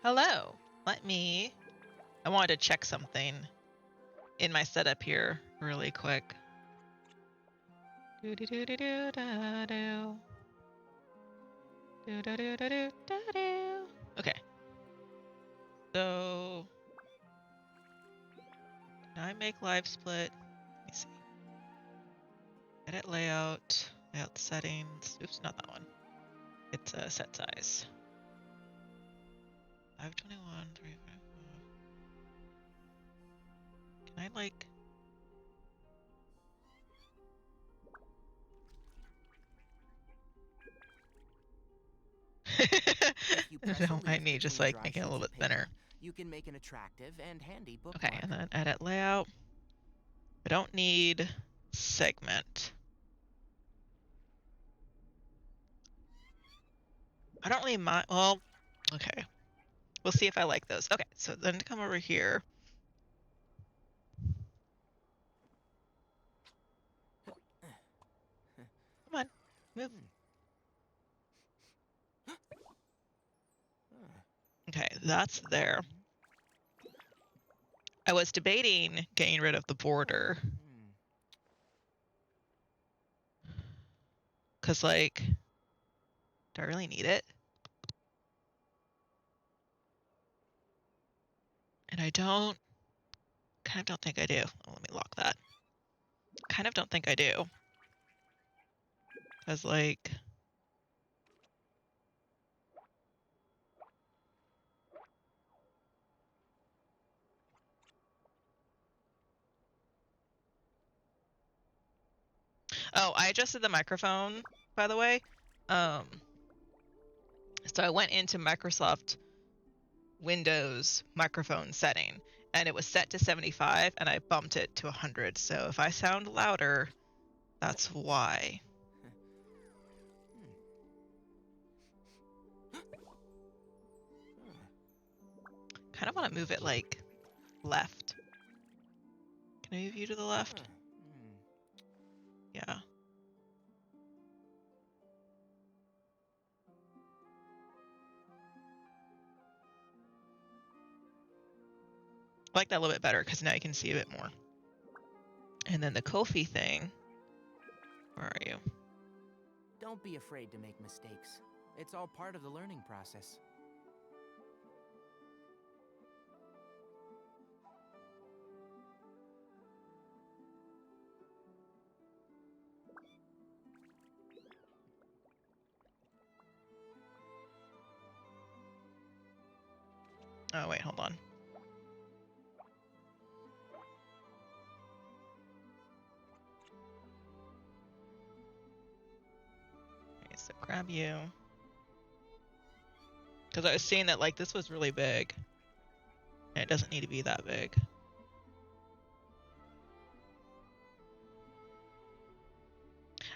Hello. I wanted to check something in my setup here really quick. Okay. So, can I make live split? Let me see. Edit layout settings. Oops, not that one. It's set size. 521, 354. Can I like? Don't mind me just like making it a little bit thinner. You can make an attractive and handy bookmark. Okay, and then edit layout. I don't need segment. I don't really mind. Well, okay. We'll see if I like those. Okay, so then to come over here. Come on, move. Okay, that's there. I was debating getting rid of the border. Because, like, do I really need it? And I kind of don't think I do. Oh, let me lock that. Kind of don't think I do. Because, like, oh, I adjusted the microphone, by the way. So I went into Microsoft Windows microphone setting, and it was set to 75, and I bumped it to 100. So if I sound louder, that's why. Kind of want to move it like left. Can I move you to the left? Yeah. I like that a little bit better because now you can see a bit more. And then the Ko-fi thing. Where are you? Don't be afraid to make mistakes. It's all part of the learning process. Oh, wait, hold on. Okay, so grab you. Because I was seeing that, like, this was really big. And it doesn't need to be that big.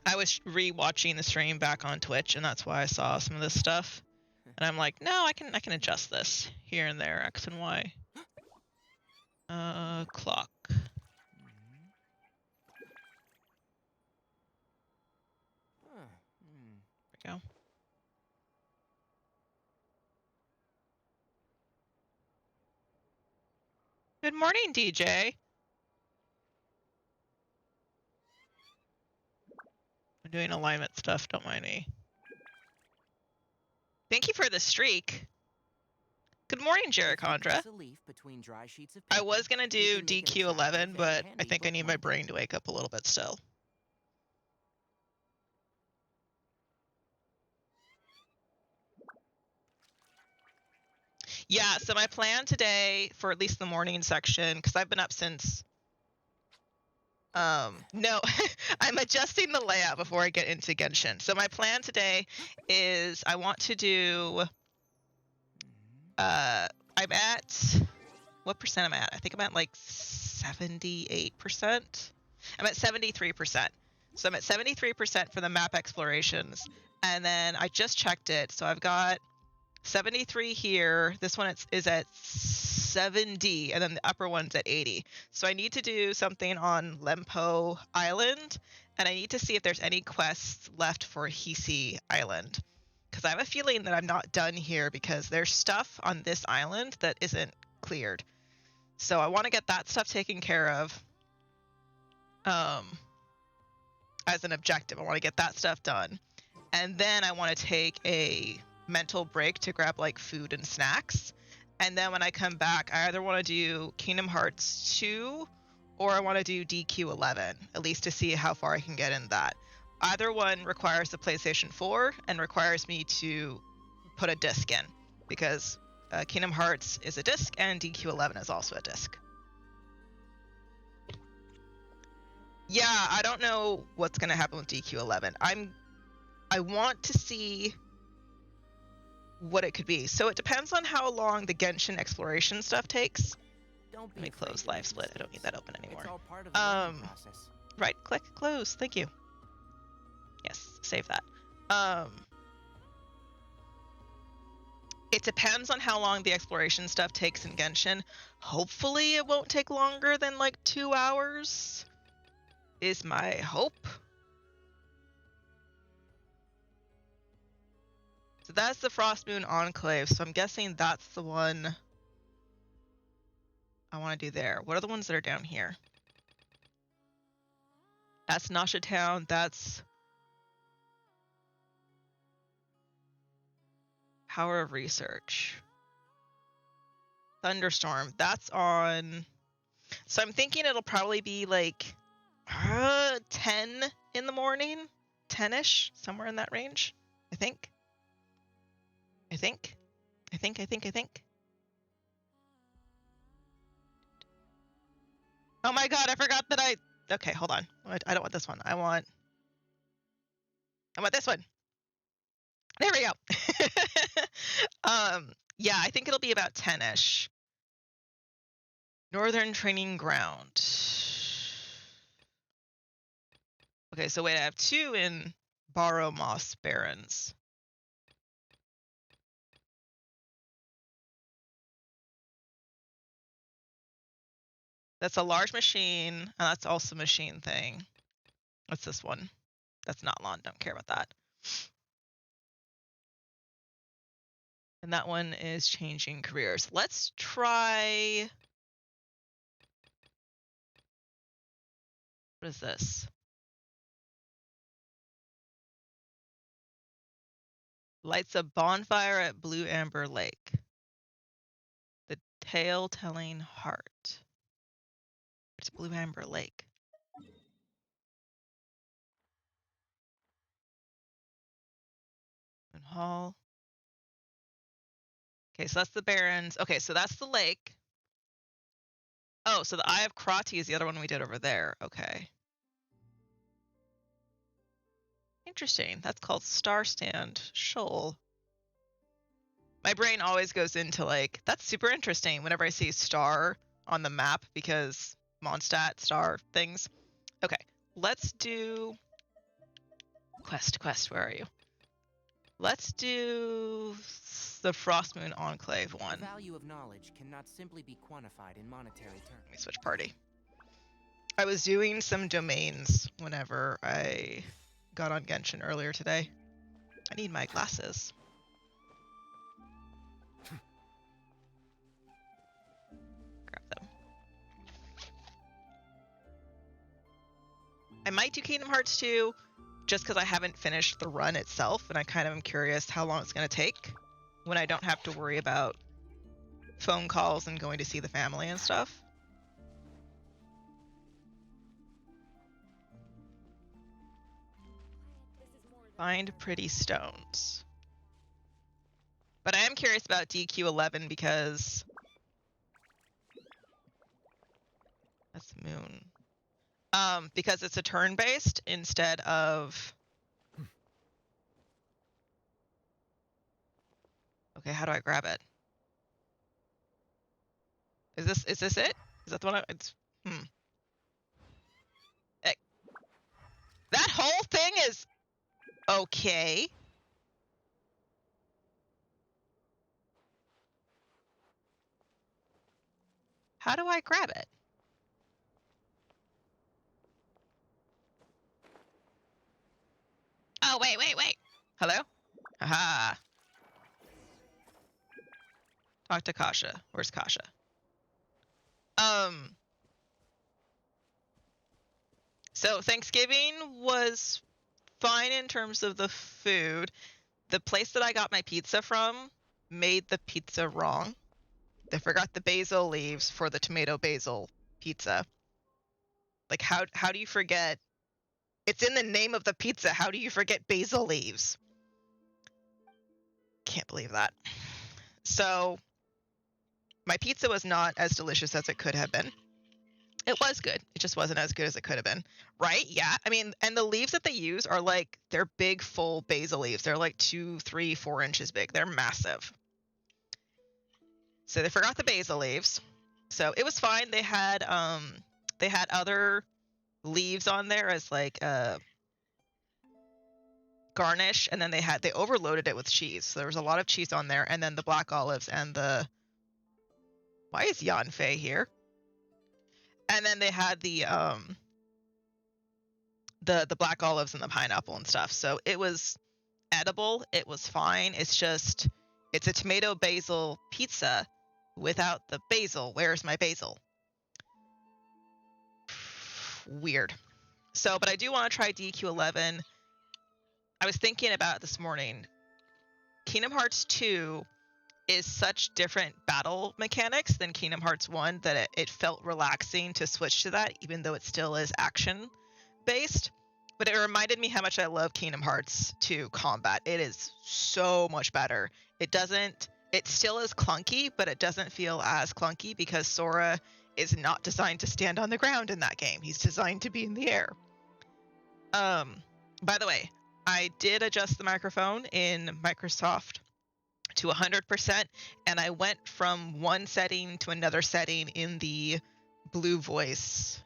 I was re-watching the stream back on Twitch, and that's why I saw some of this stuff. And I'm like, no, I can adjust this here and there, X and Y. Clock. There we go. Good morning, DJ. I'm doing alignment stuff, don't mind me. Thank you for the streak. Good morning, Jericondra. I was going to do DQ11, but I think I need my brain to wake up a little bit still. Yeah, so my plan today for at least the morning section, because I've been up since... no, I'm adjusting the layout before I get into Genshin. So my plan today is I want to do... I'm at... What percent am I at? I think I'm at like 78%. I'm at 73%. So I'm at 73% for the map explorations. And then I just checked it. So I've got 73 here. This one is at 70, and then the upper one's at 80. So I need to do something on Lempo Island, and I need to see if there's any quests left for Hisi Island. because I have a feeling that I'm not done here because there's stuff on this island that isn't cleared. So I want to get that stuff taken care of as an objective. I want to get that stuff done. And then I want to take a mental break to grab like food and snacks. And then when I come back, I either want to do Kingdom Hearts 2 or I want to do DQ11, at least to see how far I can get in that. Either one requires the PlayStation 4 and requires me to put a disc in because Kingdom Hearts is a disc and DQ11 is also a disc. Yeah, I don't know what's going to happen with DQ11. I want to see what it could be. So it depends on how long the Genshin exploration stuff takes. Let me close Live Split. I don't need that open anymore. Right click, close. Thank you. Yes, save that. It depends on how long the exploration stuff takes in Genshin. Hopefully it won't take longer than like 2 hours is my hope. So that's the Frostmoon Enclave. So I'm guessing that's the one I want to do there. What are the ones that are down here? That's Nasha Town. That's Power of Research. Thunderstorm. That's on... So I'm thinking it'll probably be like 10 in the morning. 10-ish. Somewhere in that range. I think. Oh my god, I forgot that okay, hold on. I don't want this one. I want this one. There we go. Yeah, I think it'll be about 10-ish. Northern Training Ground. Okay, so wait, I have 2 in Borrow Moss Barrens. That's a large machine, and that's also a machine thing. What's this one? That's not lawn, don't care about that. And that one is changing careers. Let's try... What is this? Lights a bonfire at Blue Amber Lake. The Tale-Telling Heart. It's Blue Amber Lake. Moon Hall. Okay, so that's the Barrens. Okay, so that's the lake. Oh, so the Eye of Krati is the other one we did over there. Okay. Interesting. That's called Star Stand Shoal. My brain always goes into like, that's super interesting whenever I see star on the map because Mondstadt star things. Okay, let's do quest, where are you? Let's do the Frostmoon Enclave one. The value of knowledge cannot simply be quantified in monetary terms. Let me switch party. I was doing some domains whenever I got on Genshin earlier today. I need my glasses. Grab them. I might do Kingdom Hearts 2 just because I haven't finished the run itself and I kind of am curious how long it's going to take when I don't have to worry about phone calls and going to see the family and stuff. Find pretty stones. But I am curious about DQ11 because that's the moon. Because it's a turn-based instead of... Okay, how do I grab it? Is this it? Is that the one it's that whole thing is okay. How do I grab it? Oh, wait. Hello? Aha. Talk to Kasha. Where's Kasha? So Thanksgiving was fine in terms of the food. The place that I got my pizza from made the pizza wrong. They forgot the basil leaves for the tomato basil pizza. Like how do you forget? It's in the name of the pizza. How do you forget basil leaves? Can't believe that. So my pizza was not as delicious as it could have been. It was good. It just wasn't as good as it could have been. Right? Yeah. I mean, and the leaves that they use are like, they're big, full basil leaves. They're like 2, 3, 4 inches big. They're massive. So they forgot the basil leaves. So it was fine. They had other leaves on there as like garnish, and then they overloaded it with cheese. So there was a lot of cheese on there, and then the black olives and why is Yanfei here? And then they had the black olives and the pineapple and stuff. So it was edible. It was fine. It's a tomato basil pizza without the basil. Where's my basil? Weird. So, but I do want to try DQ11. I was thinking about it this morning. Kingdom Hearts 2 is such different battle mechanics than Kingdom Hearts 1 that it felt relaxing to switch to that, even though it still is action based. But it reminded me how much I love Kingdom Hearts 2 combat. It is so much better. It still is clunky, but it doesn't feel as clunky because Sora is not designed to stand on the ground in that game. He's designed to be in the air. By the way, I did adjust the microphone in Microsoft to 100%, and I went from one setting to another setting in the Blue Voice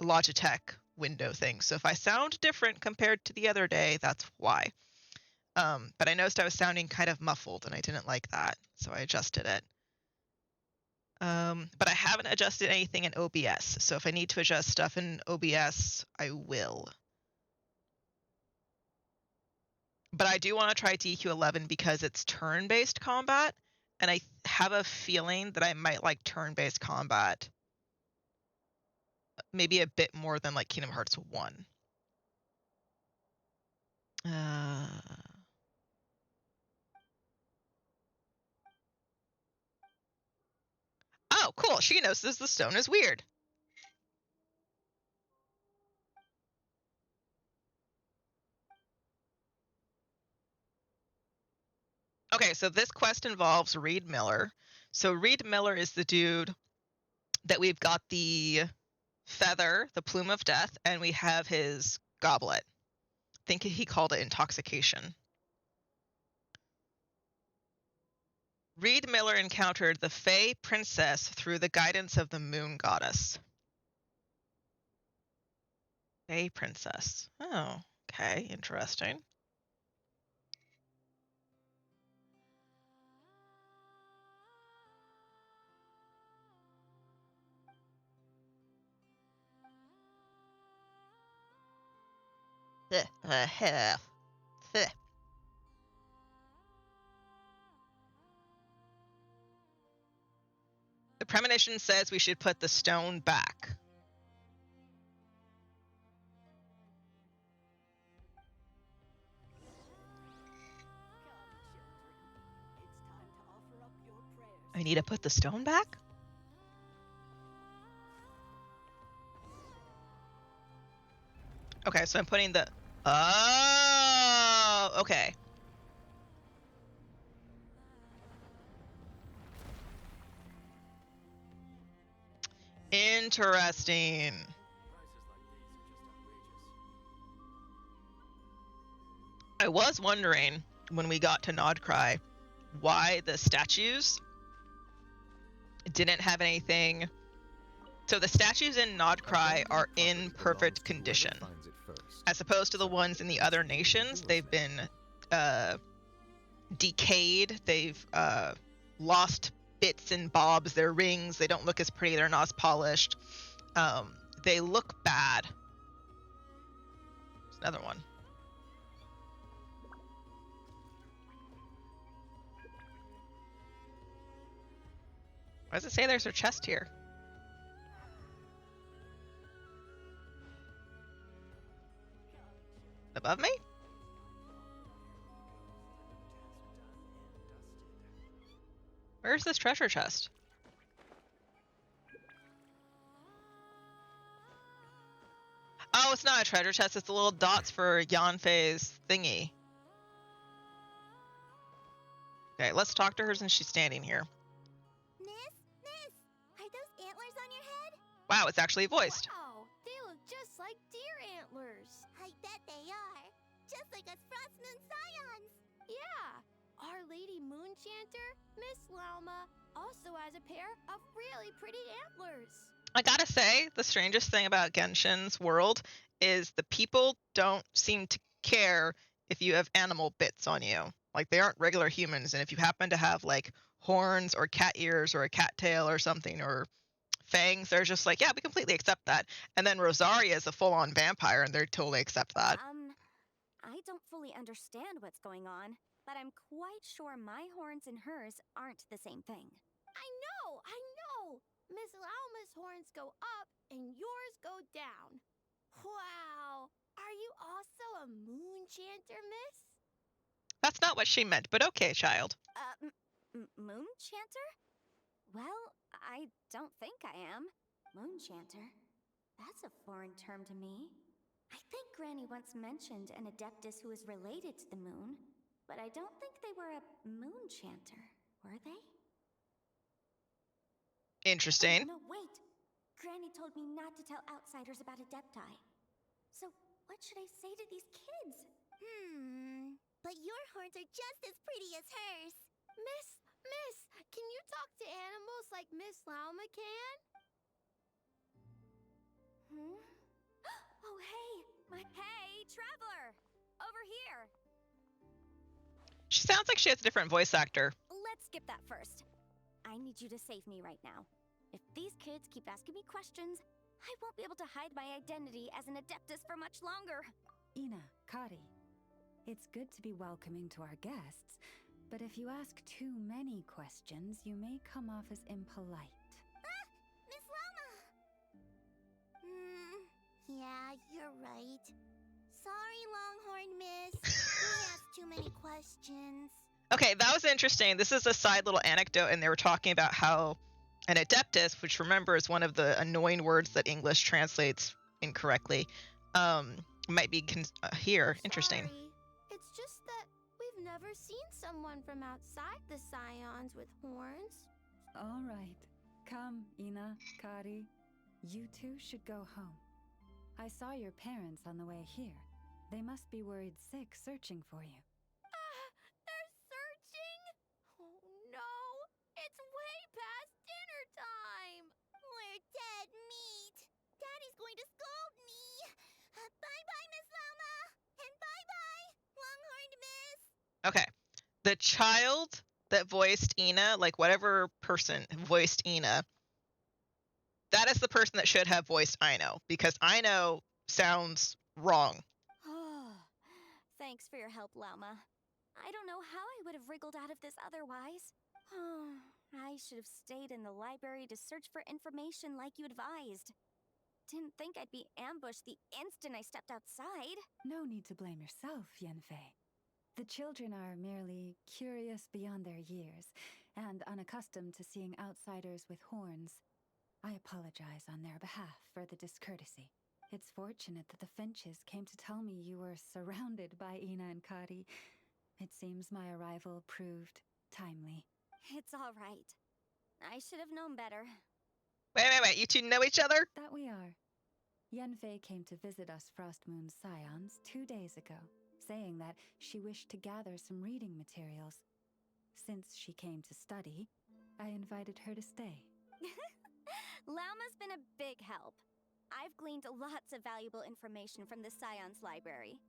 Logitech window thing. So if I sound different compared to the other day, that's why. But I noticed I was sounding kind of muffled, and I didn't like that, so I adjusted it. But I haven't adjusted anything in OBS, so if I need to adjust stuff in OBS, I will. But I do want to try DQ11 because it's turn-based combat, and I have a feeling that I might like turn-based combat maybe a bit more than like Kingdom Hearts 1. Oh, cool. She notices the stone is weird. Okay, so this quest involves Reed Miller. So Reed Miller is the dude that we've got the feather, the plume of death, and we have his goblet. I think he called it intoxication. Reed Miller encountered the Fey princess through the guidance of the moon goddess. Fey princess. Oh, okay, interesting. The premonition says we should put the stone back. I need to put the stone back? Okay, so I'm putting the... Oh, okay. Interesting. I was wondering when we got to Nodcry why the statues didn't have anything. So the statues in Nodcry are in perfect condition, as opposed to the ones in the other nations. They've been decayed. They've lost bits and bobs. Their rings, they don't look as pretty. They're not as polished. They look bad. There's another one. Why does it say there's a chest here? Above me? Where's this treasure chest? Oh, it's not a treasure chest. It's the little dots for Yanfei's thingy. Okay, let's talk to her since she's standing here. Miss, are those antlers on your head? Wow, it's actually voiced. Wow, they look just like deer antlers. I bet they are. Just like us Frost Moon Scions. Yeah, Our Lady Moonchanter, Miss Lauma, also has a pair of really pretty antlers. I gotta say, the strangest thing about Genshin's world is the people don't seem to care if you have animal bits on you. Like, they aren't regular humans, and if you happen to have, like, horns or cat ears or a cat tail or something, or fangs, they're just like, yeah, we completely accept that. And then Rosaria is a full-on vampire, and they totally accept that. I don't fully understand what's going on, but I'm quite sure my horns and hers aren't the same thing. I know! Miss Lauma's horns go up and yours go down. Wow! Are you also a Moonchanter, miss? That's not what she meant, but okay, child. Moonchanter? Well, I don't think I am. Moonchanter? That's a foreign term to me. I think Granny once mentioned an Adeptus who is related to the moon, but I don't think they were a Moonchanter, were they? Interesting. Oh, no, wait! Granny told me not to tell outsiders about Adepti. So, what should I say to these kids? But your horns are just as pretty as hers. Miss, can you talk to animals like Miss Lauma can? Oh, hey! Hey, traveler! Over here! She sounds like she has a different voice actor. Let's skip that first. I need you to save me right now. If these kids keep asking me questions, I won't be able to hide my identity as an Adeptus for much longer. Ina, Kari, it's good to be welcoming to our guests, but if you ask too many questions, you may come off as impolite. Miss Lauma! Yeah, you're right. Sorry, Longhorn Miss. We asked too many questions. Okay, that was interesting. This is a side little anecdote, and they were talking about how an Adeptus, which remember is one of the annoying words that English translates incorrectly, might be here. Interesting. Sorry. It's just that we've never seen someone from outside the Scions with horns. All right. Come, Ina, Kari. You two should go home. I saw your parents on the way here. They must be worried sick searching for you. They're searching? Oh no! It's way past dinner time! We're dead meat! Daddy's going to scold me! Bye-bye, Miss Lauma! And bye-bye, Longhorned Miss! Okay. The child that voiced Ina, like whatever person voiced Ina, that is the person that should have voiced Aino, because Aino sounds wrong. Thanks for your help, Lauma. I don't know how I would have wriggled out of this otherwise. I should have stayed in the library to search for information like you advised. Didn't think I'd be ambushed the instant I stepped outside. No need to blame yourself, Yanfei. The children are merely curious beyond their years and unaccustomed to seeing outsiders with horns. I apologize on their behalf for the discourtesy. It's fortunate that the Finches came to tell me you were surrounded by Ina and Kari. It seems my arrival proved timely. It's all right. I should have known better. Wait. You two know each other? That we are. Yanfei came to visit us Frostmoon Scions 2 days ago, saying that she wished to gather some reading materials. Since she came to study, I invited her to stay. Lauma's been a big help. I've gleaned lots of valuable information from the Scion's library.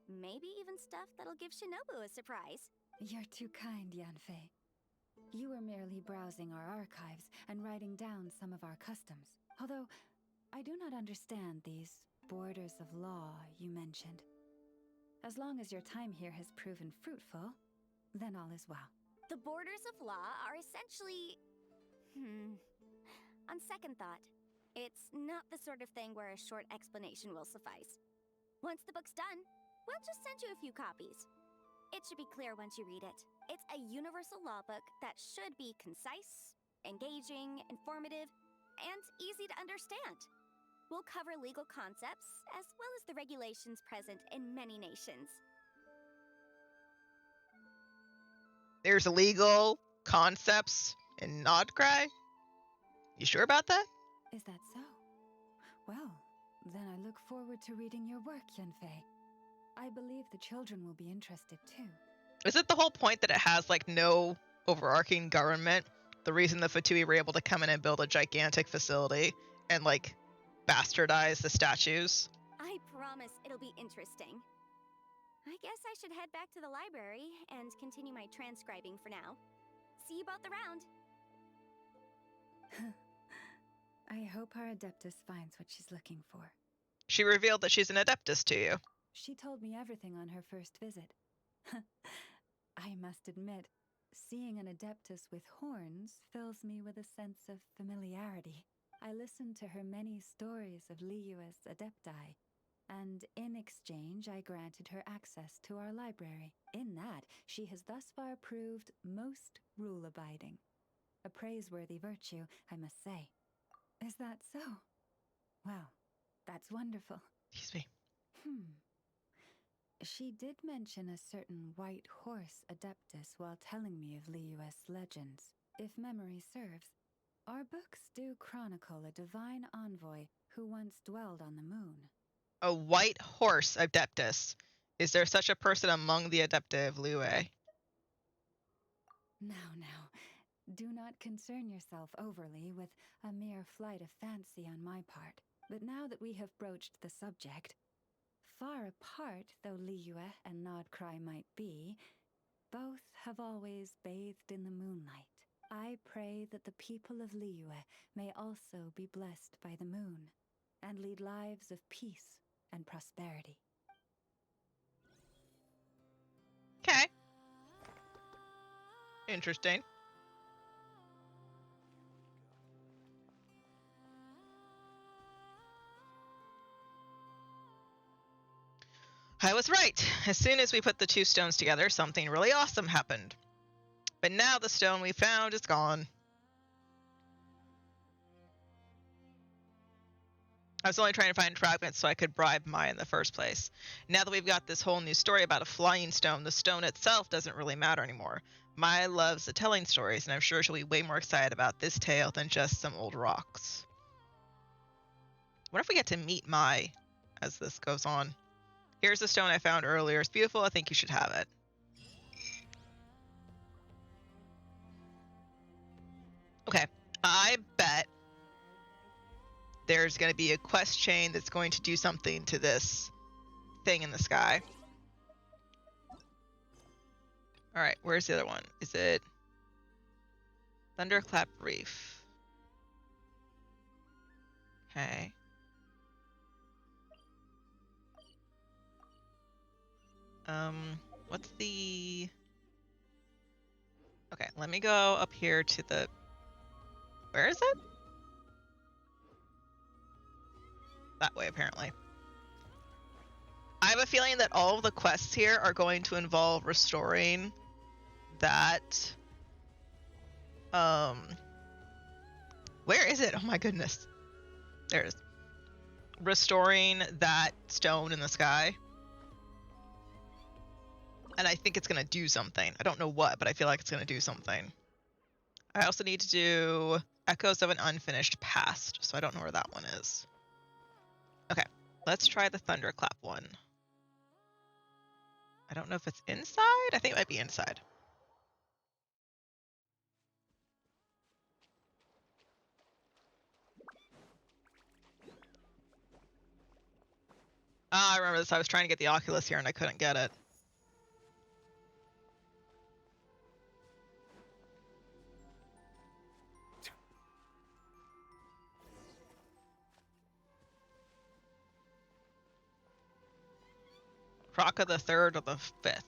Maybe even stuff that'll give Shinobu a surprise. You're too kind, Yanfei. You were merely browsing our archives and writing down some of our customs. Although, I do not understand these borders of law you mentioned. As long as your time here has proven fruitful, then all is well. The borders of law are essentially... On second thought, it's not the sort of thing where a short explanation will suffice. Once the book's done, we'll just send you a few copies. It should be clear once you read it. It's a universal law book that should be concise, engaging, informative, and easy to understand. We'll cover legal concepts as well as the regulations present in many nations. There's legal concepts in Nodcry? You sure about that? Is that so? Well, then I look forward to reading your work, Yanfei. I believe the children will be interested too. Is it the whole point that it has like no overarching government? The reason the Fatui were able to come in and build a gigantic facility and like bastardize the statues? I promise it'll be interesting. I guess I should head back to the library and continue my transcribing for now. See you both around. I hope our Adeptus finds what she's looking for. She revealed that she's an Adeptus to you. She told me everything on her first visit. I must admit, seeing an Adeptus with horns fills me with a sense of familiarity. I listened to her many stories of Liu's Adepti, and in exchange I granted her access to our library. In that, she has thus far proved most rule-abiding. A praiseworthy virtue, I must say. Is that so? Well, that's wonderful. Excuse me. She did mention a certain white horse Adeptus while telling me of Liu's legends. If memory serves, our books do chronicle a divine envoy who once dwelled on the moon. A white horse Adeptus. Is there such a person among the Adepti of Liyue? Now, do not concern yourself overly with a mere flight of fancy on my part. But now that we have broached the subject, far apart though Liyue and Nodcry might be, both have always bathed in the moonlight. I pray that the people of Liyue may also be blessed by the moon, and lead lives of peace and prosperity. Okay. Interesting. I was right. As soon as we put the two stones together, something really awesome happened. But now the stone we found is gone. I was only trying to find fragments so I could bribe Mai in the first place. Now that we've got this whole new story about a flying stone, the stone itself doesn't really matter anymore. Mai loves the telling stories, and I'm sure she'll be way more excited about this tale than just some old rocks. What if we get to meet Mai as this goes on? Here's the stone I found earlier. It's beautiful. I think you should have it. Okay. I bet there's going to be a quest chain that's going to do something to this thing in the sky. All right. Where's the other one? Is it Thunderclap Reef? Okay. What's the... Okay, let me go up here to the... Where is it? That way, apparently. I have a feeling that all of the quests here are going to involve restoring that... Where is it? Oh my goodness. There it is. Restoring that stone in the sky. And I think it's going to do something. I don't know what, but I feel like it's going to do something. I also need to do Echoes of an Unfinished Past, so I don't know where that one is. Okay, let's try the Thunderclap one. I don't know if it's inside. I think it might be inside. Ah, I remember this. I was trying to get the Oculus here and I couldn't get it. Kraka the 3rd or the 5th.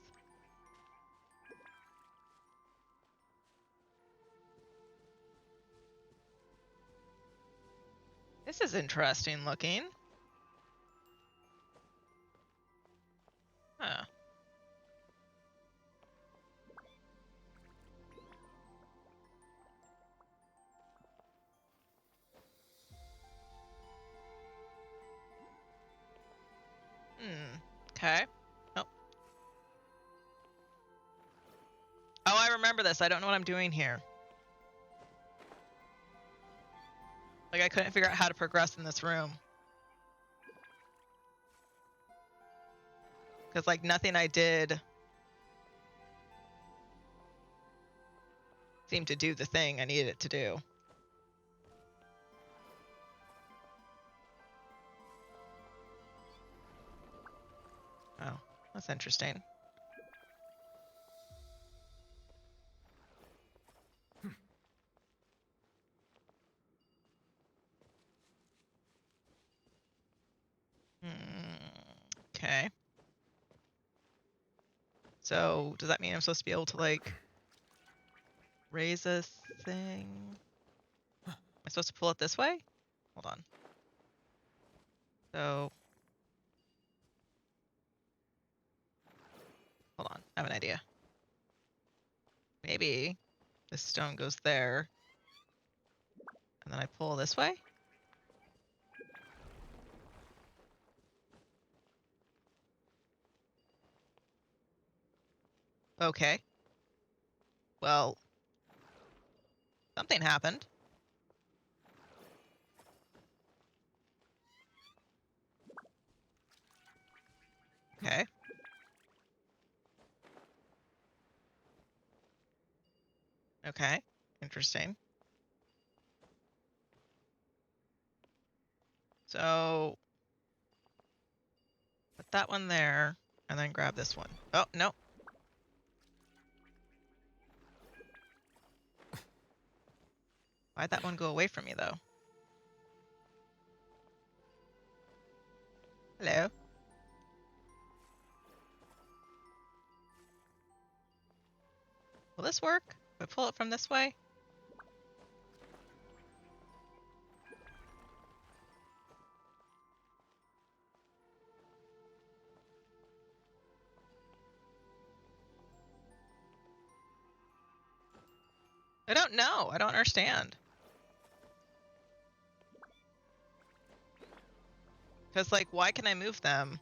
This is interesting looking. Huh. Okay. Oh. Oh, I remember this. I don't know what I'm doing here. Like, I couldn't figure out how to progress in this room. Because, like, nothing I did seemed to do the thing I needed it to do. Oh, that's interesting. Okay. So, does that mean I'm supposed to be able to, like, raise a thing? Am I supposed to pull it this way? Hold on. So, hold on. I have an idea. Maybe this stone goes there, and then I pull this way? Okay. Well, something happened. Okay. Okay. Interesting. So, put that one there, and then grab this one. Oh, no. Why'd that one go away from me, though? Hello? Will this work? If I pull it from this way? I don't know. I don't understand. Because, like, why can I move them,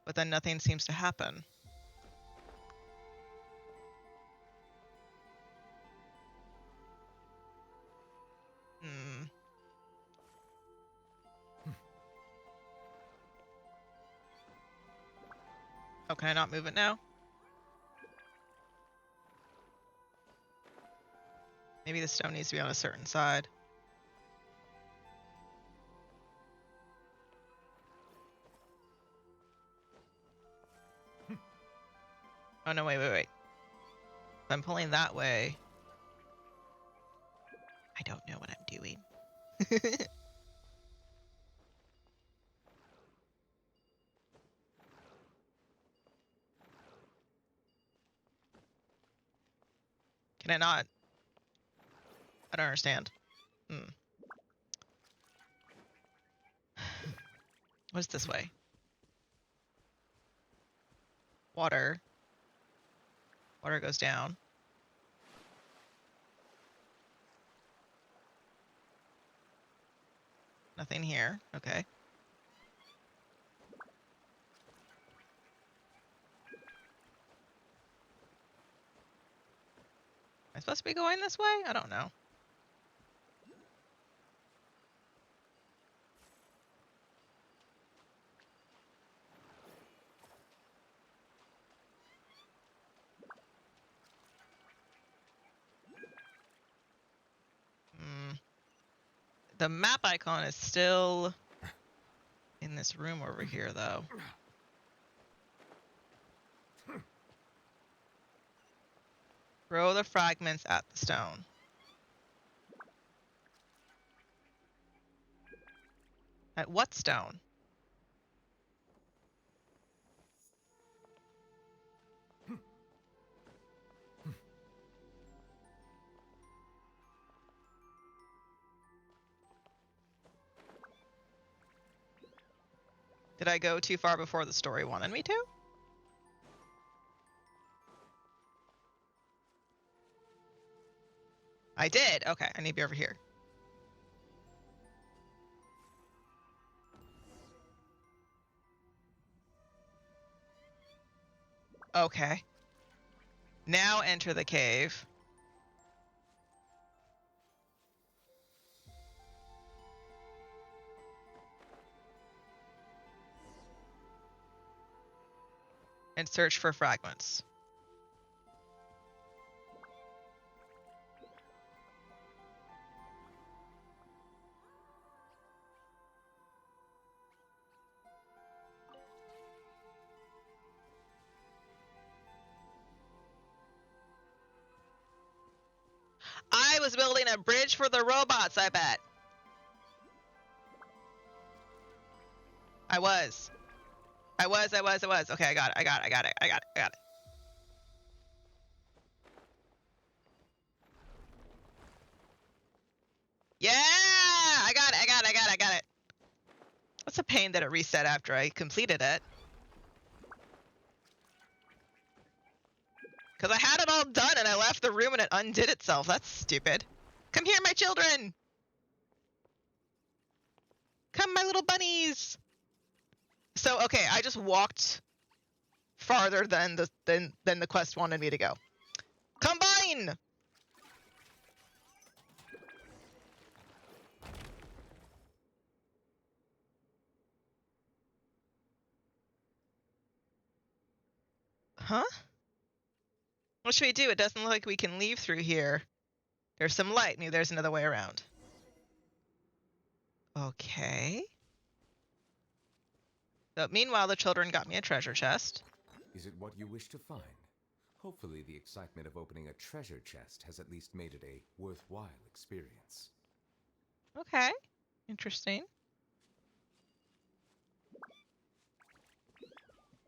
but then nothing seems to happen? Hmm. Oh, can I not move it now? Maybe the stone needs to be on a certain side. Oh, no, wait. If I'm pulling that way, I don't know what I'm doing. Can I not? I don't understand. What's this way? Water. Water goes down. Nothing here. Okay. Am I supposed to be going this way? I don't know. The map icon is still in this room over here, though. Throw the fragments at the stone. At what stone? Did I go too far before the story wanted me to? I did. Okay, I need to be over here. Okay. Now enter the cave. And search for fragments. I was building a bridge for the robots, I bet. I was. Okay, I got it. Yeah! I got it. That's a pain that it reset after I completed it. Because I had it all done and I left the room and it undid itself. That's stupid. Come here, my children! Come, my little bunnies! So, okay, I just walked farther than the quest wanted me to go. Combine! Huh? What should we do? It doesn't look like we can leave through here. There's some light. Maybe there's another way around. Okay. So, meanwhile, the children got me a treasure chest. Is it what you wish to find? Hopefully the excitement of opening a treasure chest has at least made it a worthwhile experience. Okay. Interesting.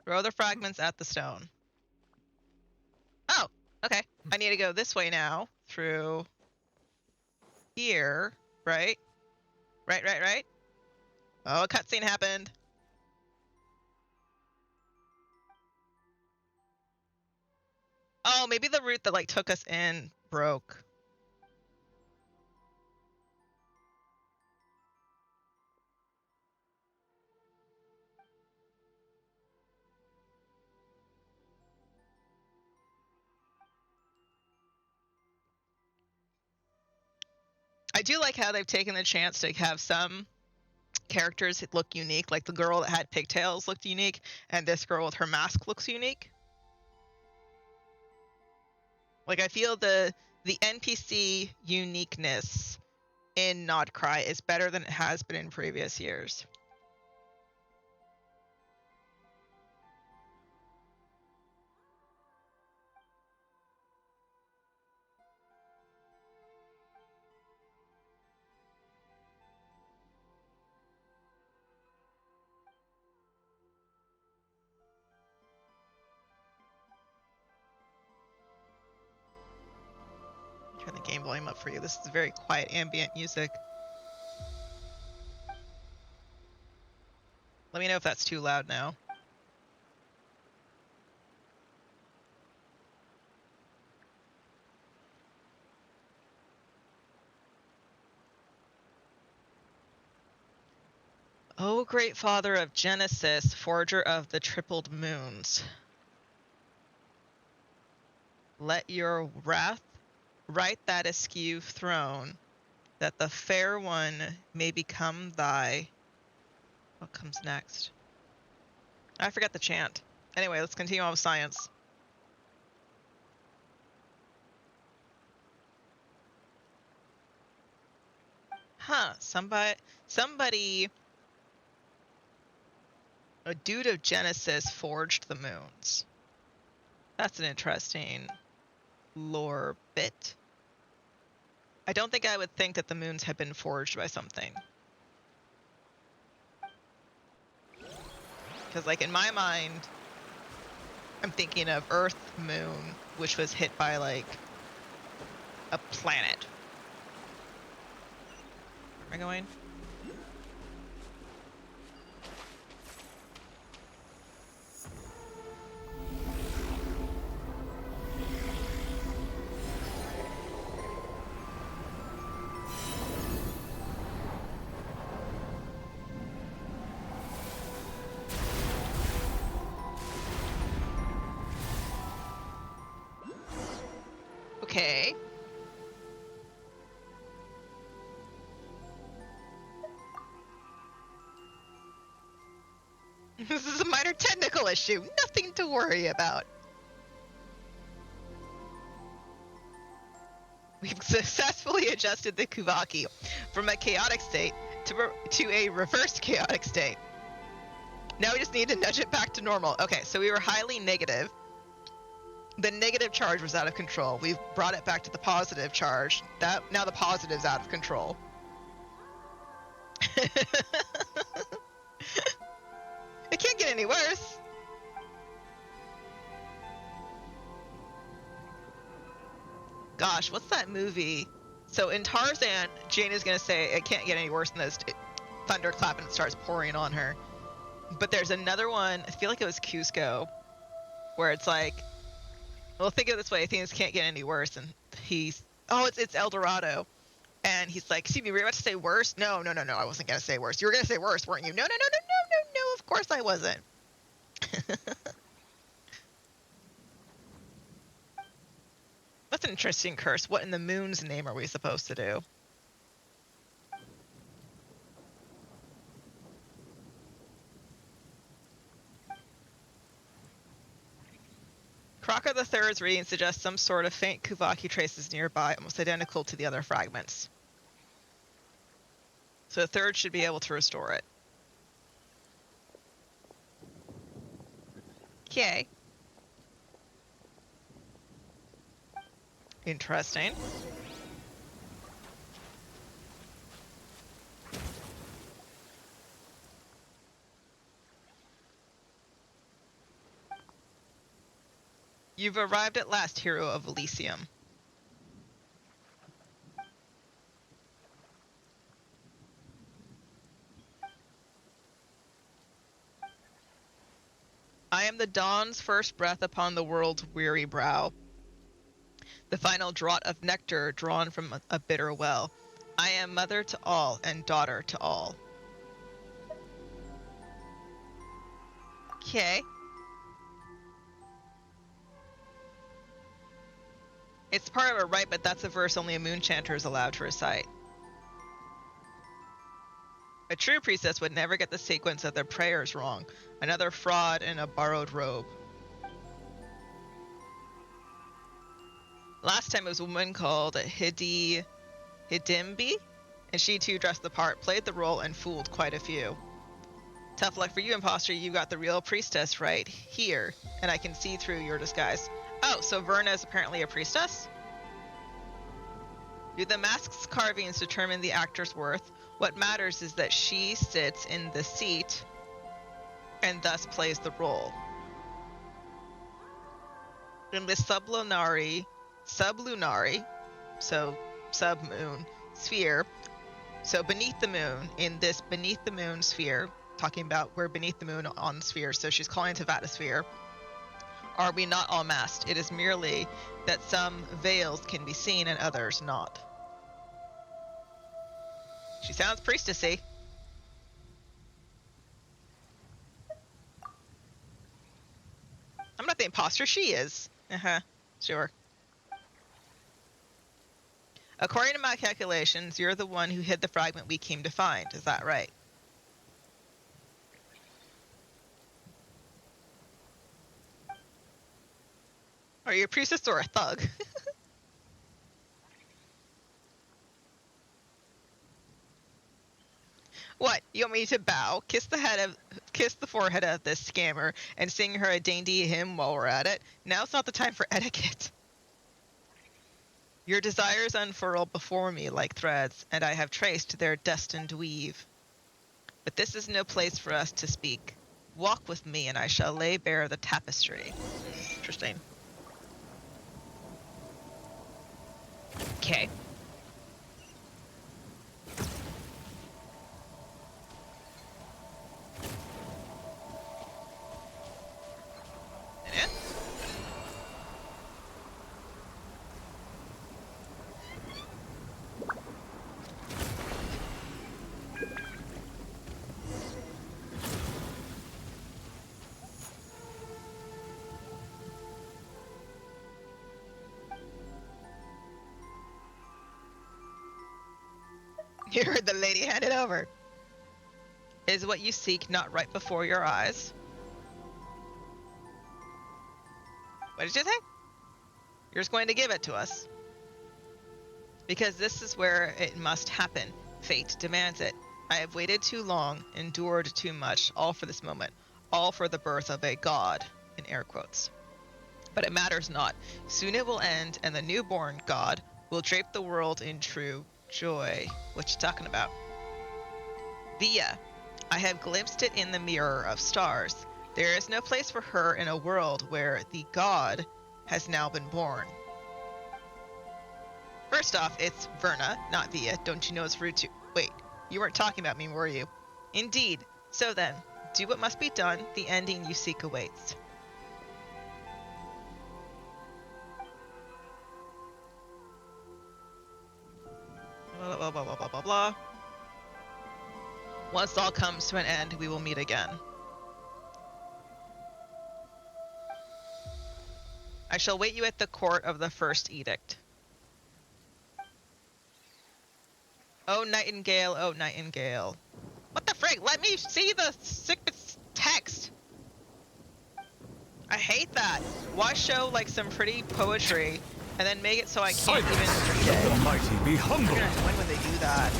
Throw the fragments at the stone. Oh, okay. I need to go this way now through here, right? Right. Oh, a cutscene happened. Oh, maybe the route that like took us in broke. I do like how they've taken the chance to have some characters look unique. Like the girl that had pigtails looked unique, and this girl with her mask looks unique. Like I feel the NPC uniqueness in Not Cry is better than it has been in previous years. Turn the game volume up for you. This is very quiet ambient music. Let me know if that's too loud now. O great father of Genesis, forger of the tripled moons, let your wrath right that askew throne, that the fair one may become thy... What comes next? I forgot the chant. Anyway, let's continue on with science. Huh, somebody, a dude of Genesis forged the moons. That's an interesting lore bit. I don't think I would think that the moons had been forged by something. Because, like, in my mind, I'm thinking of Earth moon, which was hit by, like, a planet. Where am I going? This is a minor technical issue. Nothing to worry about. We've successfully adjusted the Kuvaki from a chaotic state to a reversed chaotic state. Now we just need to nudge it back to normal. Okay, so we were highly negative. The negative charge was out of control. We've brought it back to the positive charge. Now the positive's out of control. It can't get any worse. Gosh, what's that movie? So in Tarzan, Jane is going to say it can't get any worse than this. Thunderclap and it starts pouring on her. But there's another one, I feel like it was Cusco, where it's like, well, think of it this way, things can't get any worse. And it's El Dorado. And he's like, excuse me, were you about to say worse? No, I wasn't going to say worse. You were going to say worse, weren't you? No, of course I wasn't. That's an interesting curse. What in the moon's name are we supposed to do? Kraka III's reading suggests some sort of faint Kuvaki traces nearby, almost identical to the other fragments. So the third should be able to restore it. Okay. Interesting. You've arrived at last, hero of Elysium. I am the dawn's first breath upon the world's weary brow. The final draught of nectar drawn from a bitter well. I am mother to all and daughter to all. Okay. It's part of a rite, but that's a verse only a moon chanter is allowed to recite. A true priestess would never get the sequence of their prayers wrong. Another fraud in a borrowed robe. Last time it was a woman called Hidimbi, and she too dressed the part, played the role, and fooled quite a few. Tough luck for you, imposter. You got the real priestess right here, and I can see through your disguise. Oh, so Verna is apparently a priestess? Do the mask's carvings determine the actor's worth? What matters is that she sits in the seat and thus plays the role. In the sublunary, so sub-moon sphere, so beneath the moon, in this beneath the moon sphere, talking about we're beneath the moon on the sphere, so she's calling to Vatasphere. Are we not all masked? It is merely that some veils can be seen and others not. She sounds priestessy. I'm not the imposter, she is. Sure. According to my calculations, you're the one who hid the fragment we came to find. Is that right? Are you a priestess or a thug? What? You want me to bow, kiss the forehead of this scammer, and sing her a dainty hymn while we're at it? Now's not the time for etiquette. Your desires unfurl before me like threads, and I have traced their destined weave. But this is no place for us to speak. Walk with me, and I shall lay bare the tapestry. Interesting. Okay. You heard the lady hand it over. Is what you seek not right before your eyes? What did you think? You're just going to give it to us. Because this is where it must happen. Fate demands it. I have waited too long, endured too much, all for this moment, all for the birth of a god, in air quotes. But it matters not. Soon it will end, and the newborn god will drape the world in true joy. What you talking about? Via. I have glimpsed it in the mirror of stars. There is no place for her in a world where the god has now been born. First off, it's Verna, not Via. Don't you know it's rude to... Wait, you weren't talking about me, were you? Indeed. So then, do what must be done. The ending you seek awaits. Blah, blah, blah, blah, blah, blah, blah. Once all comes to an end, we will meet again. I shall wait you at the court of the first edict. Oh, Nightingale, oh, Nightingale. What the frig? Let me see the sick text. I hate that. Why show like some pretty poetry and then make it so I can't even read it? The mighty be humble. When would they do that?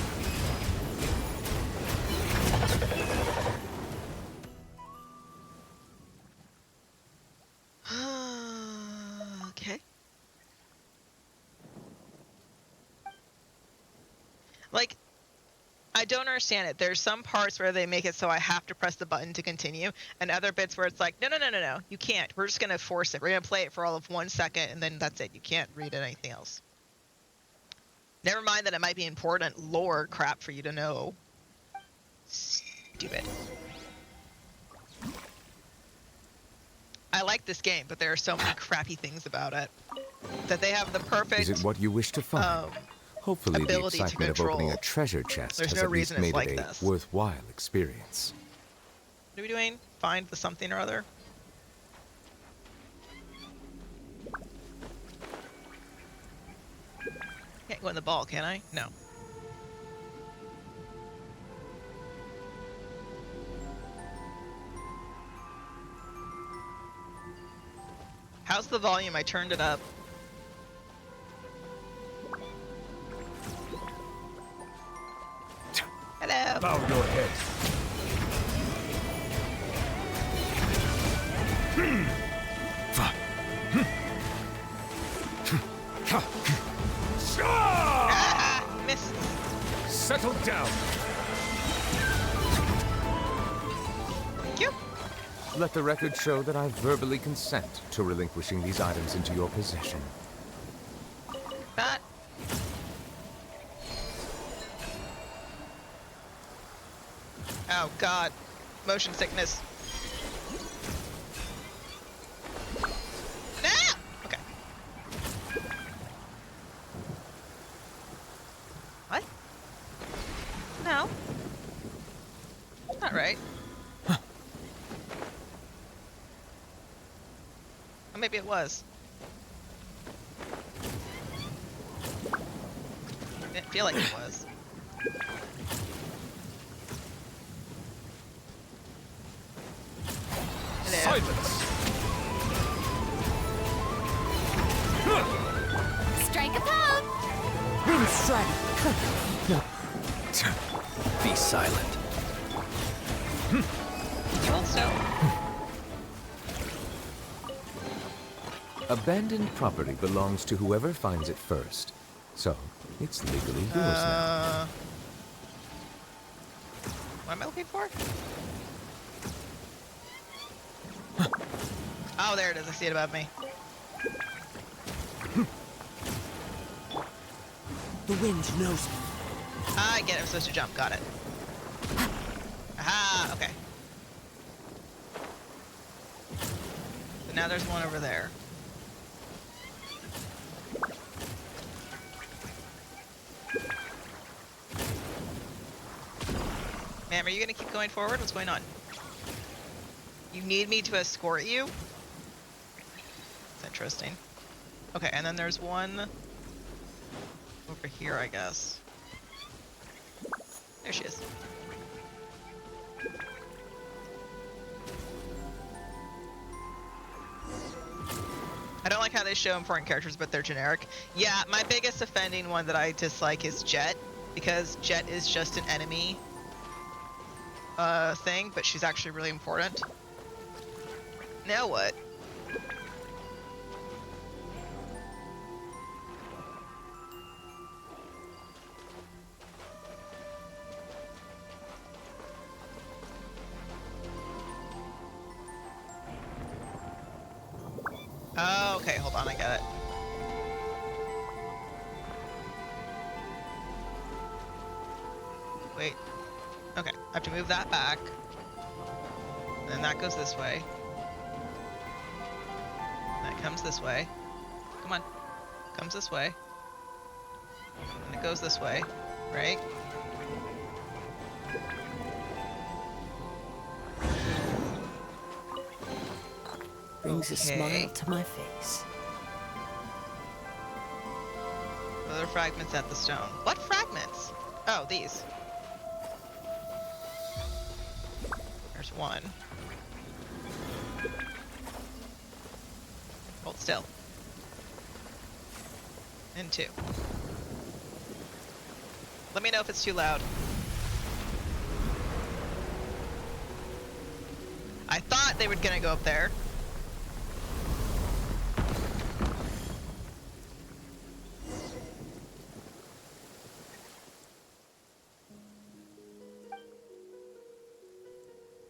Okay. Like, I don't understand it. There's some parts where they make it so I have to press the button to continue, and other bits where it's like, no, you can't. We're just going to force it. We're going to play it for all of 1 second, and then that's it. You can't read anything else. Never mind that it might be important lore crap for you to know. Stupid. I like this game, but there are so many crappy things about it. That they have the perfect... Is it what you wish to find? Hopefully the ability to excitement of opening a control. treasure chest There's has no at least reason it's made like it a this. worthwhile experience. What are we doing? Find the something or other? Can't go in the ball, can I? No. How's the volume? I turned it up. Hello. Bow your head. Ah, missed. Settle down. Thank you. Let the record show that I verbally consent to relinquishing these items into your possession. That. Oh God, motion sickness. Ah! Okay. What? No. Not right. Or maybe it was. Didn't feel like it was. Silence. Strike a pose! Wind strike. Be silent. You hold still. Abandoned property belongs to whoever finds it first. So, it's legally yours now. What am I looking for? Oh, there it is. I see it above me. The wind knows me. I get it. I'm supposed to jump. Got it. Aha! Okay. So now there's one over there. Ma'am, are you gonna keep going forward? What's going on? You need me to escort you? That's interesting. Okay, and then there's one over here, I guess. There she is. I don't like how they show important characters, but they're generic. Yeah, my biggest offending one that I dislike is Jet, because Jet is just an enemy thing, but she's actually really important. Now what? Oh, okay, hold on, I get it. Wait. Okay, I have to move that back. And then that goes this way. That comes this way. Come on. Comes this way. And it goes this way, right? Brings a smile to my face. Other fragments at the stone. What fragments? Oh, these. There's one. Hold still. And two. Let me know if it's too loud. I thought they were gonna go up there.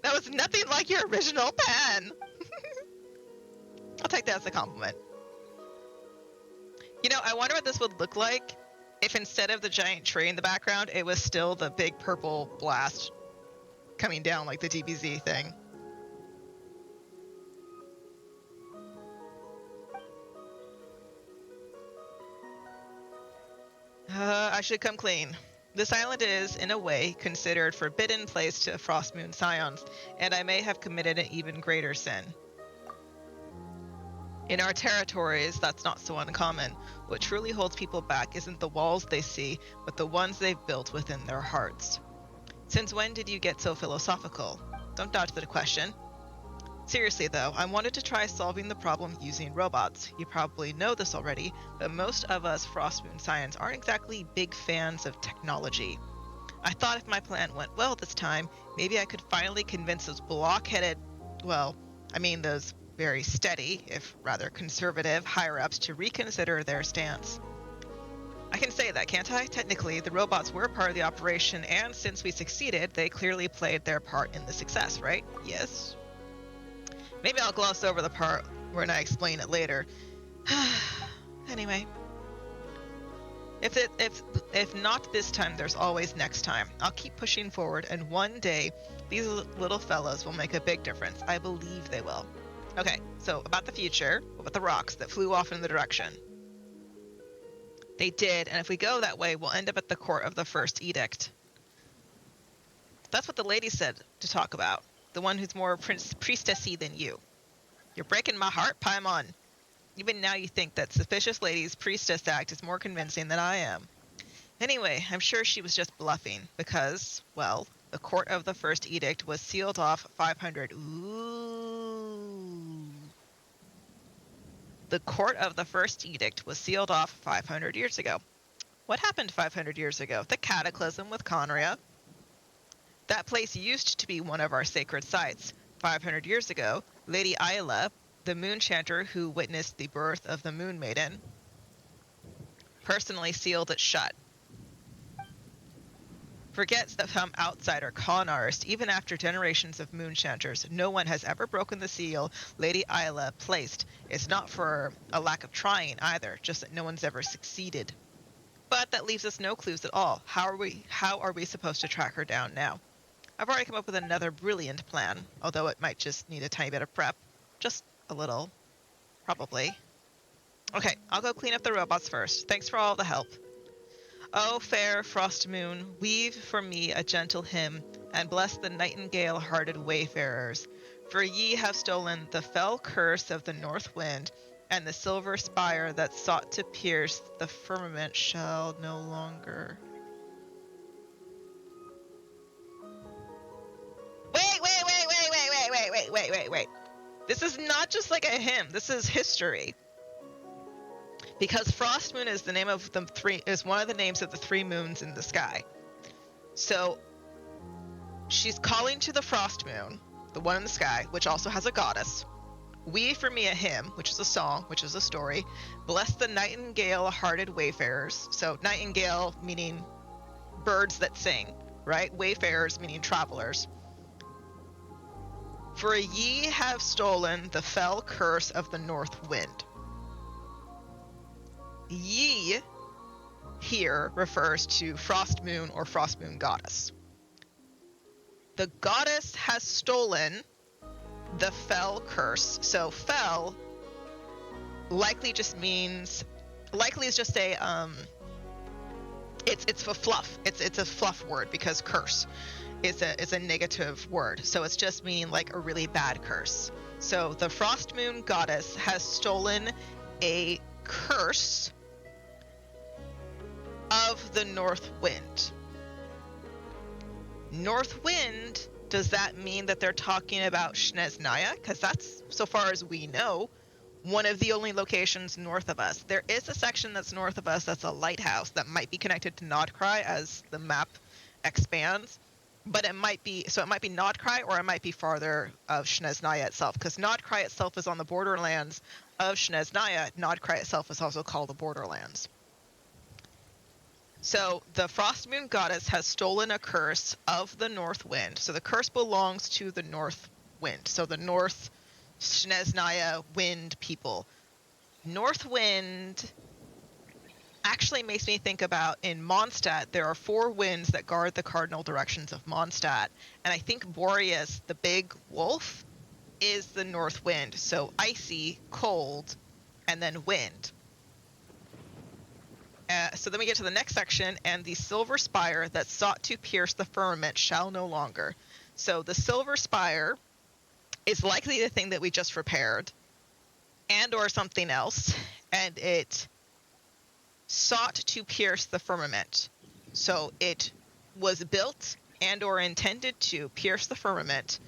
That was nothing like your original pen. I'll take that as a compliment. You know, I wonder what this would look like if instead of the giant tree in the background, it was still the big purple blast coming down like the DBZ thing. I should come clean. This island is, in a way, considered forbidden place to Frost Moon Scions, and I may have committed an even greater sin. In our territories, that's not so uncommon. What truly holds people back isn't the walls they see, but the ones they've built within their hearts. Since when did you get so philosophical? Don't dodge the question. Seriously though, I wanted to try solving the problem using robots. You probably know this already, but most of us Frost Moon Scions aren't exactly big fans of technology. I thought if my plan went well this time, maybe I could finally convince those blockheaded, those very steady, if rather conservative, higher-ups to reconsider their stance. I can say that, can't I? Technically, the robots were part of the operation, and since we succeeded, they clearly played their part in the success, right? Yes? Maybe I'll gloss over the part when I explain it later. Anyway. If not this time, there's always next time. I'll keep pushing forward, and one day, these little fellows will make a big difference. I believe they will. Okay, so about the future, what about the rocks that flew off in the direction? They did, and if we go that way, we'll end up at the court of the first edict. That's what the lady said to talk about. The one who's more priestessy than you. You're breaking my heart, Paimon. Even now you think that suspicious lady's priestess act is more convincing than I am. Anyway, I'm sure she was just bluffing, because, well, the court of the first edict was sealed off 500... Ooh. The court of the first edict was sealed off 500 years ago. What happened 500 years ago? The cataclysm with Conria. That place used to be one of our sacred sites. 500 years ago, Lady Ayla, the moon chanter who witnessed the birth of the Moon Maiden, personally sealed it shut. Forgets that some outsider con artist, even after generations of moon chanters, no one has ever broken the seal Lady Ayla placed. It's not for a lack of trying either, just that no one's ever succeeded. But that leaves us no clues at all. How are we supposed to track her down now? I've already come up with another brilliant plan, although it might just need a tiny bit of prep. Just a little. Probably. Okay, I'll go clean up the robots first. Thanks for all the help. O fair frost moon, weave for me a gentle hymn, and bless the nightingale-hearted wayfarers. For ye have stolen the fell curse of the north wind, and the silver spire that sought to pierce the firmament shall no longer. Wait. This is not just like a hymn. This is history. because Frost Moon is the name of the is one of the names of the 3 moons in the sky. So she's calling to the Frost Moon, the one in the sky, which also has a goddess. Weave for me a hymn, which is a song, which is a story. Bless the nightingale-hearted wayfarers. So nightingale meaning birds that sing, right? Wayfarers meaning travelers. For ye have stolen the fell curse of the north wind. Ye here refers to Frost Moon or Frost Moon goddess. The goddess has stolen the fell curse. So fell likely is just a it's a fluff. It's a fluff word because curse is a negative word. So it's just meaning like a really bad curse. So the Frost Moon goddess has stolen a curse of the north wind. North wind, does that mean that they're talking about Snezhnaya? Because that's, so far as we know, one of the only locations north of us. There is a section that's north of us that's a lighthouse that might be connected to Nodkrai as the map expands. But it might be Nodkrai, or it might be farther of Snezhnaya itself, because Nodkrai itself is on the borderlands of Snezhnaya. Nodkrai itself is also called the Borderlands. So the Frost Moon goddess has stolen a curse of the north wind. So the curse belongs to the north wind. So the north Snezhnaya wind people. North wind actually makes me think about in Mondstadt, there are 4 winds that guard the cardinal directions of Mondstadt. And I think Boreas, the big wolf, is the north wind. So icy, cold, and then wind. So then we get to the next section, and the silver spire that sought to pierce the firmament shall no longer. So the silver spire is likely the thing that we just repaired, and or something else, and it sought to pierce the firmament. So it was built and or intended to pierce the firmament.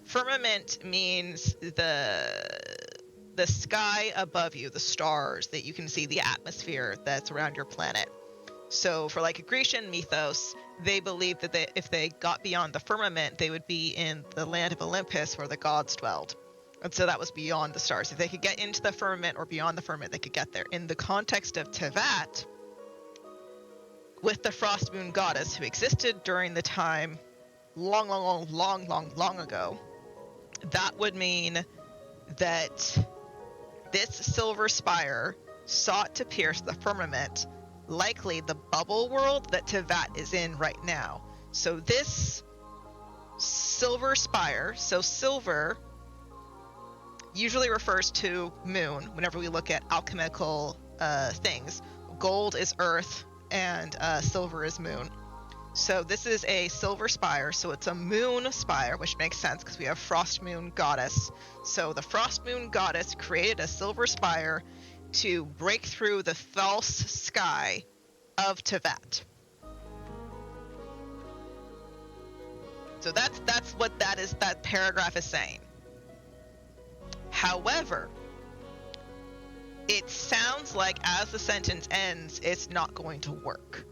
Firmament means the sky above you, the stars that you can see, the atmosphere that's around your planet. So for like a Grecian mythos, they believed that if they got beyond the firmament, they would be in the land of Olympus where the gods dwelled. And so that was beyond the stars. If they could get into the firmament or beyond the firmament, they could get there. In the context of Tevat, with the Frost Moon goddess who existed during the time long ago, that would mean that this silver spire sought to pierce the firmament, likely the bubble world that Tevat is in right now. So this silver spire, so silver usually refers to moon whenever we look at alchemical things. Gold is earth and silver is moon. So this is a silver spire, so it's a moon spire, which makes sense because we have Frost Moon goddess. So the Frost Moon goddess created a silver spire to break through the false sky of Tevat. So that's what that paragraph is saying. However, it sounds like as the sentence ends, it's not going to work.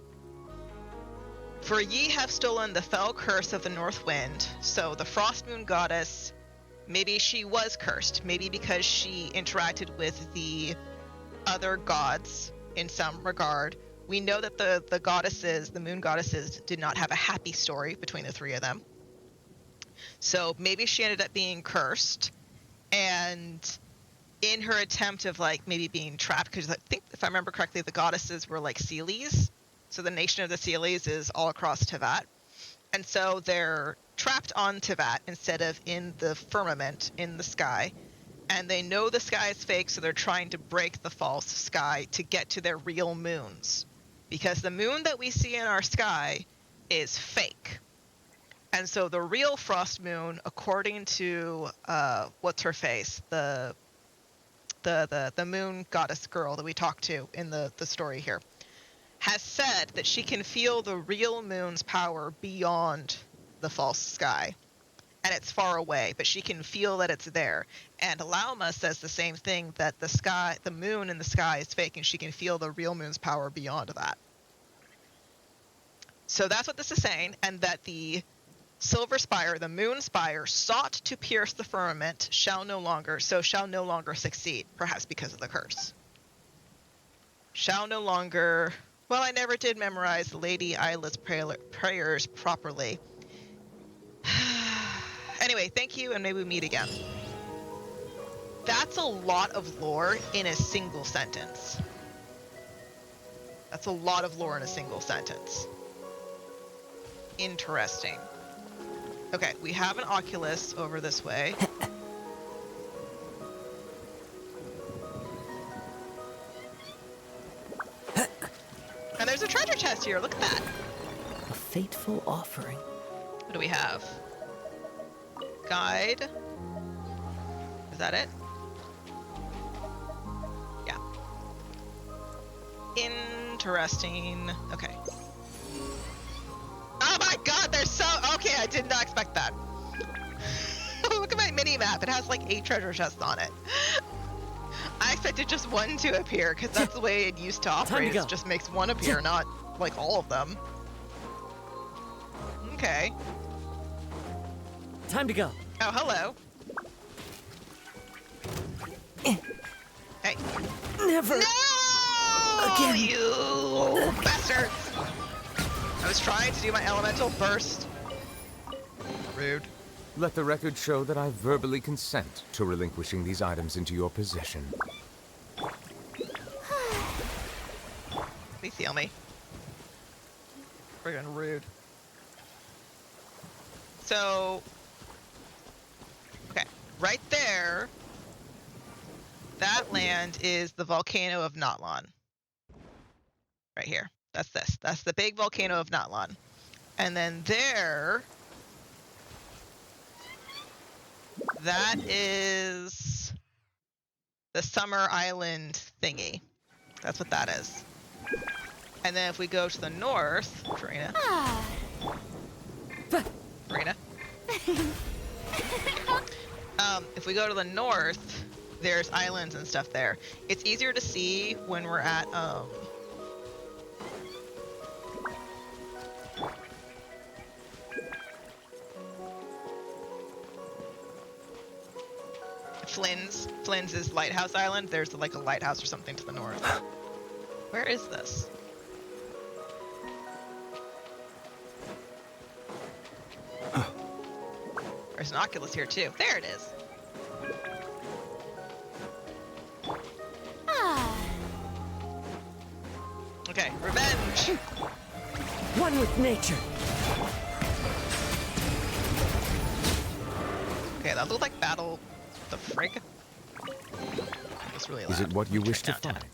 For ye have stolen the fell curse of the north wind. So the Frost Moon goddess, maybe she was cursed. Maybe because she interacted with the other gods in some regard. We know that the goddesses, the moon goddesses, did not have a happy story between the 3 of them. So maybe she ended up being cursed. And in her attempt of like maybe being trapped, because I think if I remember correctly, the goddesses were like Seelies. So the nation of the Seelies is all across Tevat. And so they're trapped on Tevat instead of in the firmament, in the sky. And they know the sky is fake, so they're trying to break the false sky to get to their real moons. Because the moon that we see in our sky is fake. And so the real Frost Moon, according to, what's her face? The moon goddess girl that we talked to in the story here, has said that she can feel the real moon's power beyond the false sky. and it's far away, but she can feel that it's there. And Alauma says the same thing, that the moon in the sky is fake, and she can feel the real moon's power beyond that. So that's what this is saying, and that the silver spire, the moon spire, sought to pierce the firmament, shall no longer succeed, perhaps because of the curse. Shall no longer. Well, I never did memorize Lady Isla's prayers properly. Anyway, thank you, and maybe we meet again. That's a lot of lore in a single sentence. That's a lot of lore in a single sentence. Interesting. Okay, we have an Oculus over this way. And there's a treasure chest here, look at that. A fateful offering. What do we have? Guide. Is that it? Yeah. Interesting. Okay. Oh my god, they're so... Okay, I did not expect that. Look at my mini-map. It has like 8 treasure chests on it. I expected just one to appear, because that's the way it used to operate. It just makes one appear, not like all of them. Okay. Time to go. Oh, hello. Hey. Never. No! Again. You bastards! I was trying to do my elemental burst. Rude. Let the record show that I verbally consent to relinquishing these items into your possession. Please heal me. Friggin' rude. So... Okay, right there, that land is the volcano of Natlan. Right here. That's this. That's the big volcano of Natlan. And then there... That is the Summer Island thingy. That's what that is. And then if we go to the north, Karina. Karina. If we go to the north, there's islands and stuff there. It's easier to see when we're at Flynn's is Lighthouse Island. There's like a lighthouse or something to the north. Where is this? There's an Oculus here too. There it is. Okay, revenge. One with nature. Okay, that looked like battle. The frig? It's really loud. Is it what you wish to Down, down. find?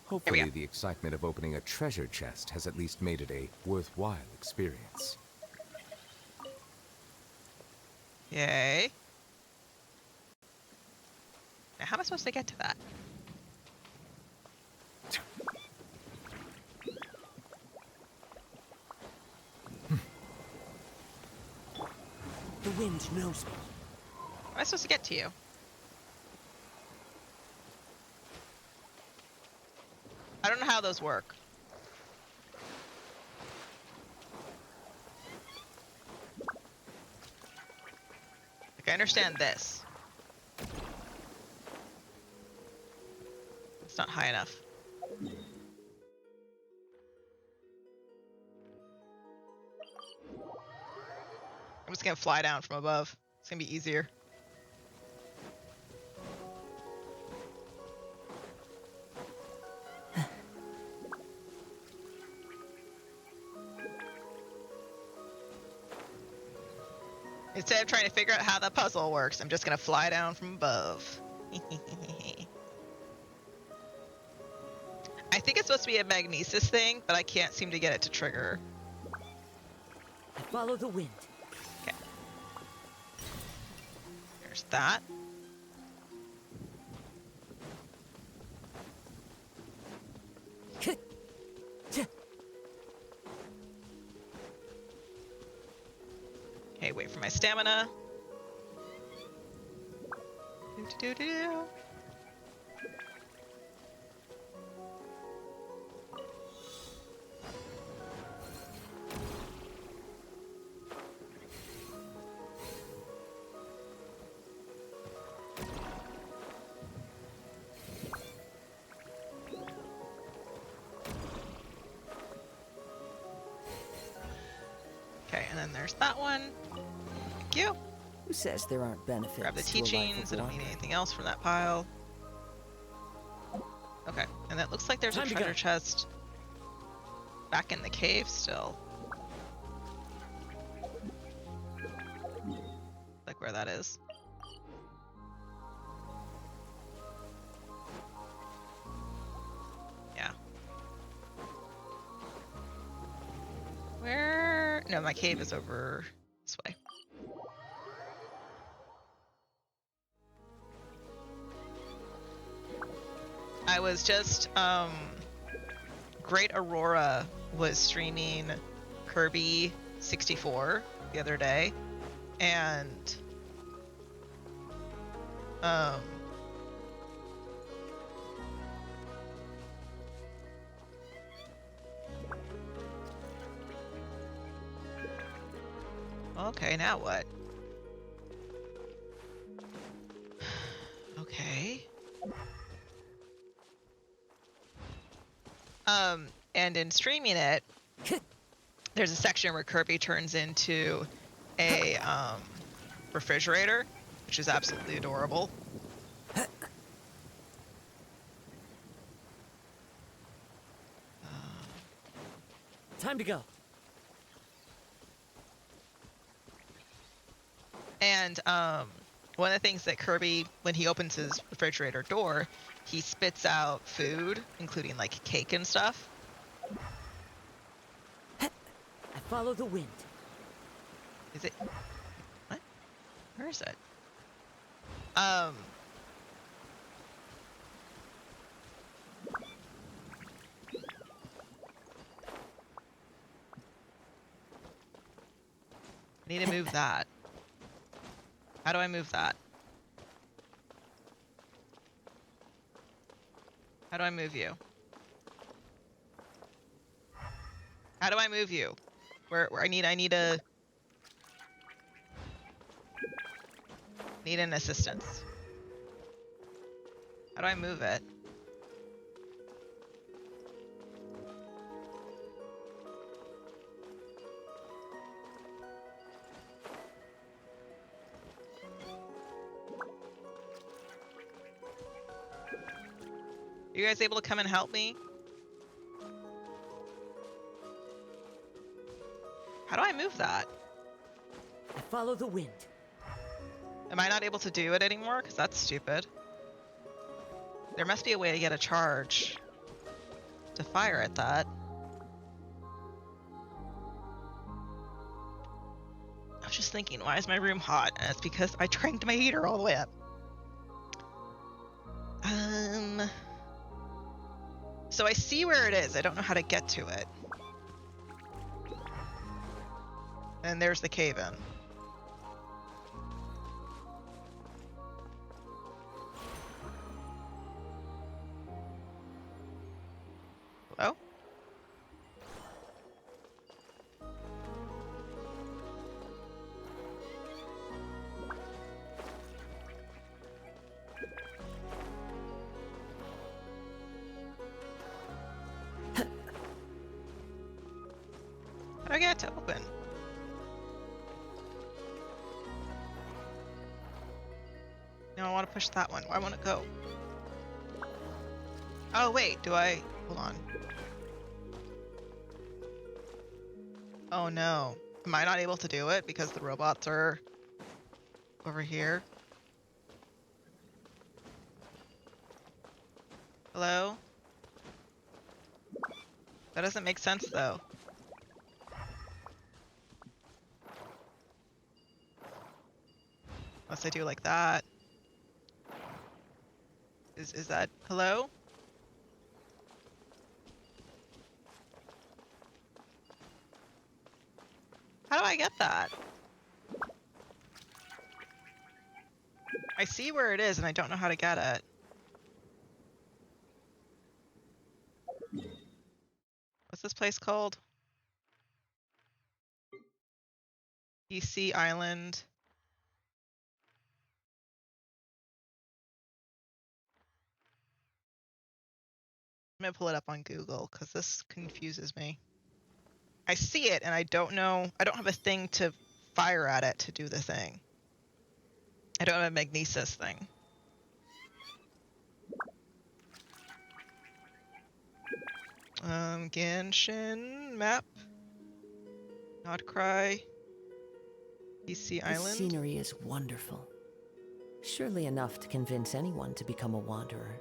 Hopefully the excitement of opening a treasure chest has at least made it a worthwhile experience. Yay. Now how am I supposed to get to that? The wind knows me. How am I supposed to get to you? I don't know how those work. Like, I understand this. It's not high enough. I'm just gonna fly down from above. It's gonna be easier. Instead of trying to figure out how the puzzle works, I'm just gonna fly down from above. I think it's supposed to be a magnesis thing, but I can't seem to get it to trigger. I follow the wind. Okay. There's that. Okay, wait for my stamina. Do-do-do-do. Okay, and then there's that one. Thank you. Who says there aren't benefits Grab the to a life teachings. I of don't need wandering? anything else from that pile. Okay, and that looks like there's Time a to treasure go. chest back in the cave still. Like where that is. Yeah. Where? No, my cave is over this way. I was just, Great Aurora was streaming Kirby 64 the other day, and okay, now what? Okay. And in streaming it, there's a section where Kirby turns into a refrigerator, which is absolutely adorable. Time to go. And one of the things that Kirby, when he opens his refrigerator door, he spits out food, including like cake and stuff. I follow the wind. Is it? What? Where is it? I need to move that. How do I move that? How do I move you? How do I move you? Where I need an assistance. How do I move it? You guys able to come and help me? How do I move that? I follow the wind. Am I not able to do it anymore? Because that's stupid. There must be a way to get a charge to fire at that. I was just thinking, why is my room hot? And it's because I cranked my heater all the way up. So I see where it is. I don't know how to get to it. And there's the cave-in. Hello? How do I get it to open? No, I want to push that one. Why won't it go? Oh, wait. Do I... Hold on. Oh, no. Am I not able to do it because the robots are over here? Hello? That doesn't make sense, though. Unless I do like that. Is that... Hello? How do I get that? I see where it is and I don't know how to get it. What's this place called? EC Island. I'm gonna pull it up on Google because this confuses me. I see it and I don't know. I don't have a thing to fire at it to do the thing. I don't have a magnesis thing. Genshin map. Not cry. EC This Island. scenery is wonderful. Surely enough to convince anyone to become a wanderer.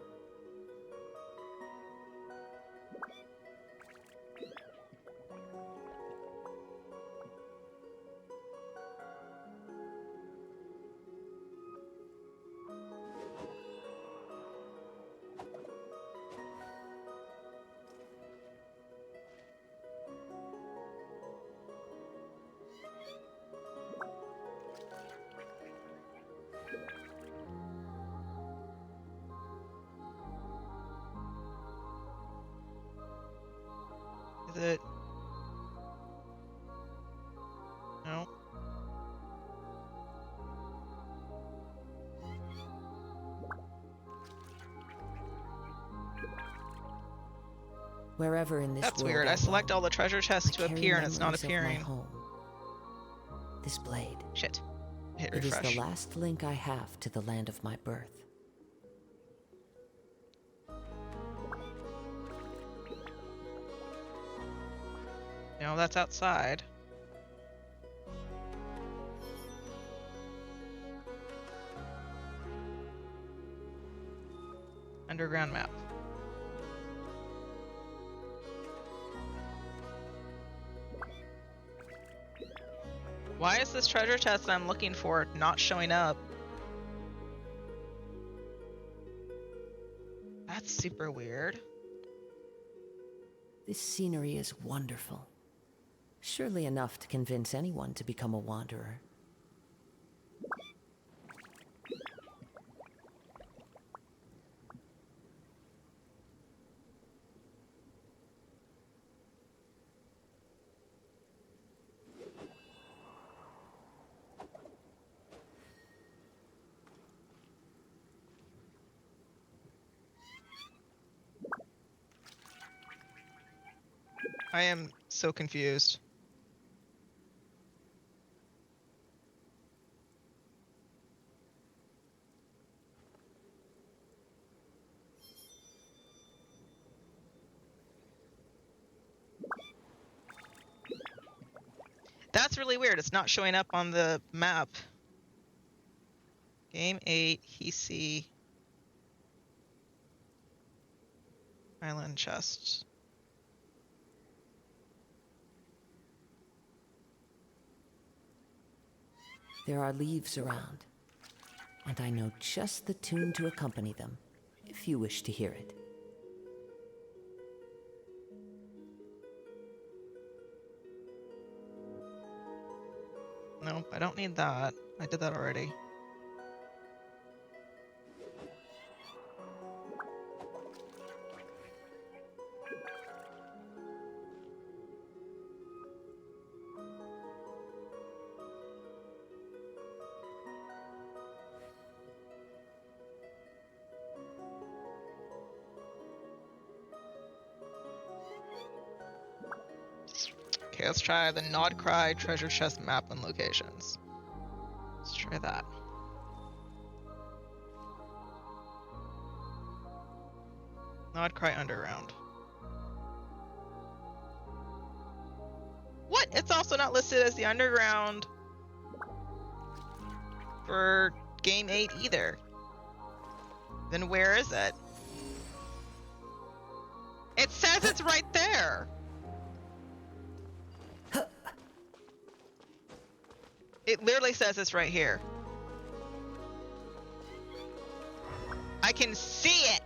Is it? No. Wherever in this That's world weird. I select roam, all the treasure chests to I carry appear and it's not memories of my appearing. home. This blade. Shit. Hit It is refresh. the last link I have to the land of my birth. No, that's outside. Underground map. Why is this treasure chest that I'm looking for not showing up? That's super weird. This scenery is wonderful. Surely enough to convince anyone to become a wanderer. I am so confused. That's really weird. It's not showing up on the map. Game 8, Hisi Island chests. There are leaves around, and I know just the tune to accompany them, if you wish to hear it. Nope, I don't need that. I did that already. Okay, let's try the Nod Cry treasure chest map and locations. Let's try that. Nod Cry Underground. What? It's also not listed as the underground for game 8 either. Then where is it? It says it's right there. It literally says it's right here. I can see it.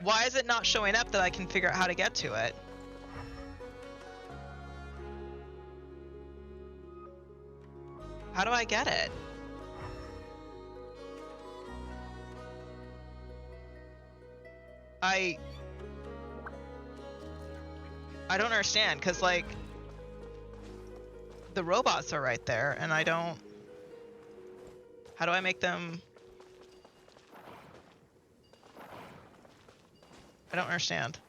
Why is it not showing up that I can figure out how to get to it? How do I get it? I don't understand, because, like, the robots are right there, and I don't... How do I make them... I don't understand.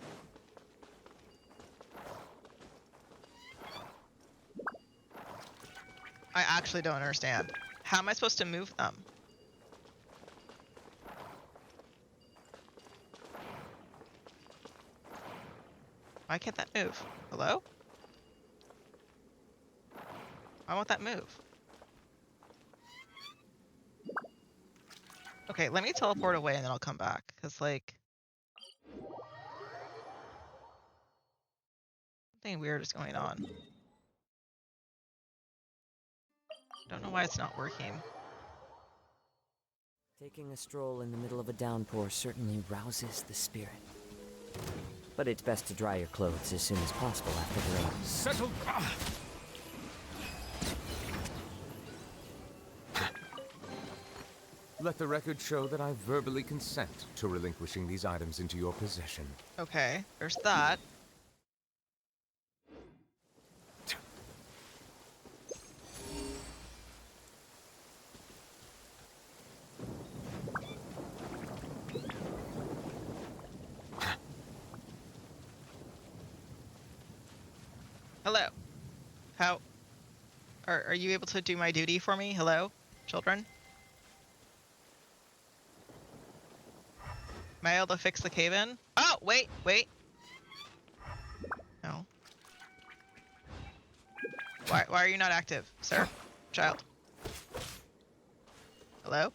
I actually don't understand. How am I supposed to move them? Why can't that move? Hello? Why won't that move? Okay, let me teleport away and then I'll come back. Because, like... something weird is going on. Don't know why it's not working. Taking a stroll in the middle of a downpour certainly rouses the spirit. But it's best to dry your clothes as soon as possible after the rain. Settle. Let the record show that I verbally consent to relinquishing these items into your possession. Okay, there's that. Hello. How... Are you able to do my duty for me? Hello, children? Am I able to fix the cave-in? Oh, wait. No. Why are you not active, sir? Child. Hello?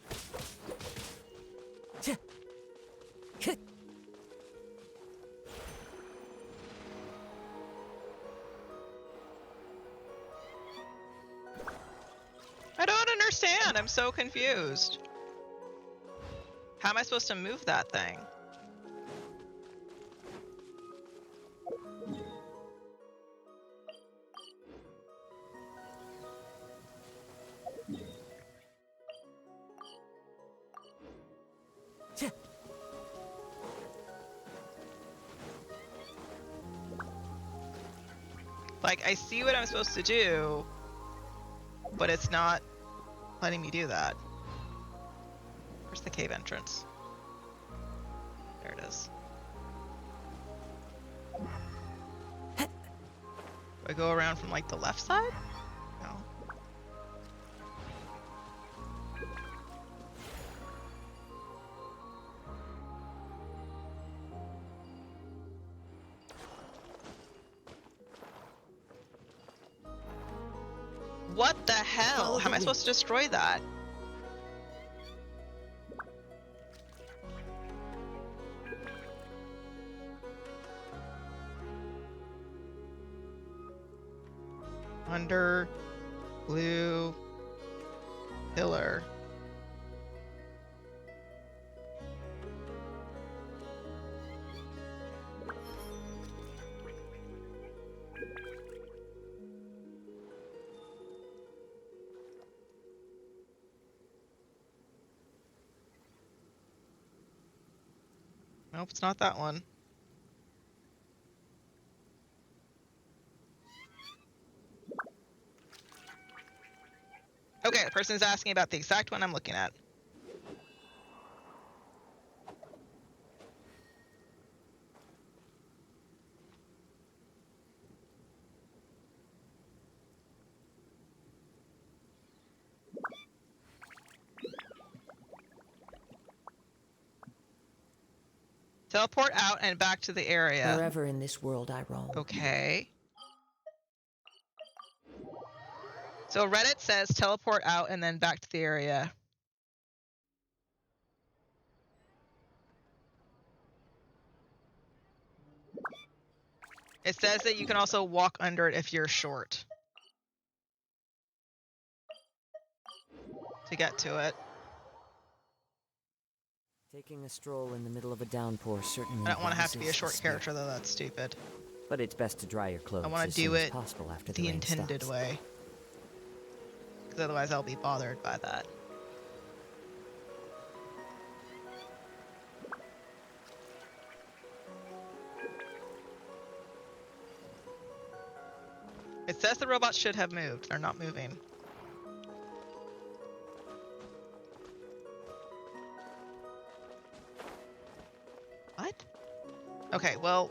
I don't understand. I'm so confused. How am I supposed to move that thing? Like, I see what I'm supposed to do, but it's not letting me do that. Where's the cave entrance? There it is. Do I go around from, like, the left side? No. What the hell? How am I supposed to destroy that? Under blue pillar. Nope, it's not that one. Okay, the person's asking about the exact one I'm looking at. Teleport out and back to the area. Wherever in this world I roam. Okay. So Reddit says teleport out and then back to the area. It says that you can also walk under it if you're short. To get to it. Taking a stroll in the middle of a downpour certainly I don't want to have to be a rouses the short spirit. character though, that's stupid. But it's best to dry your clothes I want as to do soon as it possible after the the rain intended stops. way. Because otherwise I'll be bothered by that. It says the robots should have moved. They're not moving. What? Okay, well...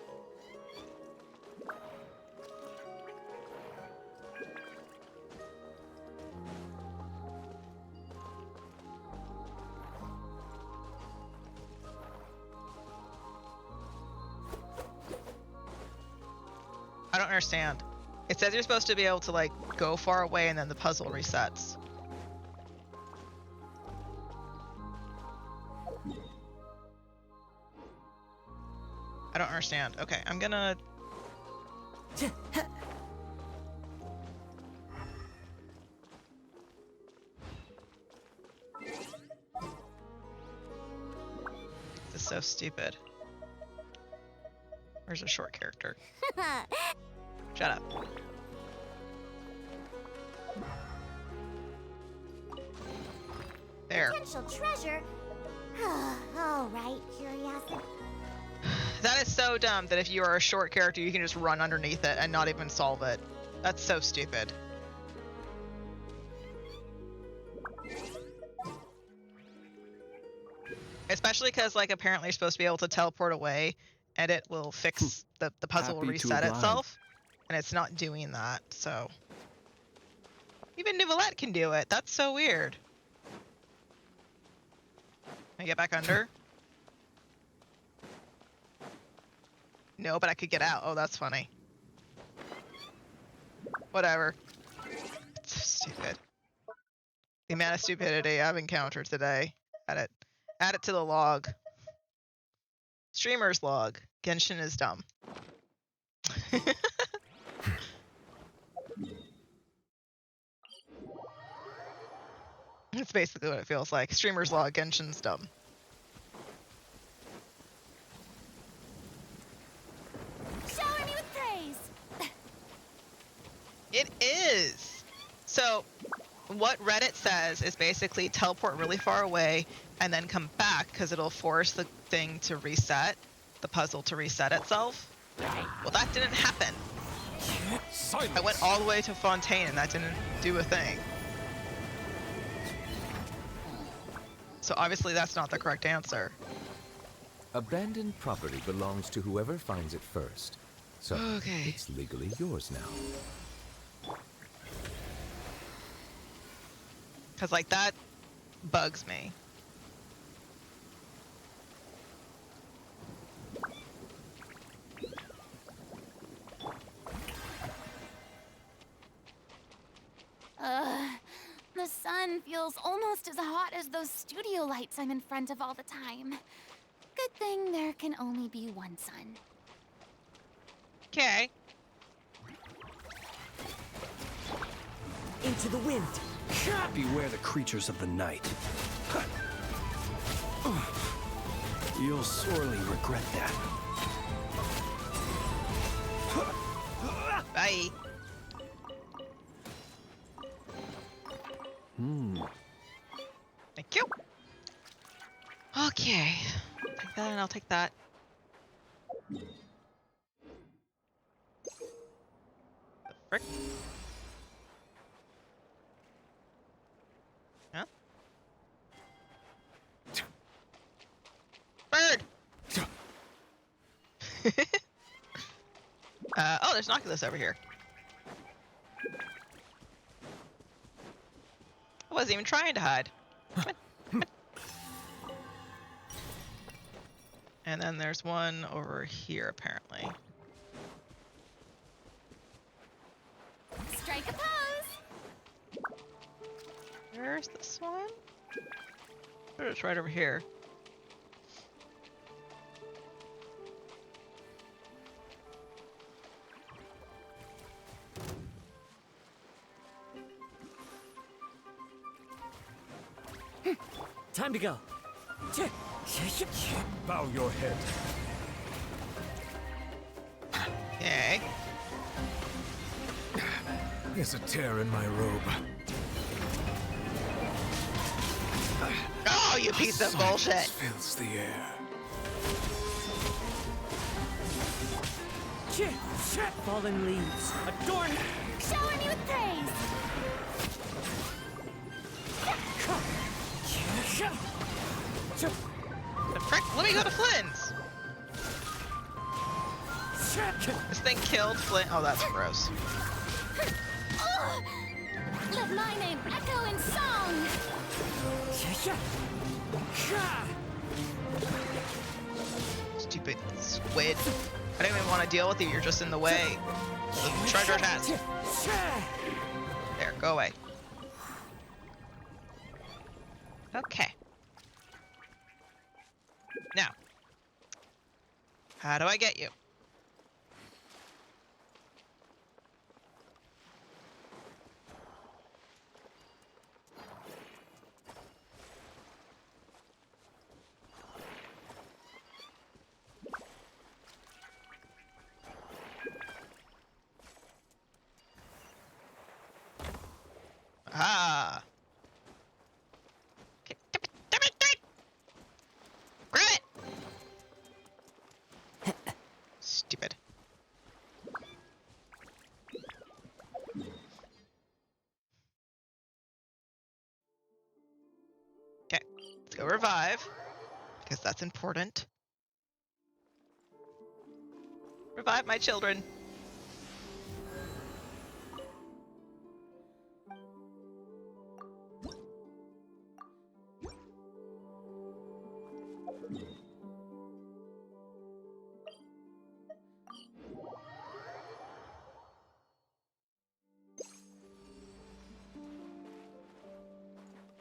I don't understand. It says you're supposed to be able to, like, go far away and then the puzzle resets. I don't understand. Okay, I'm gonna... This is so stupid. Where's a short character? Shut up. There. Potential treasure? All right, curiosity. That is so dumb that if you are a short character, you can just run underneath it and not even solve it. That's so stupid. Especially because, like, apparently you're supposed to be able to teleport away and it will fix the puzzle will Happy to reset oblige. itself. And it's not doing that, so... Even Nouvellette can do it. That's so weird. Can I get back under? No, but I could get out. Oh, that's funny. Whatever. It's so stupid. The amount of stupidity I've encountered today. Add it to the log. Streamer's log. Genshin is dumb. It's basically what it feels like. Streamer's log. Genshin's dumb. Shower me with praise. It is. So, what Reddit says is basically teleport really far away and then come back because it'll force the thing to reset, the puzzle to reset itself. Well, that didn't happen. Silence. I went all the way to Fontaine and that didn't do a thing. So obviously that's not the correct answer. Abandoned property belongs to whoever finds it first. So Okay. it's legally yours now. Because, like, that bugs me. The sun feels almost as hot as those studio lights I'm in front of all the time. Good thing there can only be one sun. Okay. Into the wind. Beware the creatures of the night. You'll sorely regret that. Bye. Thank you. Okay. Take that and I'll take that. The frick? Huh? Bird! Oh, there's an Oculus over here. I wasn't even trying to hide. Come on, come on. And then there's one over here, apparently. Strike a pose! Where's this one? Oh, it's right over here. Time to go. Bow your head. Okay. There's a tear in my robe. Oh, you piece of bullshit! Fills the air. Fallen leaves. Adorn! Shower me with praise! The frick? Let me go to Flynn's! This thing killed Flynn. Oh, that's gross. Ugh! Let my name echo in song! Stupid squid. I don't even want to deal with you. You're just in the way. The treasure chest. There, go away. Okay. Now, how do I get you? Ah. Okay. Damn it. Grab it. Stupid. Okay, let's go revive, because that's important. Revive my children.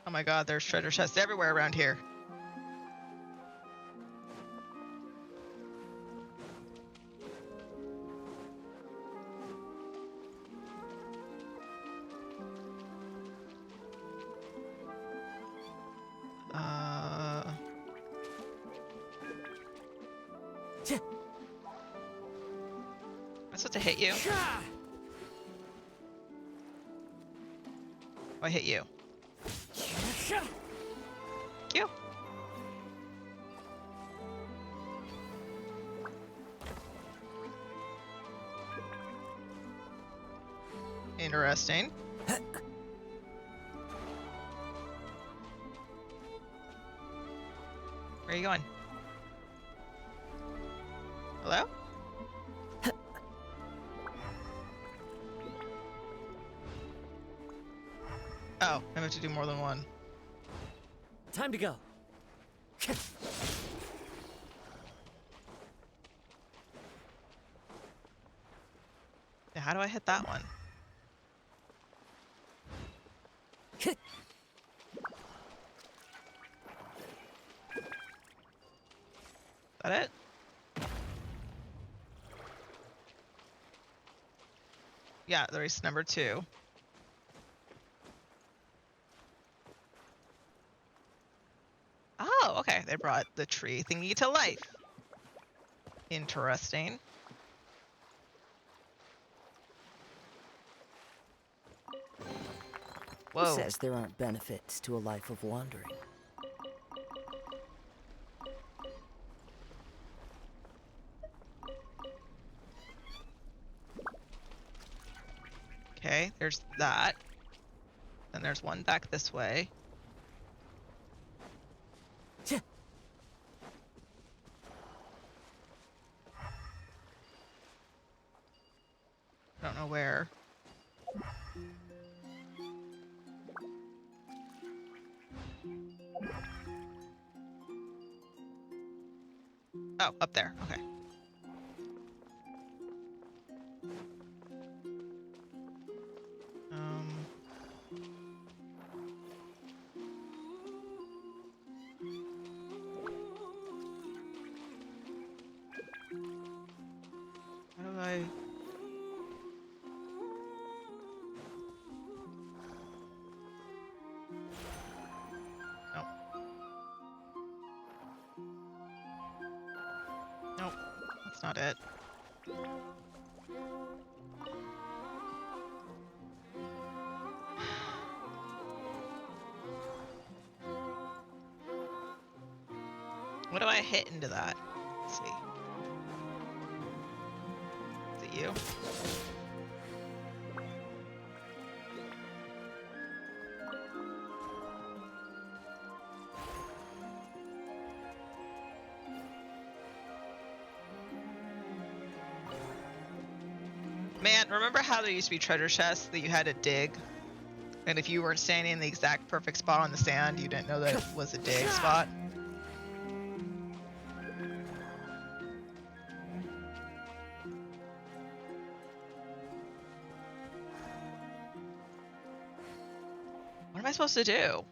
Oh my god, there's treasure chests everywhere around here. Am I supposed to hit you? Oh, I hit you. Thank you. Interesting. Where are you going? Hello? Oh, I have to do more than one. Time to go. Now, how do I hit that one? Is that it? Yeah, there's number 2. Oh, okay. They brought the tree thingy to life. Interesting. Who Whoa. says there aren't benefits to a life of wandering? Okay, there's that. Then there's one back this way. I don't know where. Oh, up there. Okay. How do I... Nope. Nope. That's not it. What do I hit into that? Let's see. you. Man, remember how there used to be treasure chests that you had to dig? And if you weren't standing in the exact perfect spot on the sand, you didn't know that it was a dig spot? What am I supposed to do?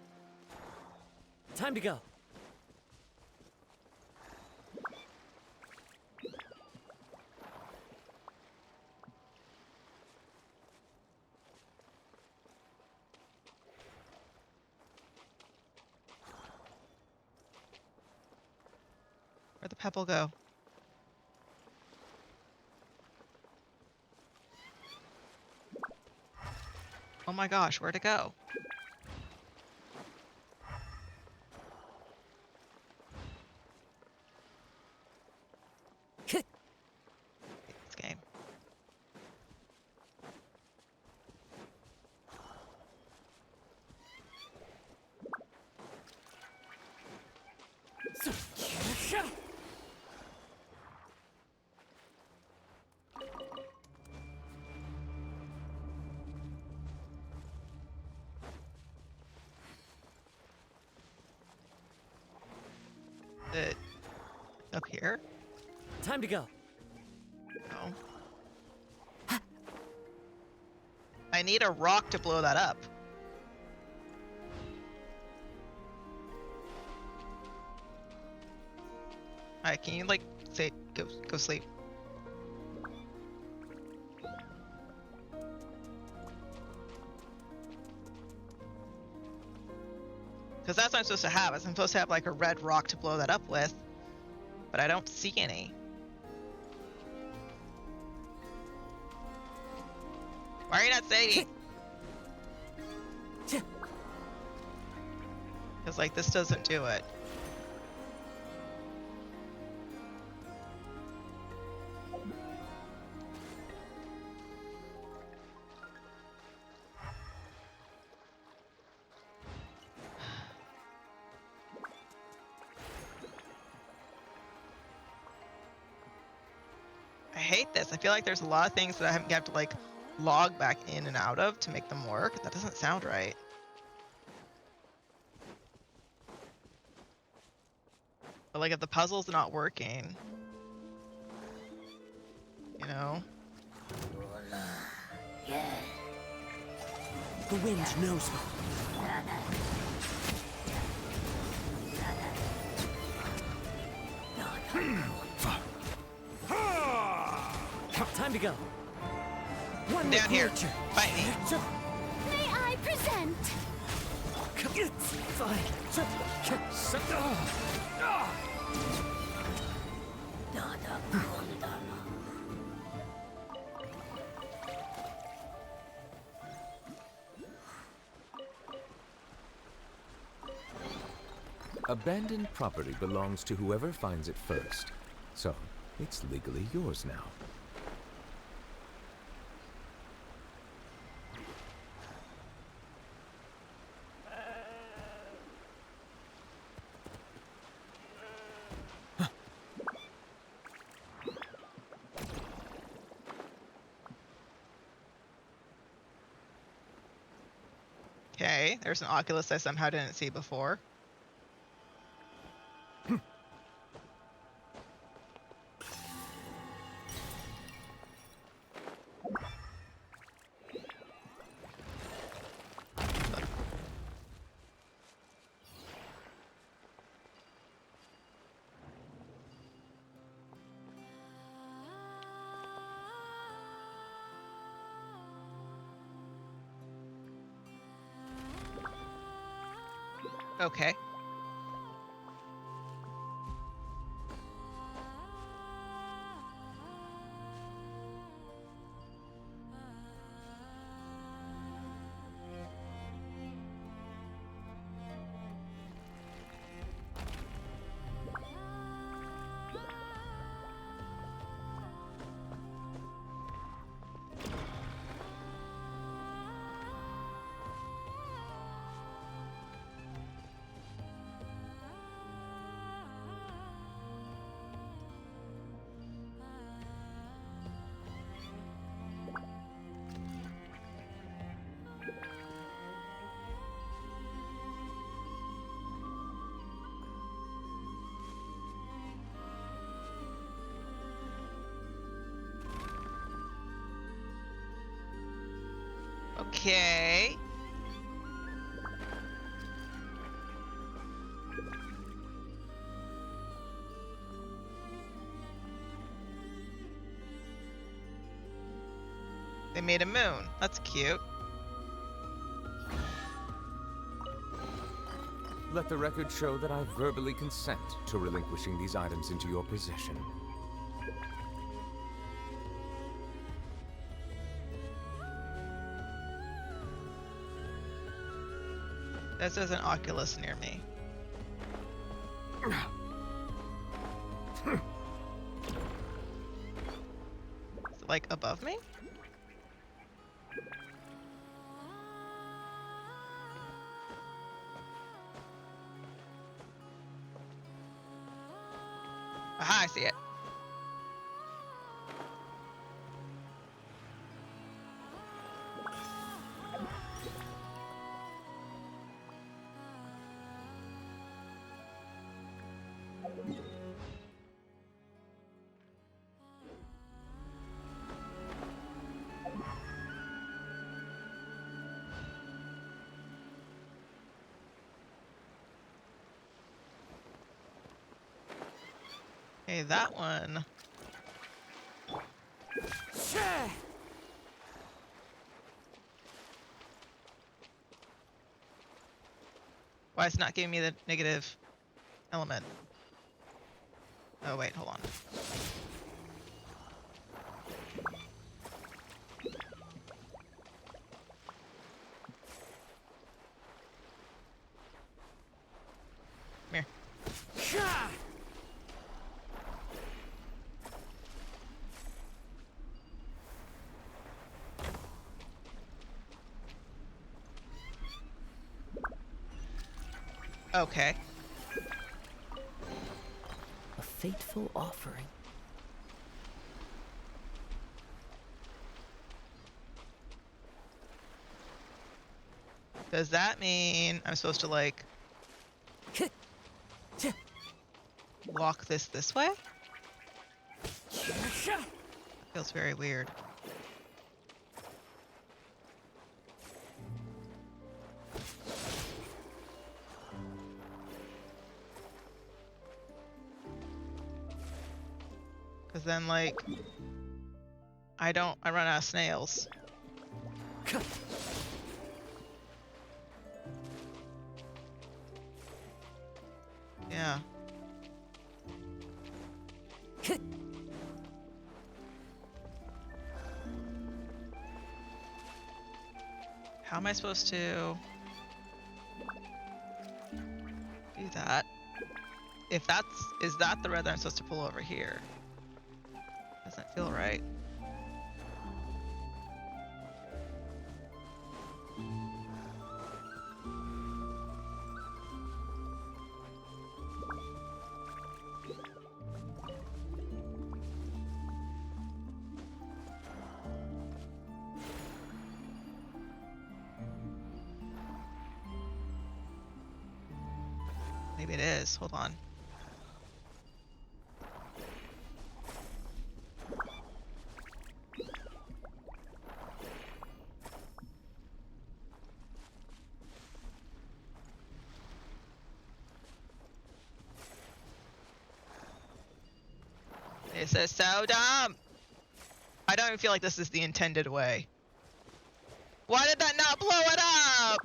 Time to go. Where'd the pebble go? Oh my gosh, where'd it go? This game. It up here? Time to go. No. I need a rock to blow that up. Alright, can you like say go sleep? Because that's what I'm supposed to have. I'm supposed to have like a red rock to blow that up with. But I don't see any. Why are you not saying? Because like this doesn't do it. I hate this. I feel like there's a lot of things that I have to like log back in and out of to make them work. That doesn't sound right. But like if the puzzle's not working, you know? The wind knows me. Time to go. One Down here. creature. Fight me. May I present? Abandoned property belongs to whoever finds it first. So, it's legally yours now. Okay, there's an Oculus I somehow didn't see before. Okay. Okay. They made a moon. That's cute. Let the record show that I verbally consent to relinquishing these items into your possession. This is an Oculus near me. Is it like above me? Aha, I see it. Okay, that one. Why is it not giving me the negative element? Oh wait, hold on. Come here. Okay. A fateful offering. Does that mean I'm supposed to like walk this way? Feels very weird. Cause then like I run out of snails. Yeah. How am I supposed to do that? Is that the road that I'm supposed to pull over here? Doesn't feel right. Maybe it is. Hold on. This is so dumb. I don't even feel like this is the intended way. Why did that not blow it up?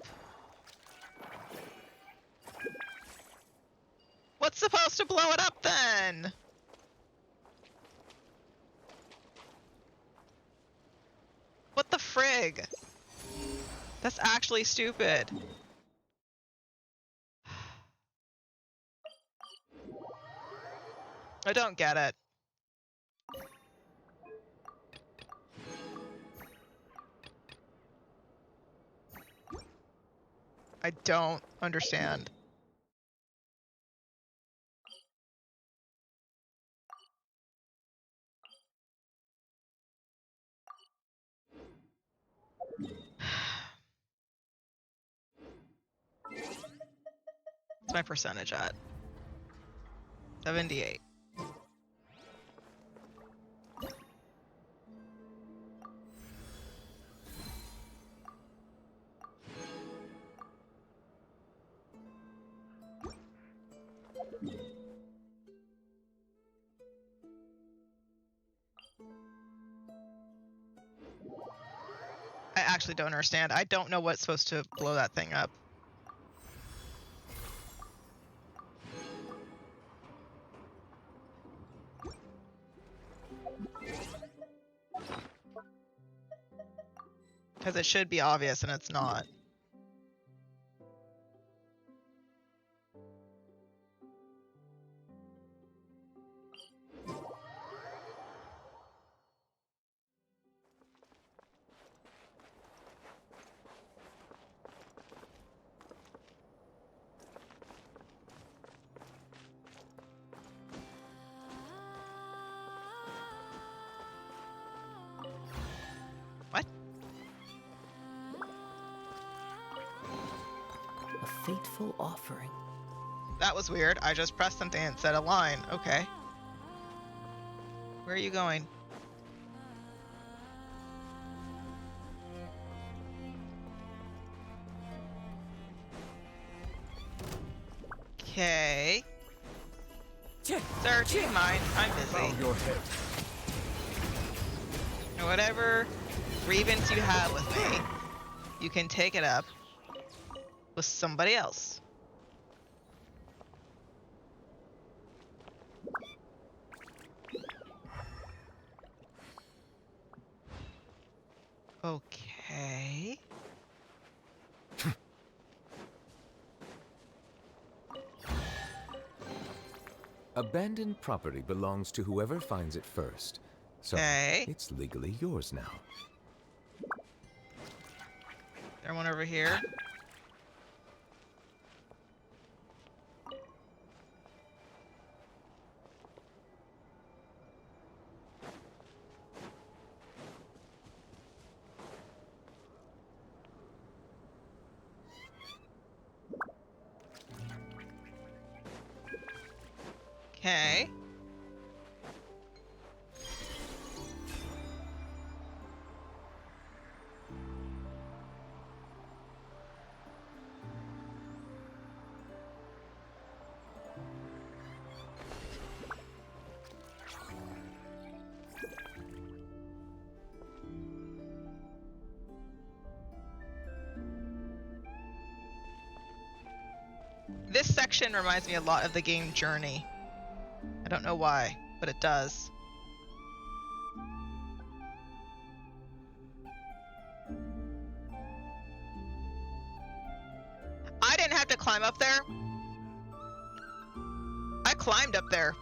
What's supposed to blow it up then? What the frig? That's actually stupid. I don't get it. I don't understand. What's my percentage at? 78. I actually don't understand. I don't know what's supposed to blow that thing up. Because it should be obvious and it's not. What? A fateful offering. That was weird. I just pressed something and it said a line. Okay. Where are you going? Okay. Sir, do you mind? I'm Bow busy. your head. Whatever grievance you have with me, you can take it up with somebody else. Okay. Abandoned property belongs to whoever finds it first. So Okay. it's legally yours now. There one over here. Okay. This section reminds me a lot of the game Journey. I don't know why, but it does. I didn't have to climb up there. I climbed up there.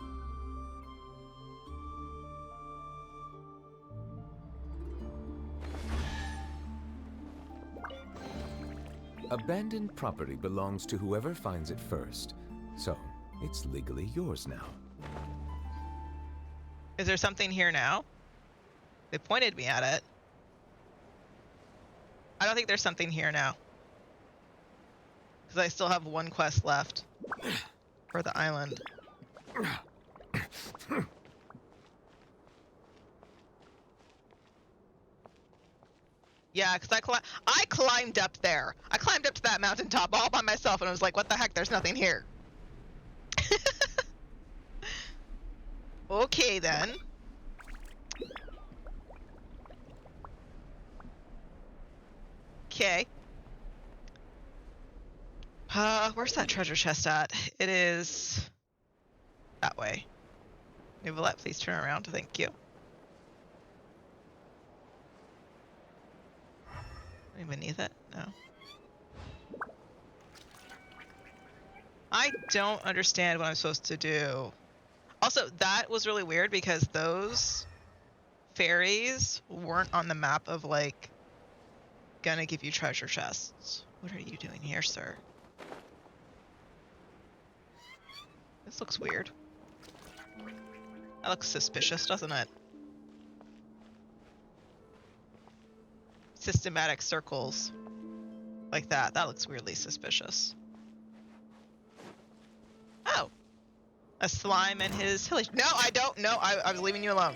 Abandoned property belongs to whoever finds it first. So it's legally yours now. Is there something here now? They pointed me at it. I don't think there's something here now. Because I still have one quest left for the island. Yeah, because I climbed up there. I climbed up to that mountaintop all by myself and I was like, what the heck? There's nothing here. Okay, then. Okay. Where's that treasure chest at? It is that way. Nicolette, please turn around. Thank you. Anything beneath it? No. I don't understand what I'm supposed to do. Also, that was really weird because those fairies weren't on the map of, like, gonna give you treasure chests. What are you doing here, sir? This looks weird. That looks suspicious, doesn't it? Systematic circles like that. That looks weirdly suspicious. Oh. A slime and his hilly. No, I don't. No, I was leaving you alone.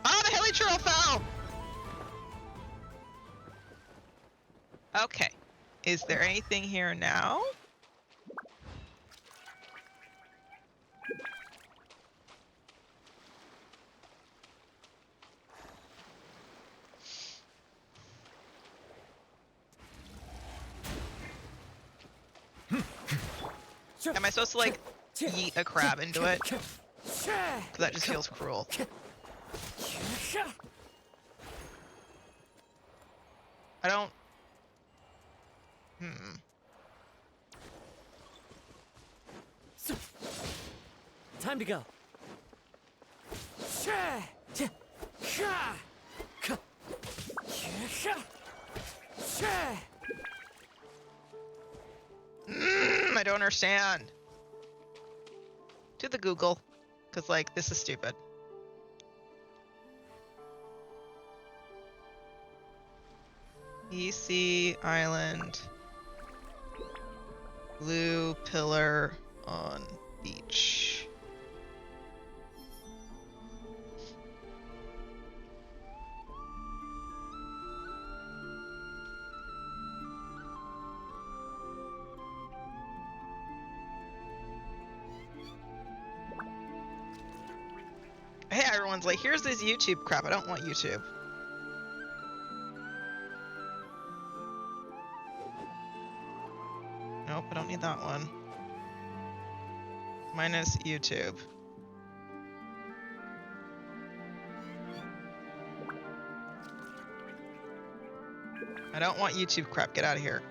Oh, the hilly churl fell! Okay. Is there anything here now? Am I supposed to like yeet a crab into it? Because that just feels cruel. I don't... Time to go. I don't understand. Do the Google. Because, like, this is stupid. EC Island. Blue pillar on beach. Hey, everyone's like, here's this YouTube crap. I don't want YouTube. Nope, I don't need that one. Minus YouTube. I don't want YouTube crap. Get out of here.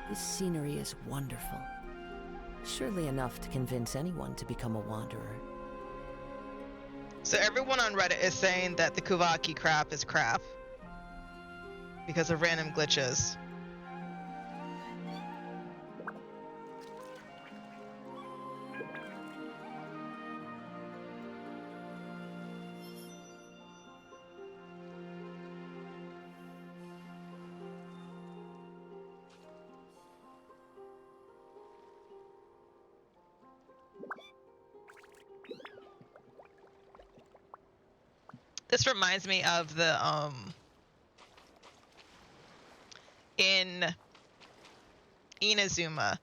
This scenery is wonderful. Surely enough to convince anyone to become a wanderer. So everyone on Reddit is saying that the Kuvaki crap is crap. Because of random glitches. This reminds me of the in Inazuma,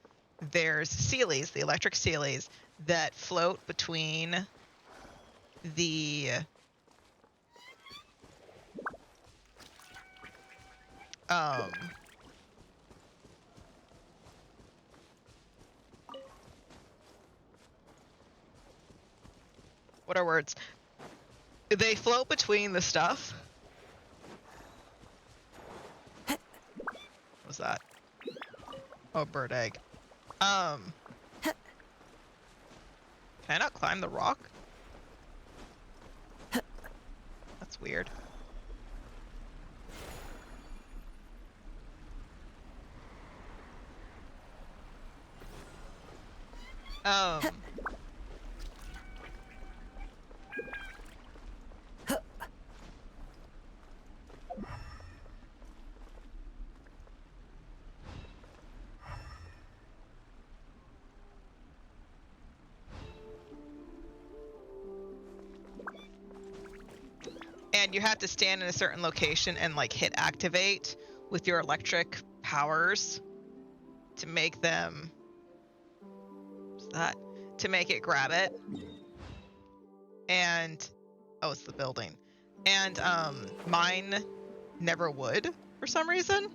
there's Sealies, the electric Sealies, that float between the what are words? They float between the stuff. What was that? Oh, bird egg. Can I not climb the rock? That's weird. And you have to stand in a certain location and like hit activate with your electric powers to make them, what's that? To make it grab it. And oh, it's the building. And mine never would for some reason.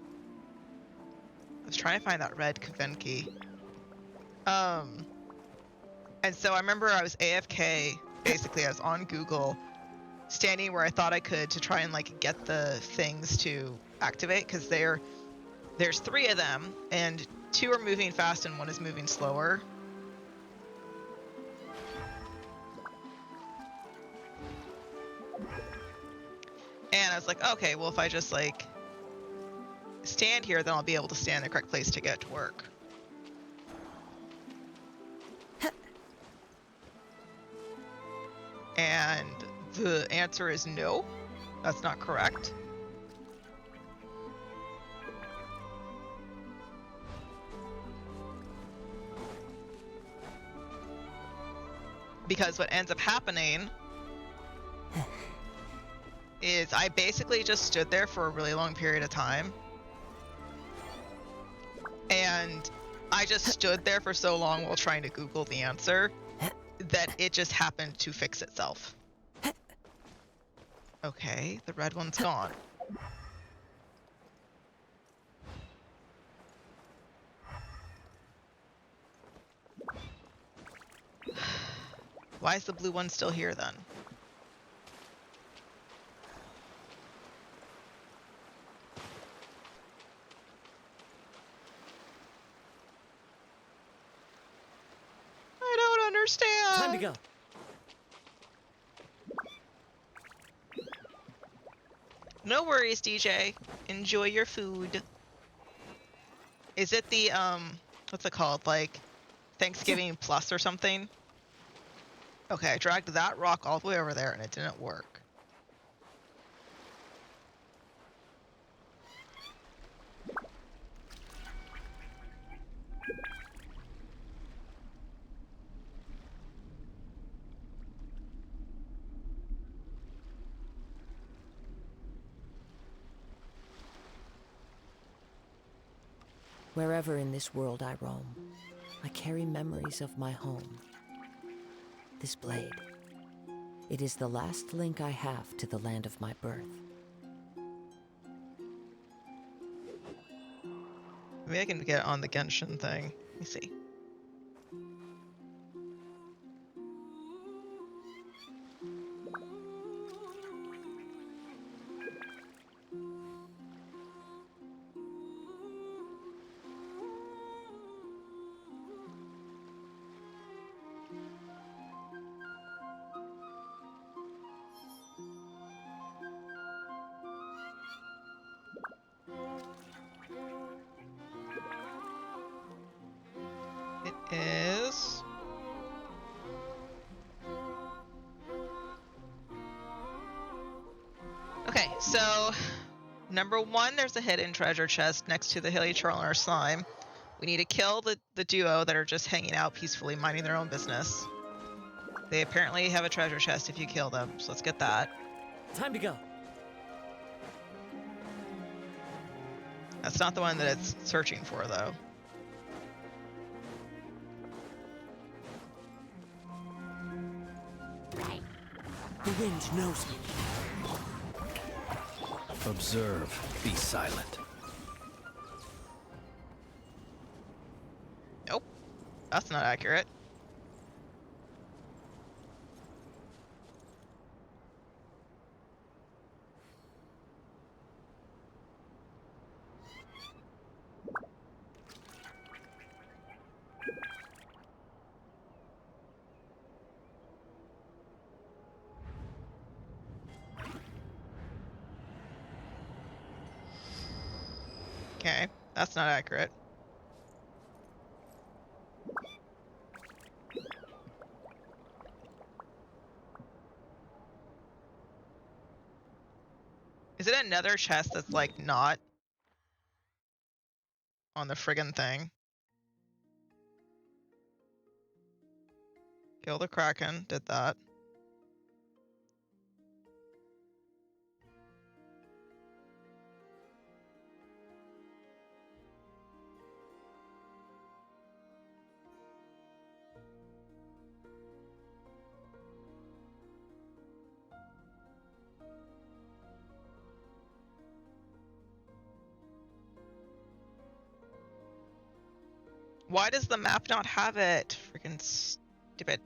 I was trying to find that red Kavenki. And so I remember I was AFK, basically I was on Google, standing where I thought I could to try and like get the things to activate, because there's 3 of them and 2 are moving fast and 1 is moving slower. I was like, okay, well, if I just like stand here, then I'll be able to stand in the correct place to get to work. And the answer is no, that's not correct. Because what ends up happening is I basically just stood there for a really long period of time. And I just stood there for so long while trying to Google the answer that it just happened to fix itself. Okay, the red one's gone. Why is the blue one still here then? I don't understand. Time to go. No worries, DJ. Enjoy your food. Is it the what's it called? Like Thanksgiving Plus or something? Okay, I dragged that rock all the way over there and it didn't work. Wherever in this world I roam, I carry memories of my home. This blade, it is the last link I have to the land of my birth. Maybe I can get on the Genshin thing. Let me see. It is... Okay, so number one, there's a hidden treasure chest next to the Hilly Trawler slime. We need to kill the duo that are just hanging out peacefully, minding their own business. They apparently have a treasure chest if you kill them, so let's get that. Time to go. That's not the one that it's searching for, though. The wind knows me. Observe. Be silent. Nope. That's not accurate. Okay, that's not accurate. Is it another chest that's like not on the friggin' thing? Kill the Kraken, did that. Why does the map not have it? Freaking stupid.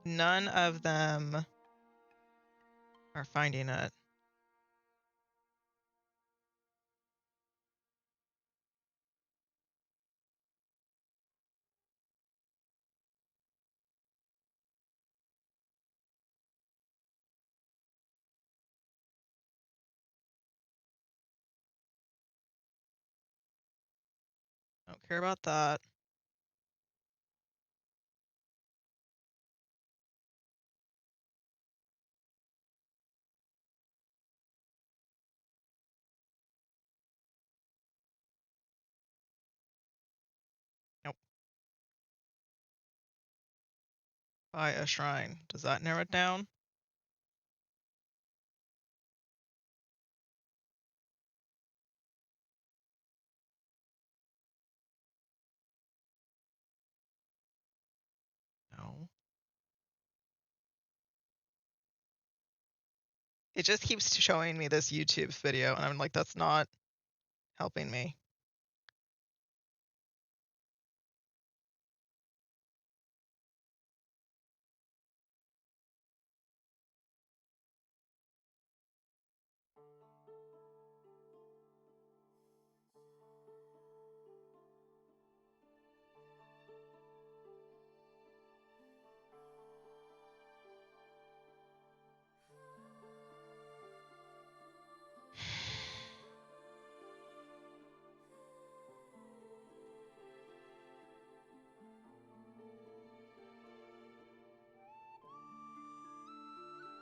none of them are finding it. Don't care about that. Nope. Buy a shrine. Does that narrow it down? No. It just keeps showing me this YouTube video, and I'm like, that's not helping me.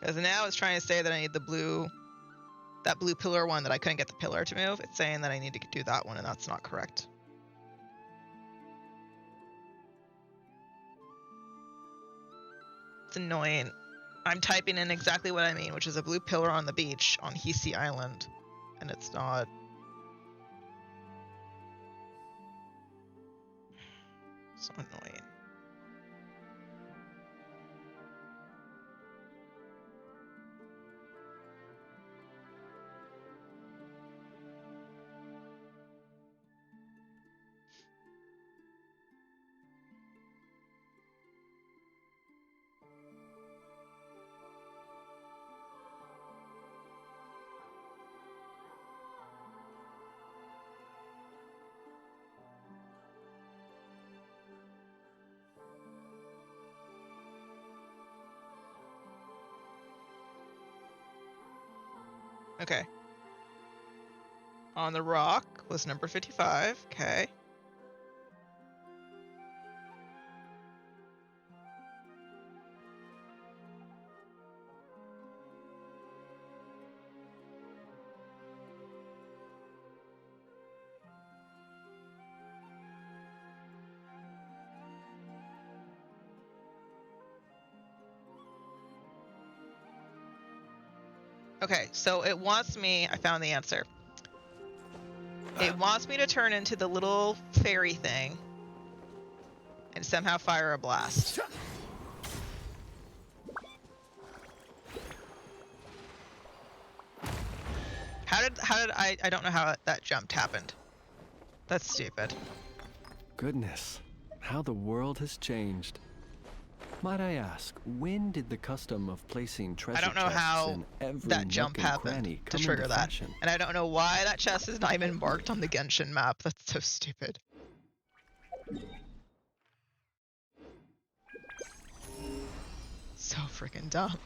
Because now it's trying to say that I need the blue, that blue pillar one that I couldn't get the pillar to move. It's saying that I need to do that one, and that's not correct. It's annoying. I'm typing in exactly what I mean, which is a blue pillar on the beach on Hisi Island, and it's not. So annoying. Okay. On the rock was number 55. Okay. Okay, so it wants me, I found the answer. It wants me to turn into the little fairy thing and somehow fire a blast. How did I don't know how that jump happened. That's stupid. Goodness, how the world has changed. Might I ask, when did the custom of placing treasure I don't know chests how in every that jump nook and happened cranny to come trigger into that. fashion? And I don't know why that chest is not even marked on the Genshin map. That's so stupid. So freaking dumb.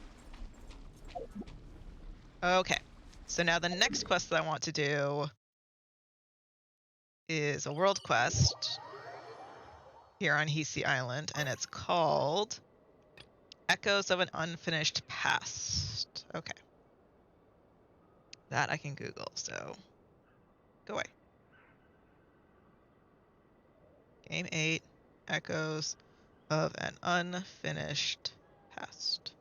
Okay, so now the next quest that I want to do is a world quest here on Hisi Island, and it's called Echoes of an Unfinished Past. Okay. That I can Google, so go away. Game 8, Echoes of an Unfinished Past.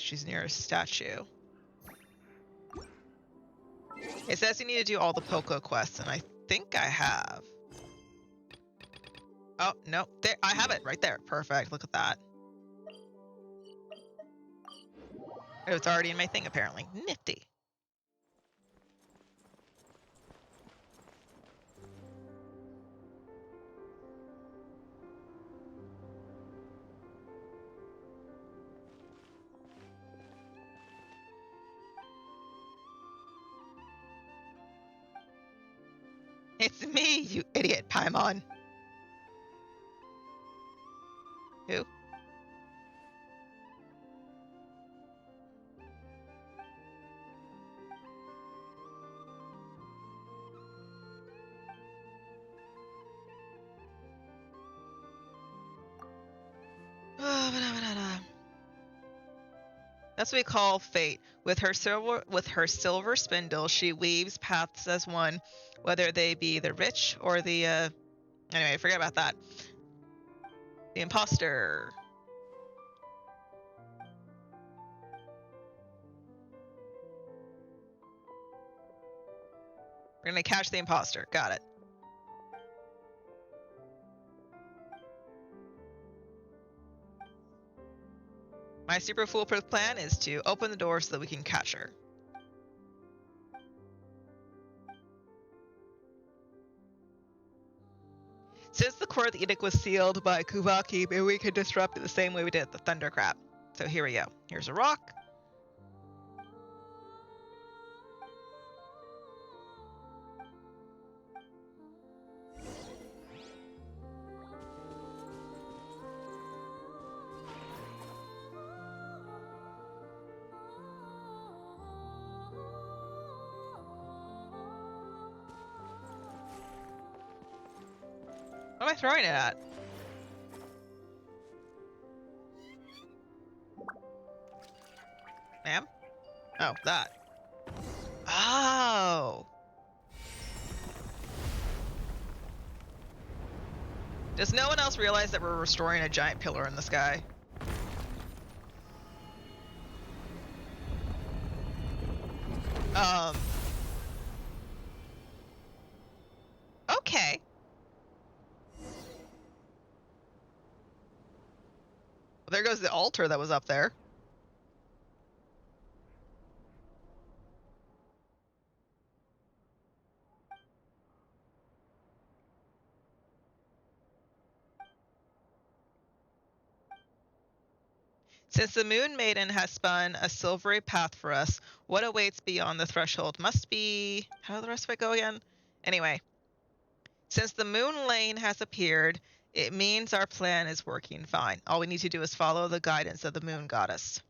She's near a statue. It says you need to do all the Poco quests, and I think I have. Oh, no. There, I have it right there. Perfect. Look at that. Oh, it's already in my thing, apparently. Nifty. It's me, you idiot, Paimon. Who? That's what we call fate. With her silver spindle, she weaves paths as one, whether they be the rich or the anyway, forget about that. The imposter. We're gonna catch the imposter. Got it. My super foolproof plan is to open the door so that we can catch her. Since the court edict was sealed by Kuvaki, maybe we could disrupt it the same way we did the Thundercrab. So here we go. Here's a rock. What am I throwing it at? Ma'am? Oh, that. Oh. Does no one else realize that we're restoring a giant pillar in the sky? Okay. Well, there goes the altar that was up there. Since the Moon Maiden has spun a silvery path for us, what awaits beyond the threshold must be... How did the rest of it go again? Anyway. Since the Moon Lane has appeared, it means our plan is working fine. All we need to do is follow the guidance of the Moon Goddess.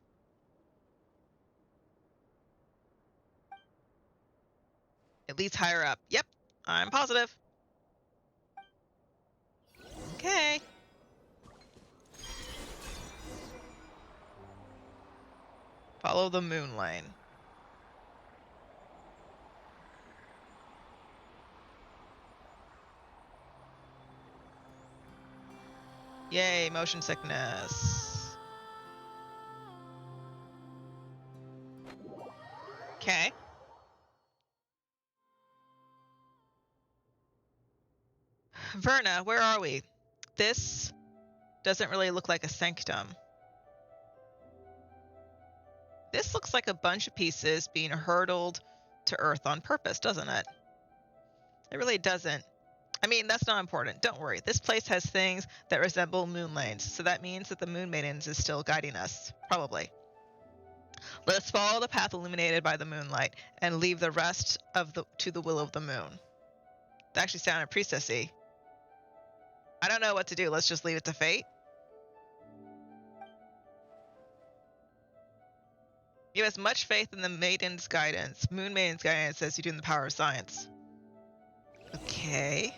It leads higher up. Yep, I'm positive. Okay. Follow the Moon Lane. Yay, motion sickness. Okay. Verna, where are we? This doesn't really look like a sanctum. This looks like a bunch of pieces being hurtled to Earth on purpose, doesn't it? It really doesn't. I mean, that's not important. Don't worry. This place has things that resemble moon lanes, so that means that the Moon Maidens is still guiding us. Probably. Let us follow the path illuminated by the moonlight and leave the rest to the will of the moon. That actually sounded priestessy. I don't know what to do. Let's just leave it to fate. You have as much faith in the Maiden's guidance, Moon Maiden's guidance, as you do in the power of science. Okay.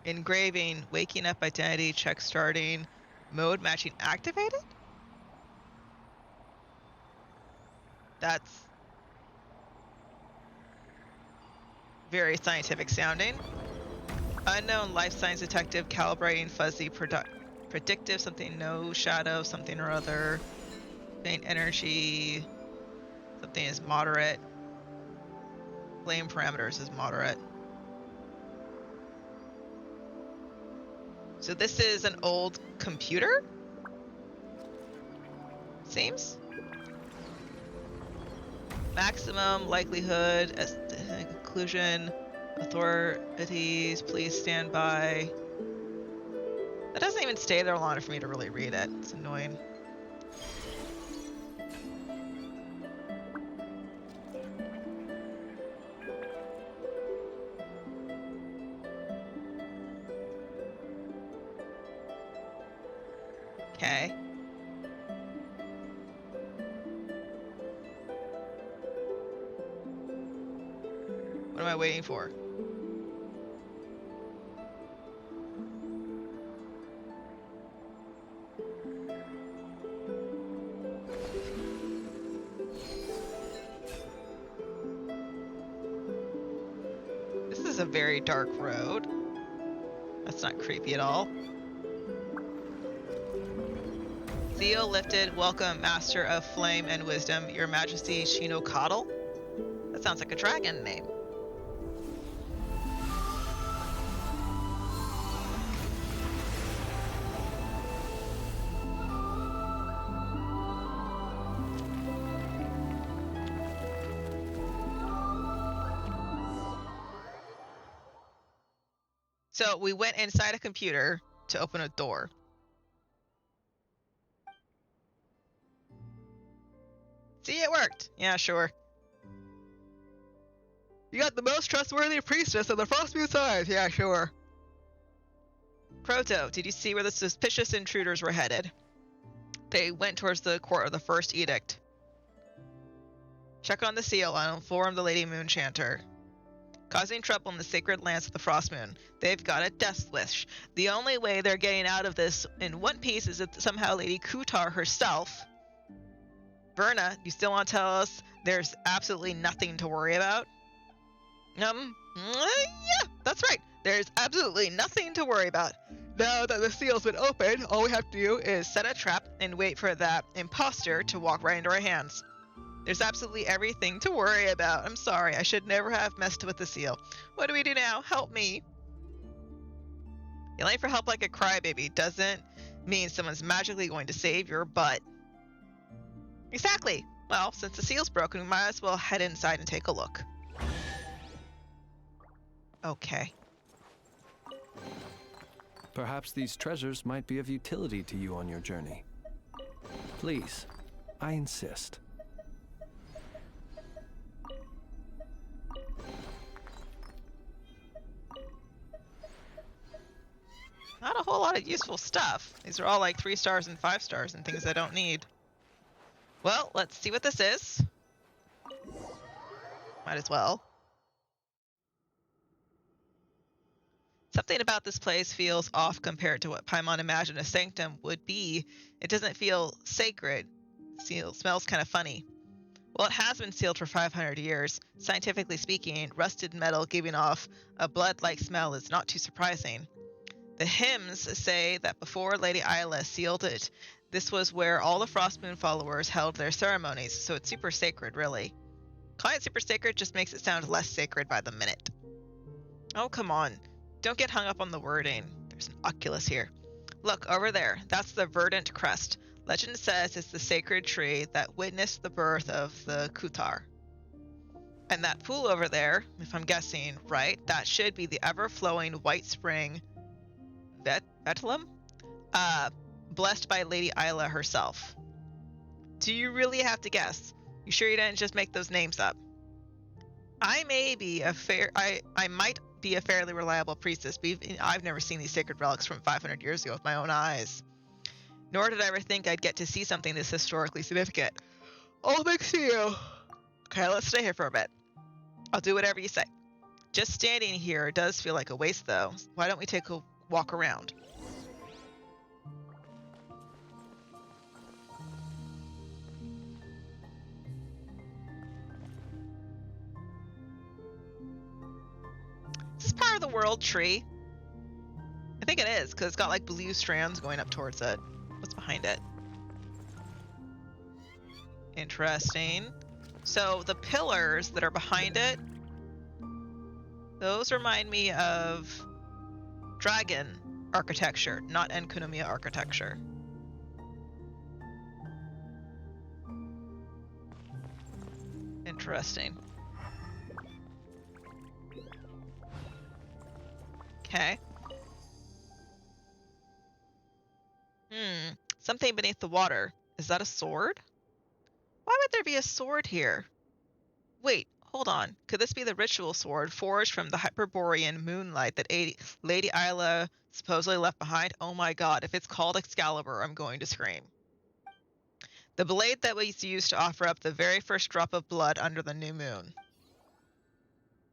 Engraving, waking up identity, check starting, mode matching activated? That's very scientific sounding. Unknown life science detective calibrating fuzzy predictive something, no shadow something or other. Faint energy. Something is moderate. Flame parameters is moderate. So this is an old computer? Seems? Maximum likelihood, conclusion, authorities, please stand by. That doesn't even stay there long enough for me to really read it. It's annoying. Okay. What am I waiting for? This is a very dark road. That's not creepy at all. Seal lifted, welcome, Master of Flame and Wisdom, Your Majesty Shinokadal? That sounds like a dragon name. So we went inside a computer to open a door. See, it worked. Yeah, sure. You got the most trustworthy priestess of the Frostmoon side. Yeah, sure. Proto, did you see where the suspicious intruders were headed? They went towards the court of the first edict. Check on the seal and inform the Lady Moonchanter. Causing trouble in the sacred lands of the Frostmoon. They've got a death wish. The only way they're getting out of this in one piece is if somehow Lady Kutar herself... Verna, you still want to tell us there's absolutely nothing to worry about? Yeah, that's right. There's absolutely nothing to worry about. Now that the seal's been opened, all we have to do is set a trap and wait for that imposter to walk right into our hands. There's absolutely everything to worry about. I'm sorry, I should never have messed with the seal. What do we do now? Help me. Yelling for help like a crybaby doesn't mean someone's magically going to save your butt. Exactly. Well, since the seal's broken, we might as well head inside and take a look. Okay. Perhaps these treasures might be of utility to you on your journey. Please, I insist. Not a whole lot of useful stuff. These are all like 3 stars and 5 stars and things I don't need. Well, let's see what this is. Might as well. Something about this place feels off compared to what Paimon imagined a sanctum would be. It doesn't feel sacred. It smells kind of funny. Well, it has been sealed for 500 years. Scientifically speaking, rusted metal giving off a blood-like smell is not too surprising. The hymns say that before Lady Isla sealed it, this was where all the Frostmoon followers held their ceremonies, so it's super sacred, really. Calling it super sacred just makes it sound less sacred by the minute. Oh, come on. Don't get hung up on the wording. There's an oculus here. Look, over there. That's the verdant crest. Legend says it's the sacred tree that witnessed the birth of the Kutar. And that pool over there, if I'm guessing right, that should be the ever-flowing white spring Vetlum? Blessed by Lady Isla herself. Do you really have to guess? You sure you didn't just make those names up? I might be a fairly reliable priestess, but I've never seen these sacred relics from 500 years ago with my own eyes. Nor did I ever think I'd get to see something this historically significant. All thanks to you. Okay, let's stay here for a bit. I'll do whatever you say. Just standing here does feel like a waste, though. Why don't we take a walk around? Is this part of the world tree? I think it is, because it's got like blue strands going up towards it. What's behind it? Interesting. So the pillars that are behind it, those remind me of dragon architecture, not Enkanomiya architecture. Interesting. Okay. Something beneath the water. Is that a sword? Why would there be a sword here? Wait, hold on. Could this be the ritual sword forged from the Hyperborean moonlight that Lady Isla supposedly left behind? Oh my god, if it's called Excalibur, I'm going to scream. The blade that was used to offer up the very first drop of blood under the new moon.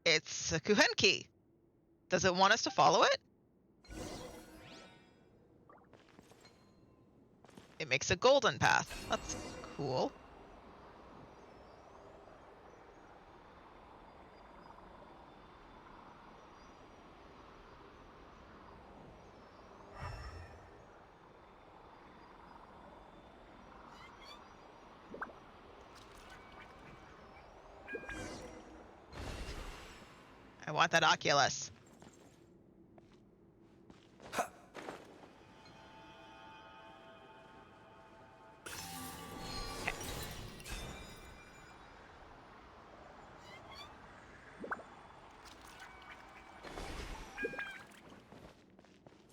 It's a Kuhenki. Does it want us to follow it? It makes a golden path. That's cool. I want that Oculus.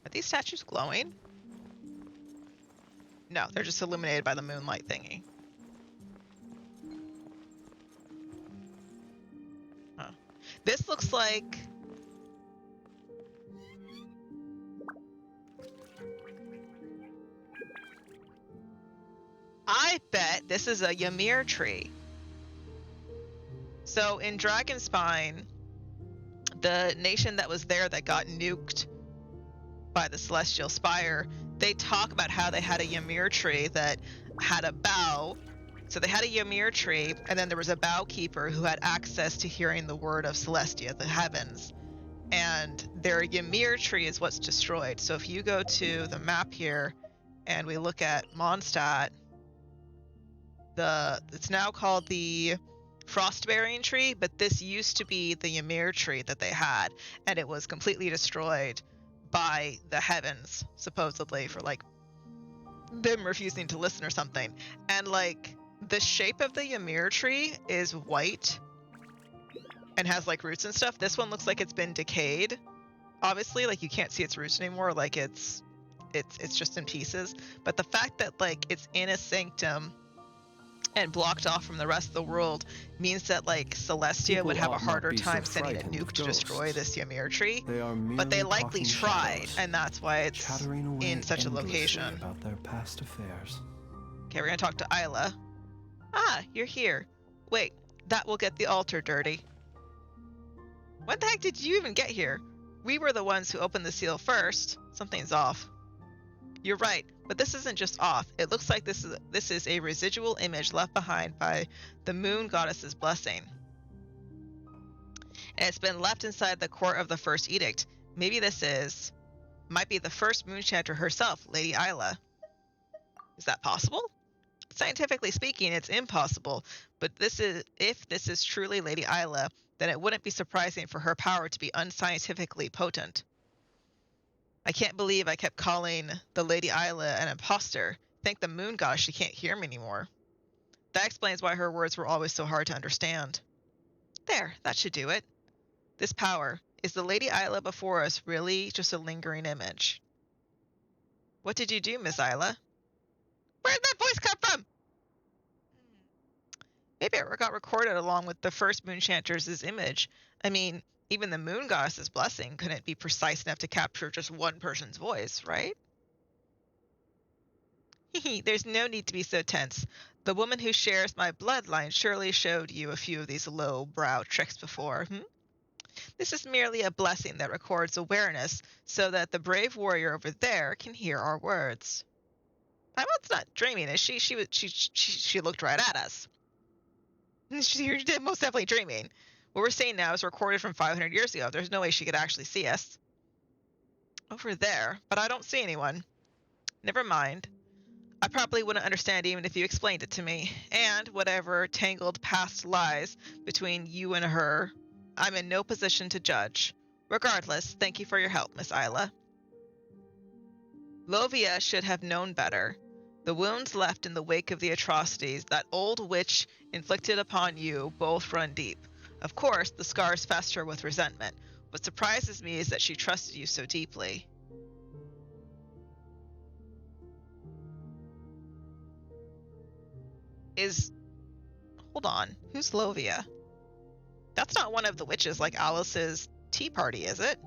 Are these statues glowing? No, they're just illuminated by the moonlight thingy. Huh. This looks like... I bet this is a Ymir tree. So in Dragonspine, the nation that was there that got nuked by the Celestial Spire, they talk about how they had a Ymir tree that had a bough. So they had a Ymir tree, and then there was a bough keeper who had access to hearing the word of Celestia, the heavens. And their Ymir tree is what's destroyed. So if you go to the map here and we look at Mondstadt, it's now called the Frostbearing tree, but this used to be the Ymir tree that they had, and it was completely destroyed by the heavens, supposedly, for like them refusing to listen or something. And like the shape of the Ymir tree is white and has like roots and stuff. This one looks like it's been decayed. Obviously, like you can't see its roots anymore, like it's just in pieces. But the fact that like it's in a sanctum and blocked off from the rest of the world means that like Celestia People would have a ought not harder be so time sending a frightened of nuke to destroy ghosts. this Ymir tree. They are But they merely likely talking tried, shadows, and that's why it's chattering away in such a endlessly location. about their past affairs. Okay, we're gonna talk to Isla. Ah, you're here. Wait, that will get the altar dirty. When the heck did you even get here? We were the ones who opened the seal first. Something's off. You're right, but this isn't just off. It looks like this is a residual image left behind by the moon goddess's blessing. And it's been left inside the court of the first edict. Maybe might be the first Moonchanter herself, Lady Isla. Is that possible? Scientifically speaking, it's impossible, but if this is truly Lady Isla, then it wouldn't be surprising for her power to be unscientifically potent. I can't believe I kept calling the Lady Isla an imposter. Thank the moon goddess she can't hear me anymore. That explains why her words were always so hard to understand. There, that should do it. This power, is the Lady Isla before us really just a lingering image? What did you do, Miss Isla? Where did that voice come from? Maybe it got recorded along with the first Moonchanter's image. I mean, even the moon goddess's blessing couldn't be precise enough to capture just one person's voice, right? There's no need to be so tense. The woman who shares my bloodline surely showed you a few of these low-brow tricks before. This is merely a blessing that records awareness so that the brave warrior over there can hear our words. Imel's not dreaming, is she? She looked right at us. She did most definitely dreaming. What we're saying now is recorded from 500 years ago. There's no way she could actually see us. Over there, but I don't see anyone. Never mind. I probably wouldn't understand even if you explained it to me, and whatever tangled past lies between you and her, I'm in no position to judge. Regardless, thank you for your help, Miss Isla. Lovia should have known better. The wounds left in the wake of the atrocities that old witch inflicted upon you both run deep. Of course, the scars fester with resentment. What surprises me is that she trusted you so deeply. Hold on, who's Lovia? That's not one of the witches like Alice's tea party, is it?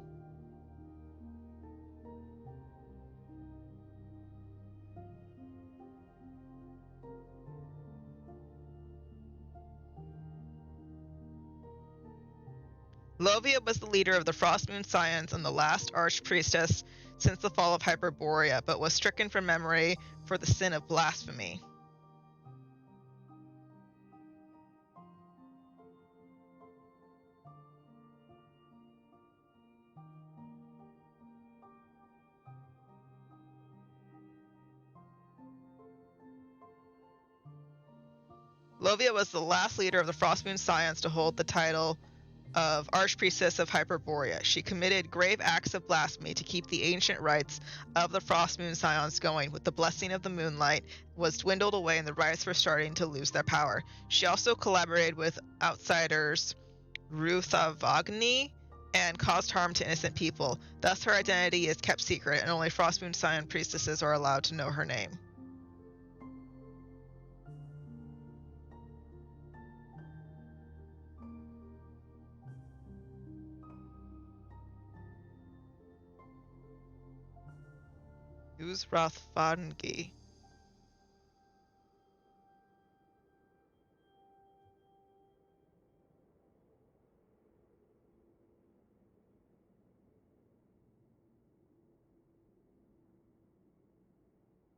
Lovia was the leader of the Frostmoon Scions and the last archpriestess since the fall of Hyperborea, but was stricken from memory for the sin of blasphemy. Lovia was the last leader of the Frostmoon Scions to hold the title of Archpriestess of Hyperborea. She committed grave acts of blasphemy to keep the ancient rites of the Frostmoon Scions going. With the blessing of the moonlight was dwindled away and the rites were starting to lose their power. She also collaborated with outsiders Ruthavagni and caused harm to innocent people. Thus her identity is kept secret and only Frostmoon Scion priestesses are allowed to know her name. Who's Rathvangi?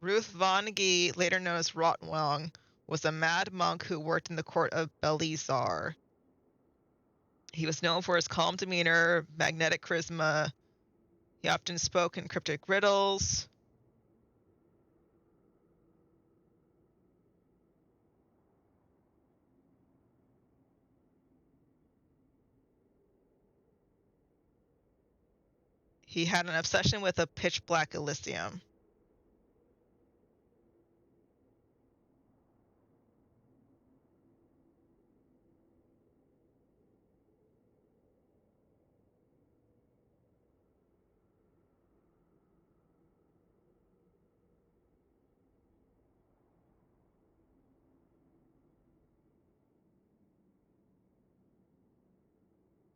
Ruthvangi, later known as Rotwang, was a mad monk who worked in the court of Belizar. He was known for his calm demeanor, magnetic charisma. He often spoke in cryptic riddles. He had an obsession with a pitch black Elysium.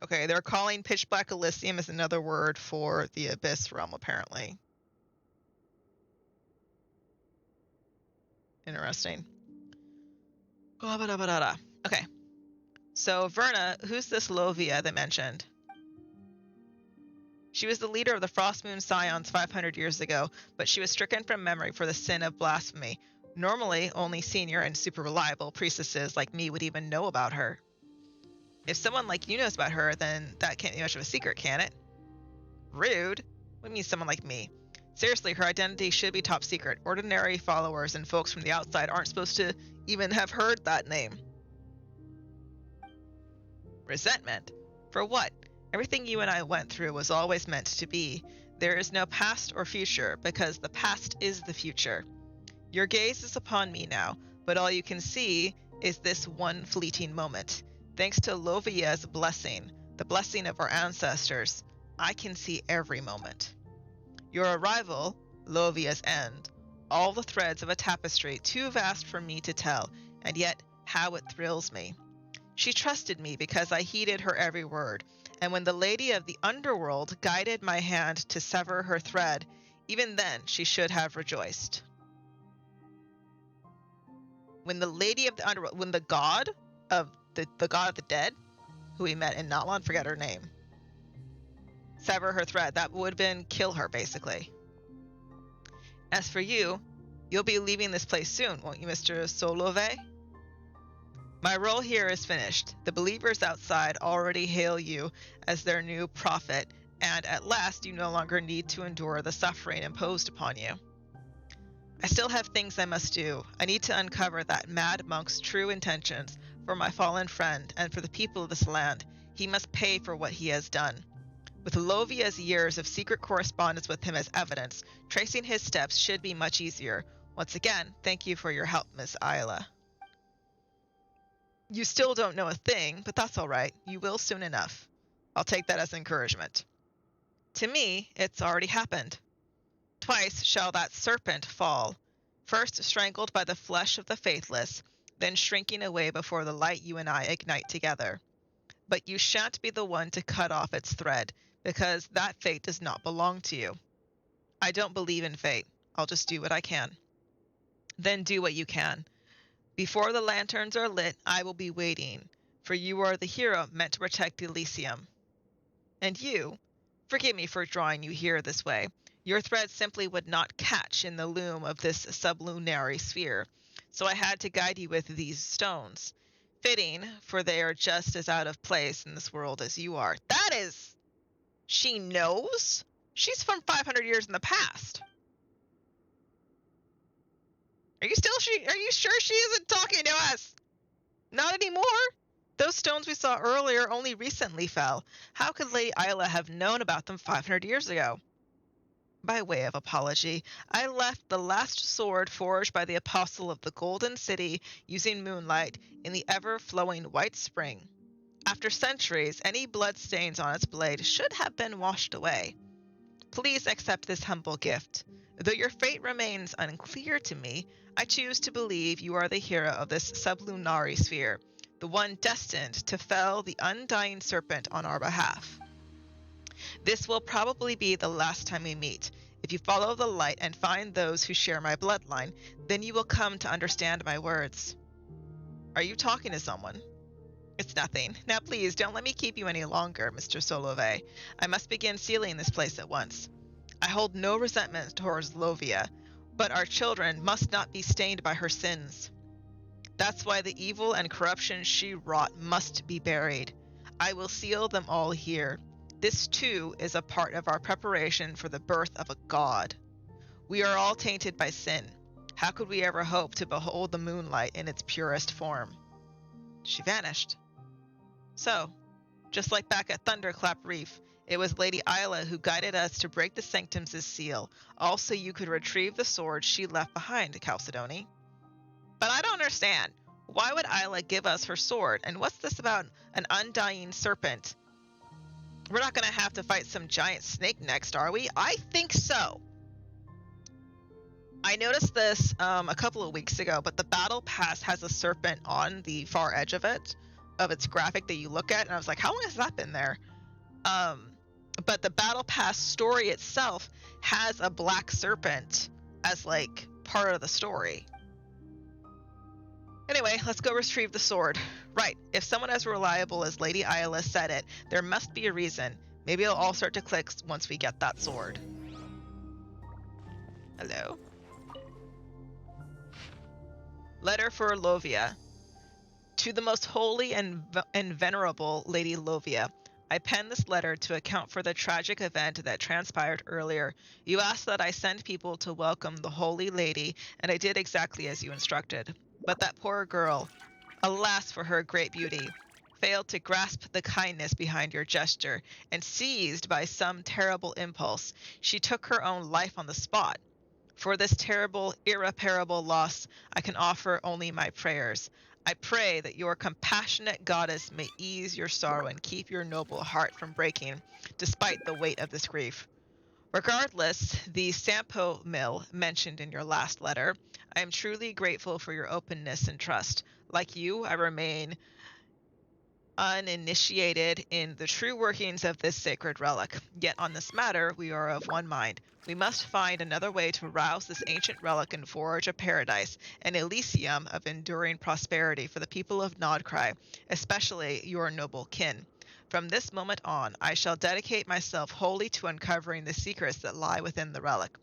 Okay, they're calling pitch black Elysium as another word for the abyss realm, apparently. Interesting. Okay. So, Verna, who's this Lovia they mentioned? She was the leader of the Frostmoon Scions 500 years ago, but she was stricken from memory for the sin of blasphemy. Normally, only senior and super reliable priestesses like me would even know about her. If someone like you knows about her, then that can't be much of a secret, can it? Rude? What do you mean someone like me? Seriously, her identity should be top secret. Ordinary followers and folks from the outside aren't supposed to even have heard that name. Resentment? For what? Everything you and I went through was always meant to be. There is no past or future, because the past is the future. Your gaze is upon me now, but all you can see is this one fleeting moment. Thanks to Lovia's blessing, the blessing of our ancestors, I can see every moment. Your arrival, Lovia's end, all the threads of a tapestry too vast for me to tell, and yet how it thrills me. She trusted me because I heeded her every word, and when the lady of the underworld guided my hand to sever her thread, even then she should have rejoiced. When the lady of the underworld, when the god of the god of the dead, who we met in Natlan, forget her name, sever her thread, that would have been kill her, basically. As for you, you'll be leaving this place soon, won't you, Mr. Solove? My role here is finished. The believers outside already hail you as their new prophet, and at last you no longer need to endure the suffering imposed upon you. I still have things I must do. I need to uncover that mad monk's true intentions for my fallen friend and for the people of this land. He must pay for what he has done. With Lovia's years of secret correspondence with him as evidence, tracing his steps should be much easier. Once again, thank you for your help, Miss Isla. You still don't know a thing, but that's all right. You will soon enough. I'll take that as encouragement. To me, it's already happened. Twice shall that serpent fall, first strangled by the flesh of the faithless, then shrinking away before the light you and I ignite together. But you shan't be the one to cut off its thread, because that fate does not belong to you. I don't believe in fate. I'll just do what I can. Then do what you can. Before the lanterns are lit, I will be waiting, for you are the hero meant to protect Elysium. And you, forgive me for drawing you here this way, your thread simply would not catch in the loom of this sublunary sphere, so I had to guide you with these stones. Fitting, for they are just as out of place in this world as you are. That is... She knows? She's from 500 years in the past. Are you sure she isn't talking to us? Not anymore? Those stones we saw earlier only recently fell. How could Lady Isla have known about them 500 years ago? By way of apology, I left the last sword forged by the Apostle of the Golden City using moonlight in the ever-flowing white spring. After centuries, any blood stains on its blade should have been washed away. Please accept this humble gift. Though your fate remains unclear to me, I choose to believe you are the hero of this sublunary sphere, the one destined to fell the undying serpent on our behalf. This will probably be the last time we meet. If you follow the light and find those who share my bloodline, then you will come to understand my words. Are you talking to someone? It's nothing. Now please, don't let me keep you any longer, Mr. Solove. I must begin sealing this place at once. I hold no resentment towards Lovia, but our children must not be stained by her sins. That's why the evil and corruption she wrought must be buried. I will seal them all here. This, too, is a part of our preparation for the birth of a god. We are all tainted by sin. How could we ever hope to behold the moonlight in its purest form? She vanished. So, just like back at Thunderclap Reef, it was Lady Isla who guided us to break the Sanctum's seal, all so you could retrieve the sword she left behind, Chalcedony. But I don't understand. Why would Isla give us her sword, and what's this about an undying serpent? We're not going to have to fight some giant snake next, are we? I think so. I noticed this a couple of weeks ago, but the battle pass has a serpent on the far edge of it, of its graphic that you look at, and I was like, how long has that been there? But the battle pass story itself has a black serpent as like part of the story. Anyway, let's go retrieve the sword. Right, if someone as reliable as Lady Isla said it, there must be a reason. Maybe it'll all start to click once we get that sword. Hello? Letter for Lovia. To the most holy and venerable Lady Lovia, I pen this letter to account for the tragic event that transpired earlier. You asked that I send people to welcome the holy lady, and I did exactly as you instructed. But that poor girl, alas for her great beauty, failed to grasp the kindness behind your gesture, and seized by some terrible impulse, she took her own life on the spot. For this terrible, irreparable loss, I can offer only my prayers. I pray that your compassionate goddess may ease your sorrow and keep your noble heart from breaking, despite the weight of this grief. Regardless, the Sampo mill mentioned in your last letter, I am truly grateful for your openness and trust. Like you, I remain uninitiated in the true workings of this sacred relic. Yet on this matter, we are of one mind. We must find another way to rouse this ancient relic and forge a paradise, an Elysium of enduring prosperity for the people of Nodkrai, especially your noble kin. From this moment on, I shall dedicate myself wholly to uncovering the secrets that lie within the relic.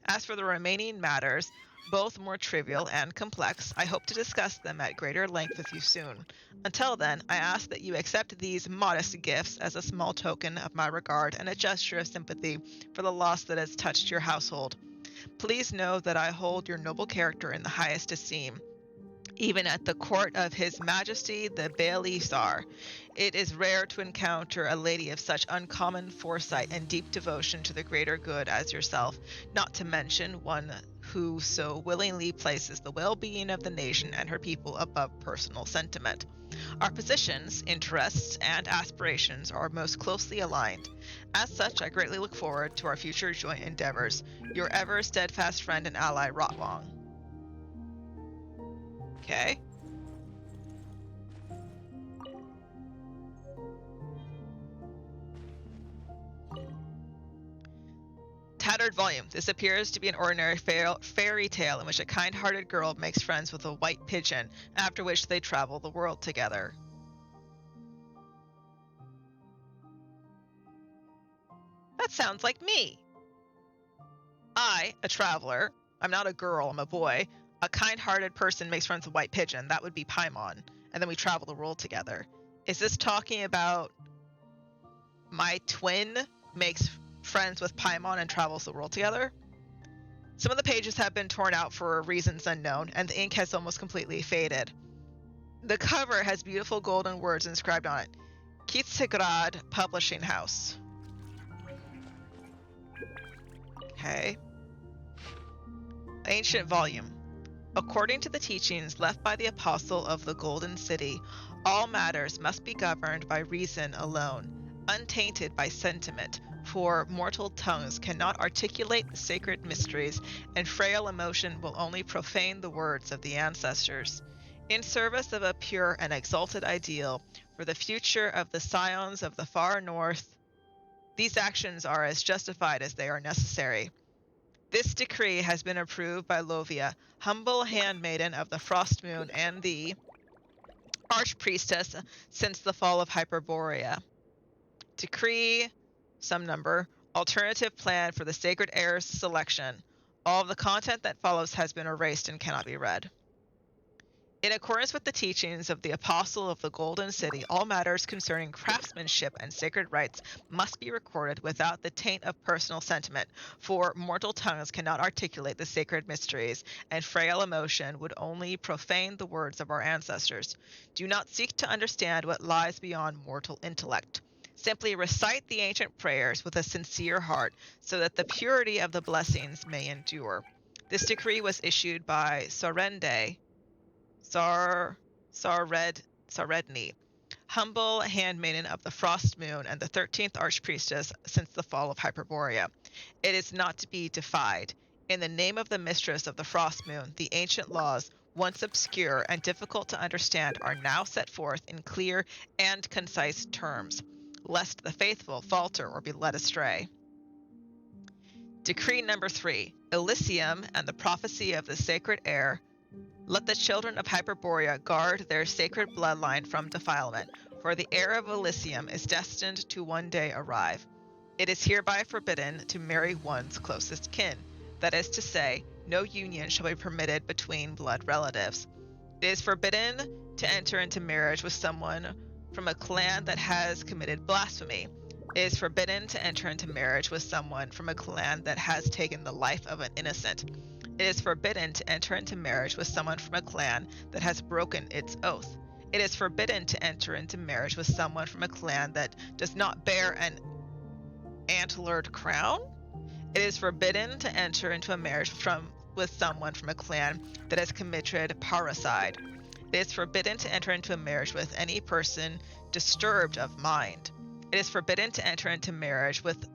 As for the remaining matters, both more trivial and complex, I hope to discuss them at greater length with you soon. Until then, I ask that you accept these modest gifts as a small token of my regard and a gesture of sympathy for the loss that has touched your household. please know that I hold your noble character in the highest esteem. Even at the court of His Majesty the Bailey Czar, it is rare to encounter a lady of such uncommon foresight and deep devotion to the greater good as yourself, not to mention one who so willingly places the well-being of the nation and her people above personal sentiment. Our positions, interests, and aspirations are most closely aligned. As such, I greatly look forward to our future joint endeavors. Your ever steadfast friend and ally, Rotwong. Okay. Tattered volume. This appears to be an ordinary fairy tale in which a kind-hearted girl makes friends with a white pigeon, after which they travel the world together. That sounds like me. I, a traveler, I'm not a girl, I'm a boy. A kind-hearted person makes friends with a white pigeon. That would be Paimon. And then we travel the world together. Is this talking about my twin makes friends with Paimon and travels the world together? Some of the pages have been torn out for reasons unknown, and the ink has almost completely faded. The cover has beautiful golden words inscribed on it. Kitsegrad Publishing House. Okay. Ancient volume. According to the teachings left by the Apostle of the Golden City, all matters must be governed by reason alone, untainted by sentiment, for mortal tongues cannot articulate the sacred mysteries, and frail emotion will only profane the words of the ancestors. In service of a pure and exalted ideal, for the future of the scions of the far north, these actions are as justified as they are necessary. This decree has been approved by Lovia, humble handmaiden of the Frost Moon and the Archpriestess since the fall of Hyperborea. Decree, some number, alternative plan for the Sacred Heir's selection. All of the content that follows has been erased and cannot be read. In accordance with the teachings of the Apostle of the Golden City, all matters concerning craftsmanship and sacred rites must be recorded without the taint of personal sentiment, for mortal tongues cannot articulate the sacred mysteries, and frail emotion would only profane the words of our ancestors. Do not seek to understand what lies beyond mortal intellect. Simply recite the ancient prayers with a sincere heart, so that the purity of the blessings may endure. This decree was issued by Sorende, Saredni, humble handmaiden of the Frost Moon and the 13th Archpriestess since the fall of Hyperborea. It is not to be defied. In the name of the Mistress of the Frost Moon, the ancient laws, once obscure and difficult to understand, are now set forth in clear and concise terms, lest the faithful falter or be led astray. Decree number 3, Elysium and the prophecy of the sacred heir. Let the children of Hyperborea guard their sacred bloodline from defilement, for the heir of Elysium is destined to one day arrive. It is hereby forbidden to marry one's closest kin. That is to say, no union shall be permitted between blood relatives. It is forbidden to enter into marriage with someone from a clan that has committed blasphemy. It is forbidden to enter into marriage with someone from a clan that has taken the life of an innocent. It is forbidden to enter into marriage with someone from a clan that has broken its oath. It is forbidden to enter into marriage with someone from a clan that does not bear an antlered crown. It is forbidden to enter into a marriage with someone from a clan that has committed parricide. It is forbidden to enter into a marriage with any person disturbed of mind. It is forbidden to enter into marriage with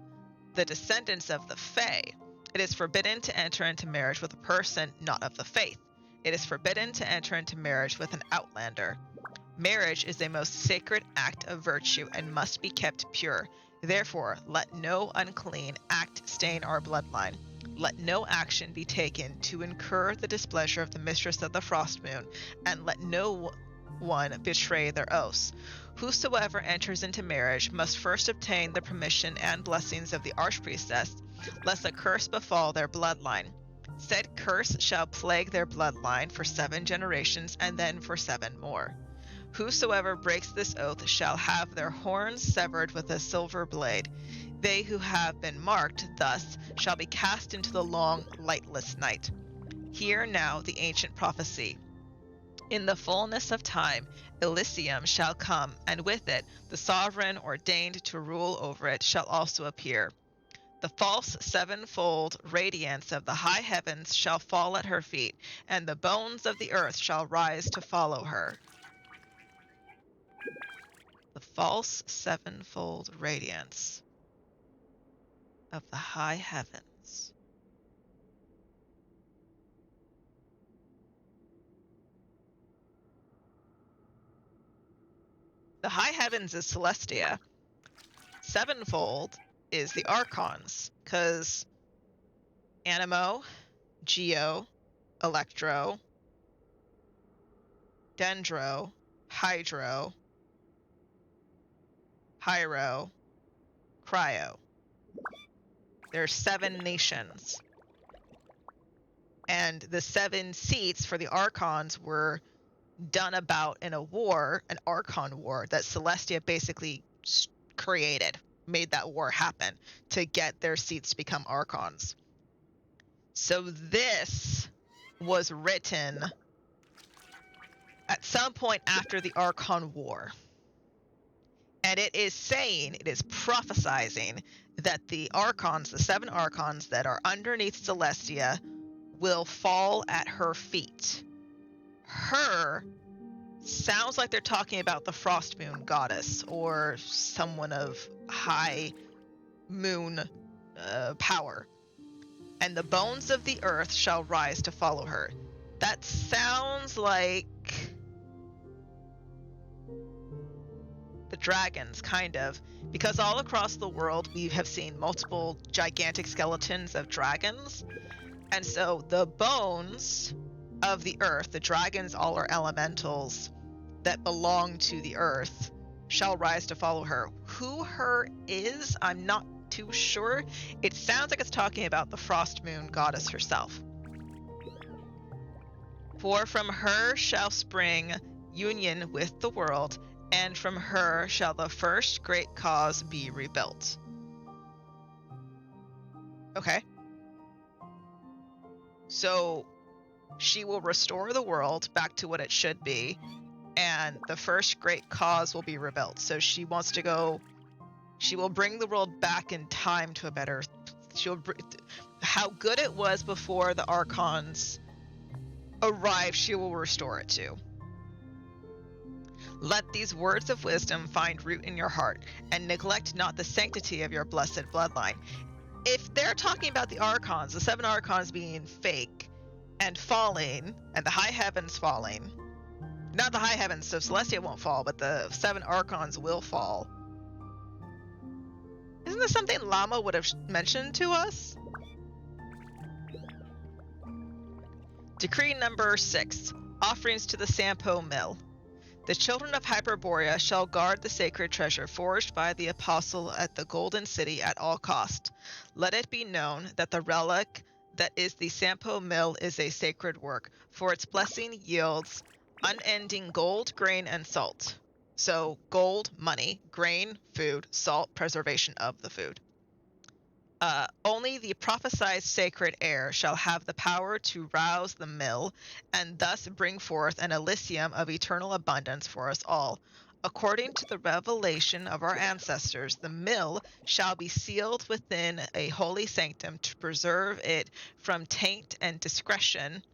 the descendants of the Fae. It is forbidden to enter into marriage with a person not of the faith. It is forbidden to enter into marriage with an outlander. Marriage is a most sacred act of virtue and must be kept pure. Therefore, let no unclean act stain our bloodline. Let no action be taken to incur the displeasure of the Mistress of the Frost Moon, and let no one betray their oaths. Whosoever enters into marriage must first obtain the permission and blessings of the Archpriestess, lest a curse befall their bloodline. Said curse shall plague their bloodline for 7 generations and then for 7 more. Whosoever breaks this oath shall have their horns severed with a silver blade. They who have been marked thus shall be cast into the long, lightless night. Hear now the ancient prophecy. In the fullness of time, Elysium shall come, and with it the sovereign ordained to rule over it shall also appear. The false sevenfold radiance of the high heavens shall fall at her feet, and the bones of the earth shall rise to follow her. The false sevenfold radiance of the high heavens. The high heavens is Celestia. Sevenfold is the Archons, because Animo, Geo, Electro, Dendro, Hydro, Hyro, Cryo. There are 7 nations. And the 7 seats for the Archons were done about in a war, an Archon war, that Celestia basically created, made that war happen to get their seats to become Archons. So this was written at some point after the Archon War. And it is saying, it is prophesizing that the Archons, the 7 Archons that are underneath Celestia, will fall at her feet. Her sounds like they're talking about the Frost Moon goddess or someone of high moon power. And the bones of the earth shall rise to follow her. That sounds like the dragons, kind of, because all across the world we have seen multiple gigantic skeletons of dragons. And so the bones of the earth, the dragons all are elementals that belong to the earth, shall rise to follow her. Who her is, I'm not too sure. It sounds like it's talking about the Frost Moon goddess herself. For from her shall spring union with the world, and from her shall the first great cause be rebuilt. Okay. So she will restore the world back to what it should be, and the first great cause will be rebuilt. So she wants to go, she will bring the world back in time to a better, how good it was before the Archons arrived, she will restore it to. Let these words of wisdom find root in your heart, and neglect not the sanctity of your blessed bloodline. If they're talking about the Archons, the 7 Archons being fake and falling, and the high heavens falling, not the high heavens, so Celestia won't fall, but the 7 Archons will fall. Isn't this something Llama would have mentioned to us? Decree number 6. Offerings to the Sampo Mill. The children of Hyperborea shall guard the sacred treasure forged by the apostle at the Golden City at all cost. Let it be known that the relic that is the Sampo Mill is a sacred work, for its blessing yields unending gold, grain, and salt. So gold, money, grain, food, salt, preservation of the food. Only the prophesied sacred heir shall have the power to rouse the mill, and thus bring forth an Elysium of eternal abundance for us all. According to the revelation of our ancestors, the mill shall be sealed within a holy sanctum to preserve it from taint and desecration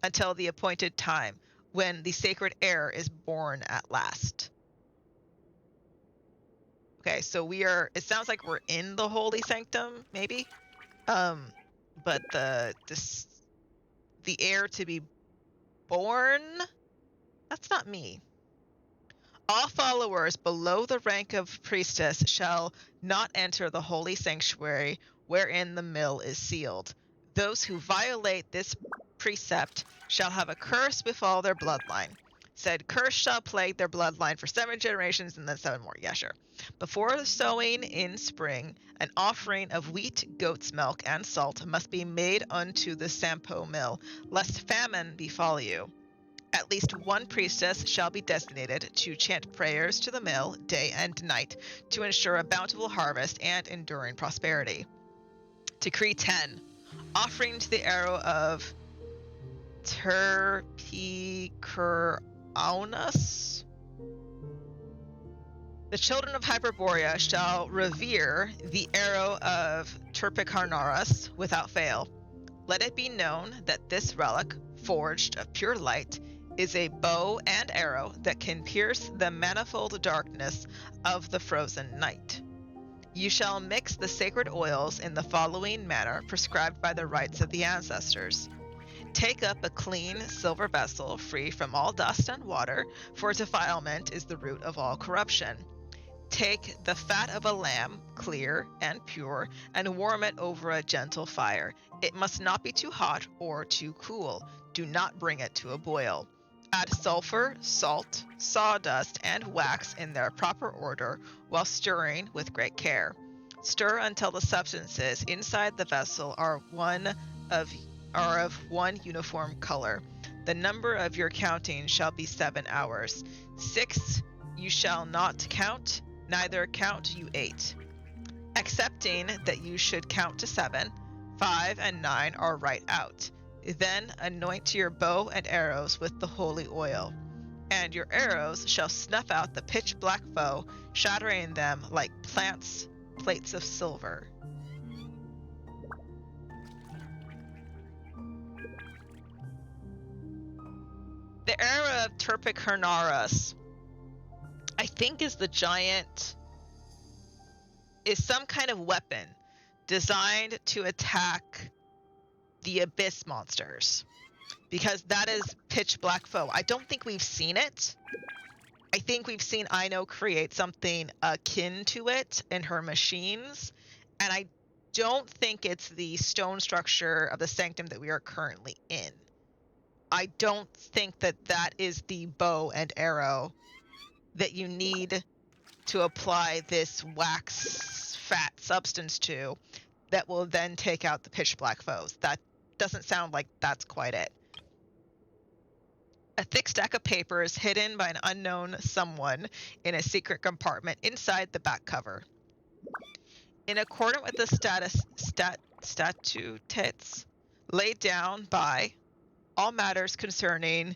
until the appointed time, when the sacred heir is born at last. Okay, so it sounds like we're in the holy sanctum, maybe. But the heir to be born, that's not me. All followers below the rank of priestess shall not enter the holy sanctuary wherein the mill is sealed. Those who violate this precept shall have a curse befall their bloodline. Said curse shall plague their bloodline for 7 generations and then 7 more. Yeah, sure. Before sowing in spring, an offering of wheat, goat's milk, and salt must be made unto the Sampo Mill, lest famine befall you. At least one priestess shall be designated to chant prayers to the mill day and night to ensure a bountiful harvest and enduring prosperity. Decree 10. Offering to the arrow of Terpicuraunus. The children of Hyperborea shall revere the arrow of Terpicuraunus without fail. Let it be known that this relic, forged of pure light, is a bow and arrow that can pierce the manifold darkness of the frozen night. You shall mix the sacred oils in the following manner prescribed by the rites of the ancestors. Take up a clean silver vessel free from all dust and water, for defilement is the root of all corruption. Take the fat of a lamb, clear and pure, and warm it over a gentle fire. It must not be too hot or too cool. Do not bring it to a boil. Add sulfur, salt, sawdust, and wax in their proper order while stirring with great care. Stir until the substances inside the vessel are of one uniform color. The number of your counting shall be 7 hours. 6 you shall not count, neither count you 8. Accepting that you should count to 7, 5 and 9 are right out. Then anoint your bow and arrows with the holy oil, and your arrows shall snuff out the pitch-black foe, shattering them like plates of silver. The arrow of Terpicuraunus, I think, is some kind of weapon designed to attack the abyss monsters, because that is pitch black foe. I don't think we've seen it. I think we've seen Aino create something akin to it in her machines, and I don't think it's the stone structure of the sanctum that we are currently in. I don't think that is the bow and arrow that you need to apply this wax fat substance to that will then take out the pitch black foes. That doesn't sound like that's quite it. A thick stack of papers hidden by an unknown someone in a secret compartment inside the back cover. In accordance with the statutes laid down by all matters concerning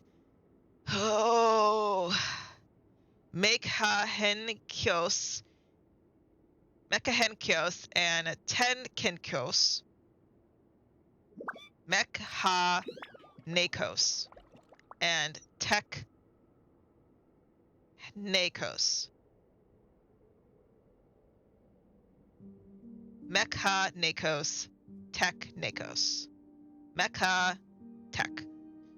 Mekahenkios and Tenkinkos, Mekhanakos and Teknakos. Mekhanakos, Teknakos. Tech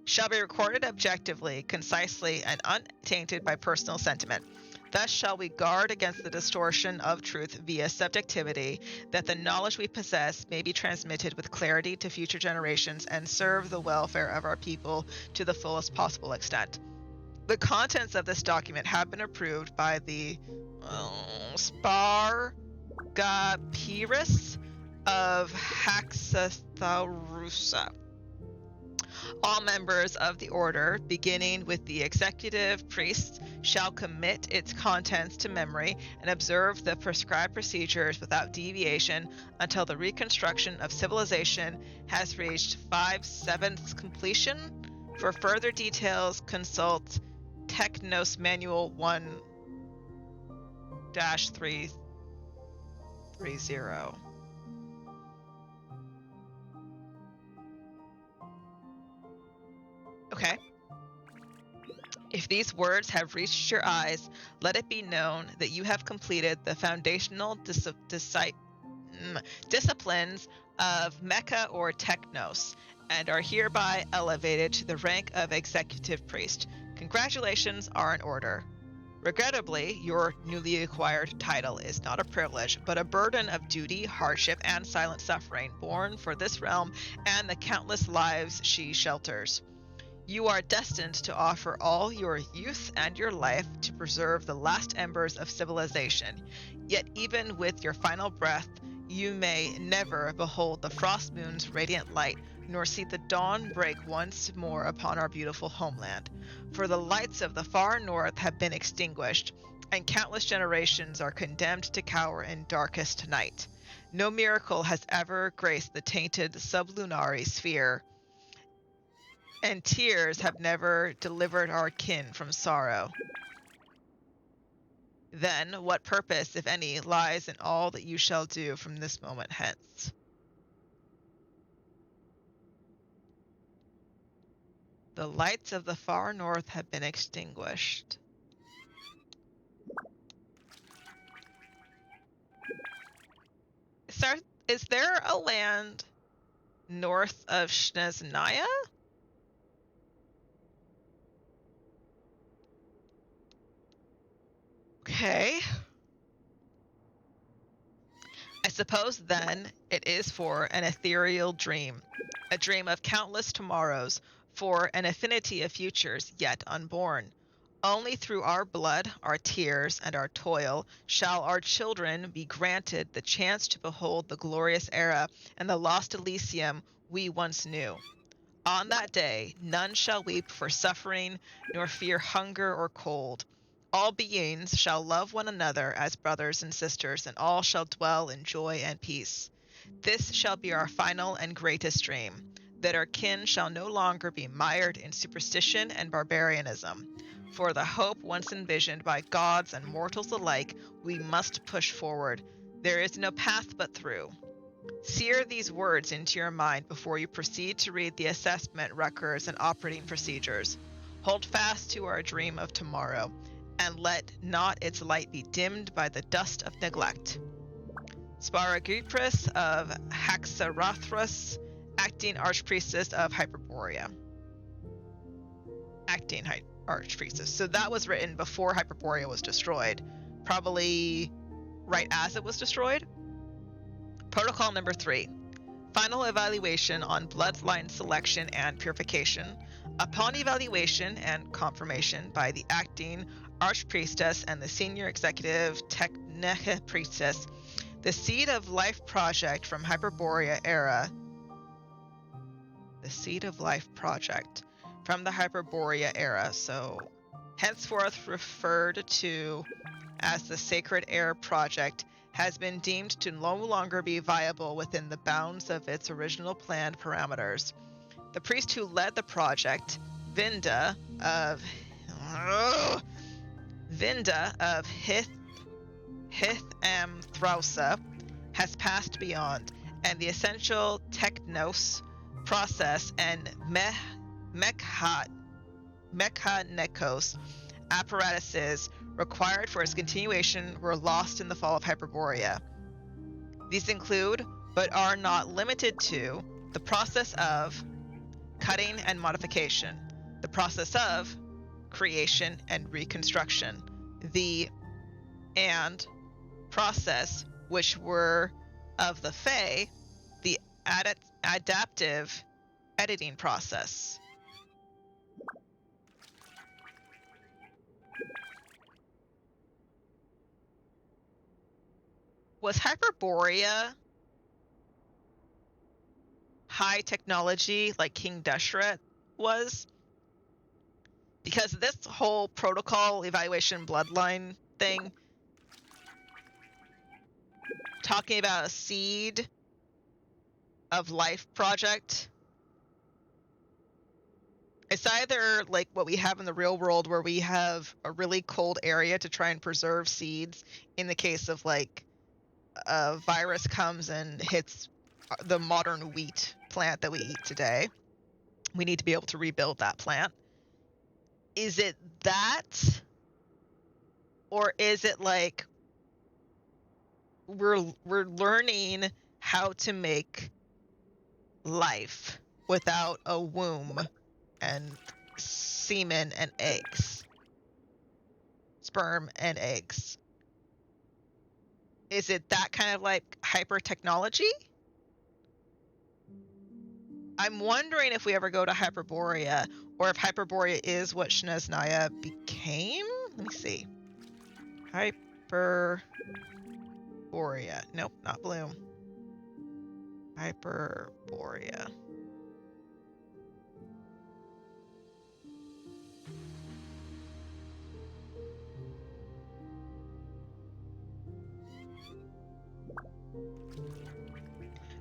shall be recorded objectively, concisely, and untainted by personal sentiment. Thus shall we guard against the distortion of truth via subjectivity, that the knowledge we possess may be transmitted with clarity to future generations and serve the welfare of our people to the fullest possible extent. The contents of this document have been approved by the Spargapiris of Haxatharusa. All members of the order, beginning with the executive priests, shall commit its contents to memory and observe the prescribed procedures without deviation until the reconstruction of civilization has reached 5/7 completion. For further details, consult Technos Manual 1-330. Okay. If these words have reached your eyes, let it be known that you have completed the foundational disciplines of Mecha or Technos, and are hereby elevated to the rank of executive priest. Congratulations are in order. Regrettably, your newly acquired title is not a privilege, but a burden of duty, hardship, and silent suffering borne for this realm and the countless lives she shelters. You are destined to offer all your youth and your life to preserve the last embers of civilization. Yet even with your final breath, you may never behold the frost moon's radiant light, nor see the dawn break once more upon our beautiful homeland. For the lights of the far north have been extinguished, and countless generations are condemned to cower in darkest night. No miracle has ever graced the tainted sublunary sphere, and tears have never delivered our kin from sorrow. Then, what purpose, if any, lies in all that you shall do from this moment hence? The lights of the far north have been extinguished. Is there a land north of Snezhnaya? Okay. I suppose then it is for an ethereal dream, a dream of countless tomorrows, for an infinity of futures yet unborn. Only through our blood, our tears, and our toil shall our children be granted the chance to behold the glorious era and the lost Elysium we once knew. On that day, none shall weep for suffering, nor fear hunger or cold. All beings shall love one another as brothers and sisters, and all shall dwell in joy and peace. This shall be our final and greatest dream, that our kin shall no longer be mired in superstition and barbarianism. For the hope once envisioned by gods and mortals alike, we must push forward. There is no path but through. Sear these words into your mind before you proceed to read the assessment records and operating procedures. Hold fast to our dream of tomorrow, and let not its light be dimmed by the dust of neglect. Sparagipris of Haxarothros, acting archpriestess of Hyperborea. Acting archpriestess. So that was written before Hyperborea was destroyed, probably right as it was destroyed. Protocol number 3. Final evaluation on bloodline selection and purification. Upon evaluation and confirmation by the acting archpriestess and the senior executive technic priestess, the Seed of Life project from Hyperborea era. The Seed of Life project from the Hyperborea era, so henceforth referred to as the Sacred Air Project, has been deemed to no longer be viable within the bounds of its original planned parameters. The priest who led the project, Vinda of Hith-Am-Thrausa, has passed beyond, and the essential technos process and mechanekos apparatuses required for its continuation were lost in the fall of Hyperborea. These include, but are not limited to, the process of cutting and modification, the process of creation and reconstruction, the and process, which were of the Fae, the adaptive editing process. Was Hyperborea high technology like King Deshret was? Because this whole protocol evaluation bloodline thing, talking about a Seed of Life project, it's either like what we have in the real world where we have a really cold area to try and preserve seeds in the case of like a virus comes and hits the modern wheat plant that we eat today. We need to be able to rebuild that plant. Is it that? Or is it like we're learning how to make life without a womb and semen and eggs? Sperm and eggs. Is it that kind of like hyper technology? I'm wondering if we ever go to Hyperborea, or if Hyperborea is what Snezhnaya became. Let me see. Hyperborea. Nope, not Bloom. Hyperborea.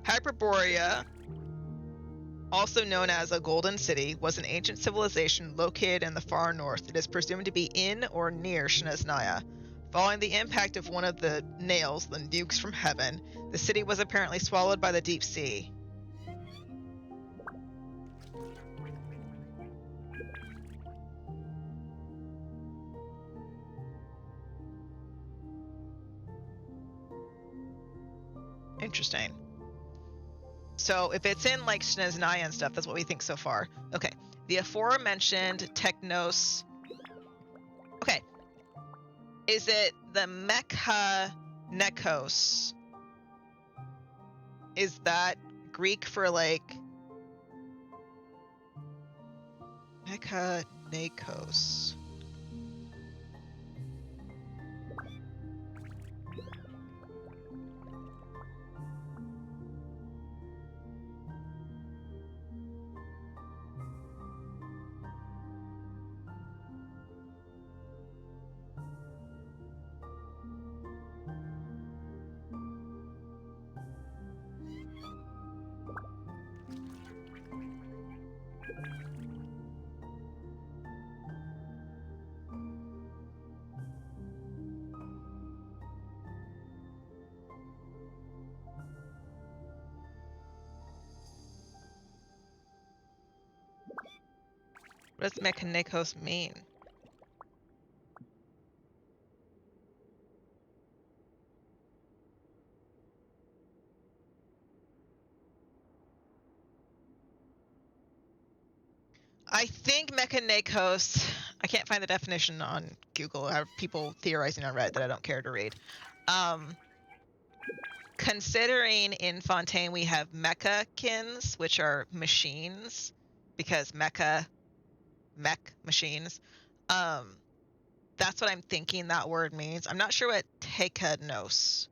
Hyperborea, also known as a Golden City, was an ancient civilization located in the far north. It is presumed to be in or near Shneznaya. Following the impact of one of the nails, the nukes from heaven, the city was apparently swallowed by the deep sea. Interesting. So if it's in like Shneznaya and stuff, that's what we think so far. Okay. The aforementioned Technos. Okay. Is it the Mecha Nekos? Is that Greek for like Mecha Nekos? What does Mechanikos mean? I think Mechanikos, I can't find the definition on Google. I have people theorizing on Reddit that I don't care to read. Considering in Fontaine we have mechakins, which are machines, because mech machines. That's what I'm thinking that word means. I'm not sure what teknos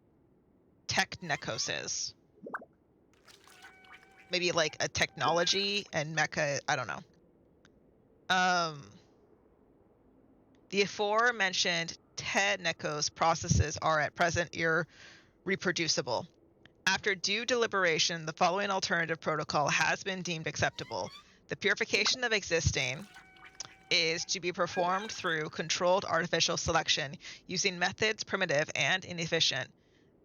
is. Maybe like a technology and mecha, I don't know. The aforementioned teknos processes are at present irreproducible. After due deliberation, the following alternative protocol has been deemed acceptable. The purification of existing is to be performed through controlled artificial selection using methods primitive and inefficient.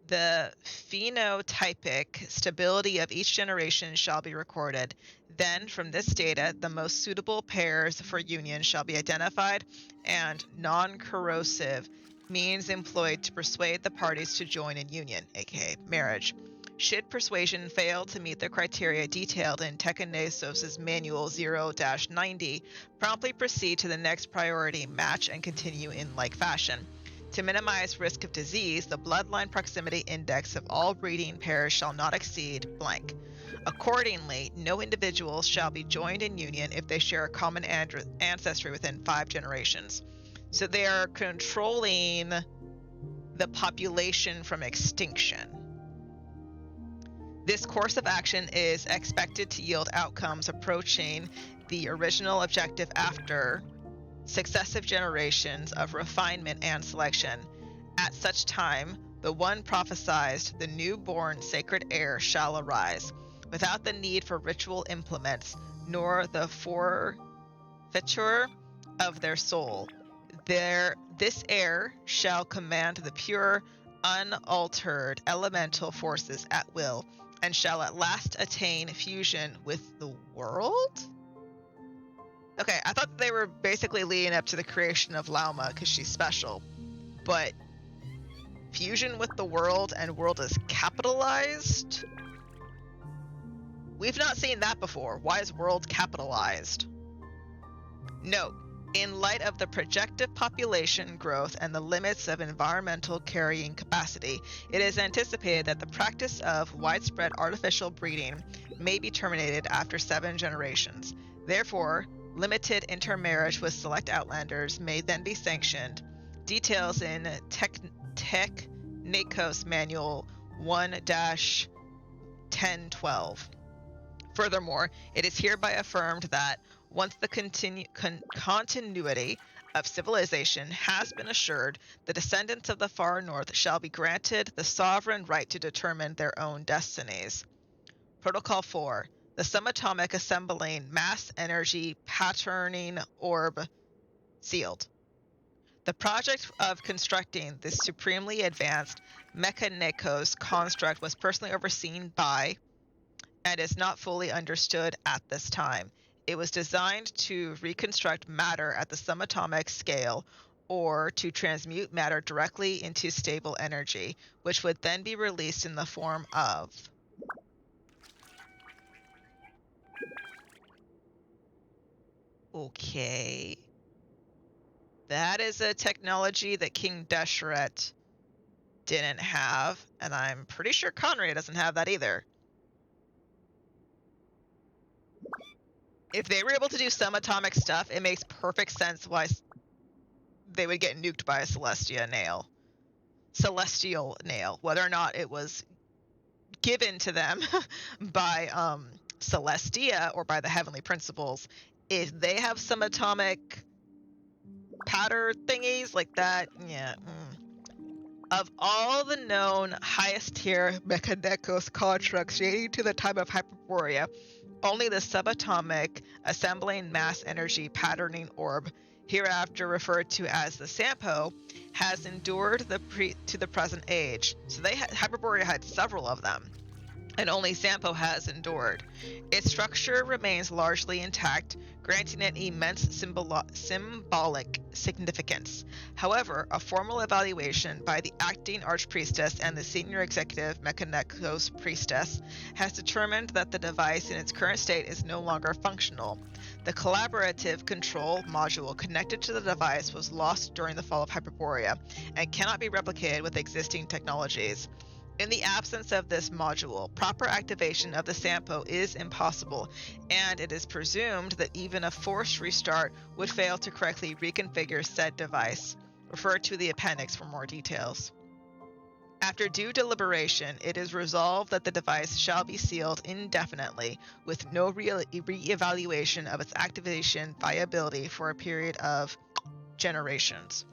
The phenotypic stability of each generation shall be recorded. Then, from this data, the most suitable pairs for union shall be identified, and non-corrosive means employed to persuade the parties to join in union, aka marriage. Should persuasion fail to meet the criteria detailed in Teknesos' Manual 0-90, promptly proceed to the next priority match and continue in like fashion. To minimize risk of disease, the bloodline proximity index of all breeding pairs shall not exceed blank. Accordingly, no individuals shall be joined in union if they share a common ancestry within 5 generations. So they are controlling the population from extinction. This course of action is expected to yield outcomes approaching the original objective after successive generations of refinement and selection. At such time, the one prophesied, the newborn sacred heir shall arise, without the need for ritual implements, nor the forfeiture of their soul. This heir shall command the pure, unaltered elemental forces at will, and shall at last attain fusion with the world? Okay, I thought they were basically leading up to the creation of Lauma because she's special, but fusion with the world and world is capitalized? We've not seen that before. Why is world capitalized? Note, in light of the projected population growth and the limits of environmental carrying capacity, it is anticipated that the practice of widespread artificial breeding may be terminated after 7 generations. Therefore, limited intermarriage with select outlanders may then be sanctioned. Details in Teknikos Manual 1-1012. Furthermore, it is hereby affirmed that once the continuity of civilization has been assured, the descendants of the far north shall be granted the sovereign right to determine their own destinies. Protocol 4. The subatomic assembling mass energy patterning orb sealed. The project of constructing this supremely advanced Mechanicos construct was personally overseen by and is not fully understood at this time. It was designed to reconstruct matter at the subatomic scale or to transmute matter directly into stable energy, which would then be released in the form of okay. That is a technology that King Deshret didn't have, and I'm pretty sure Conrad doesn't have that either. If they were able to do some atomic stuff, it makes perfect sense why they would get nuked by a celestial nail, whether or not it was given to them by Celestia or by the heavenly principles. If they have some atomic powder thingies like that, yeah. Of all the known highest tier Mechanicos constructs dating to the time of Hyperborea, only the subatomic assembling mass energy patterning orb, hereafter referred to as the Sampo, has endured to the present age. So Hyperborea had several of them, and only Sampo has endured. Its structure remains largely intact, granting it immense symbolic significance. However, a formal evaluation by the acting archpriestess and the senior executive Mechanicos priestess has determined that the device in its current state is no longer functional. The collaborative control module connected to the device was lost during the fall of Hyperborea and cannot be replicated with existing technologies. In the absence of this module, proper activation of the Sampo is impossible, and it is presumed that even a forced restart would fail to correctly reconfigure said device. Refer to the appendix for more details. After due deliberation, it is resolved that the device shall be sealed indefinitely, with no re-evaluation of its activation viability for a period of generations.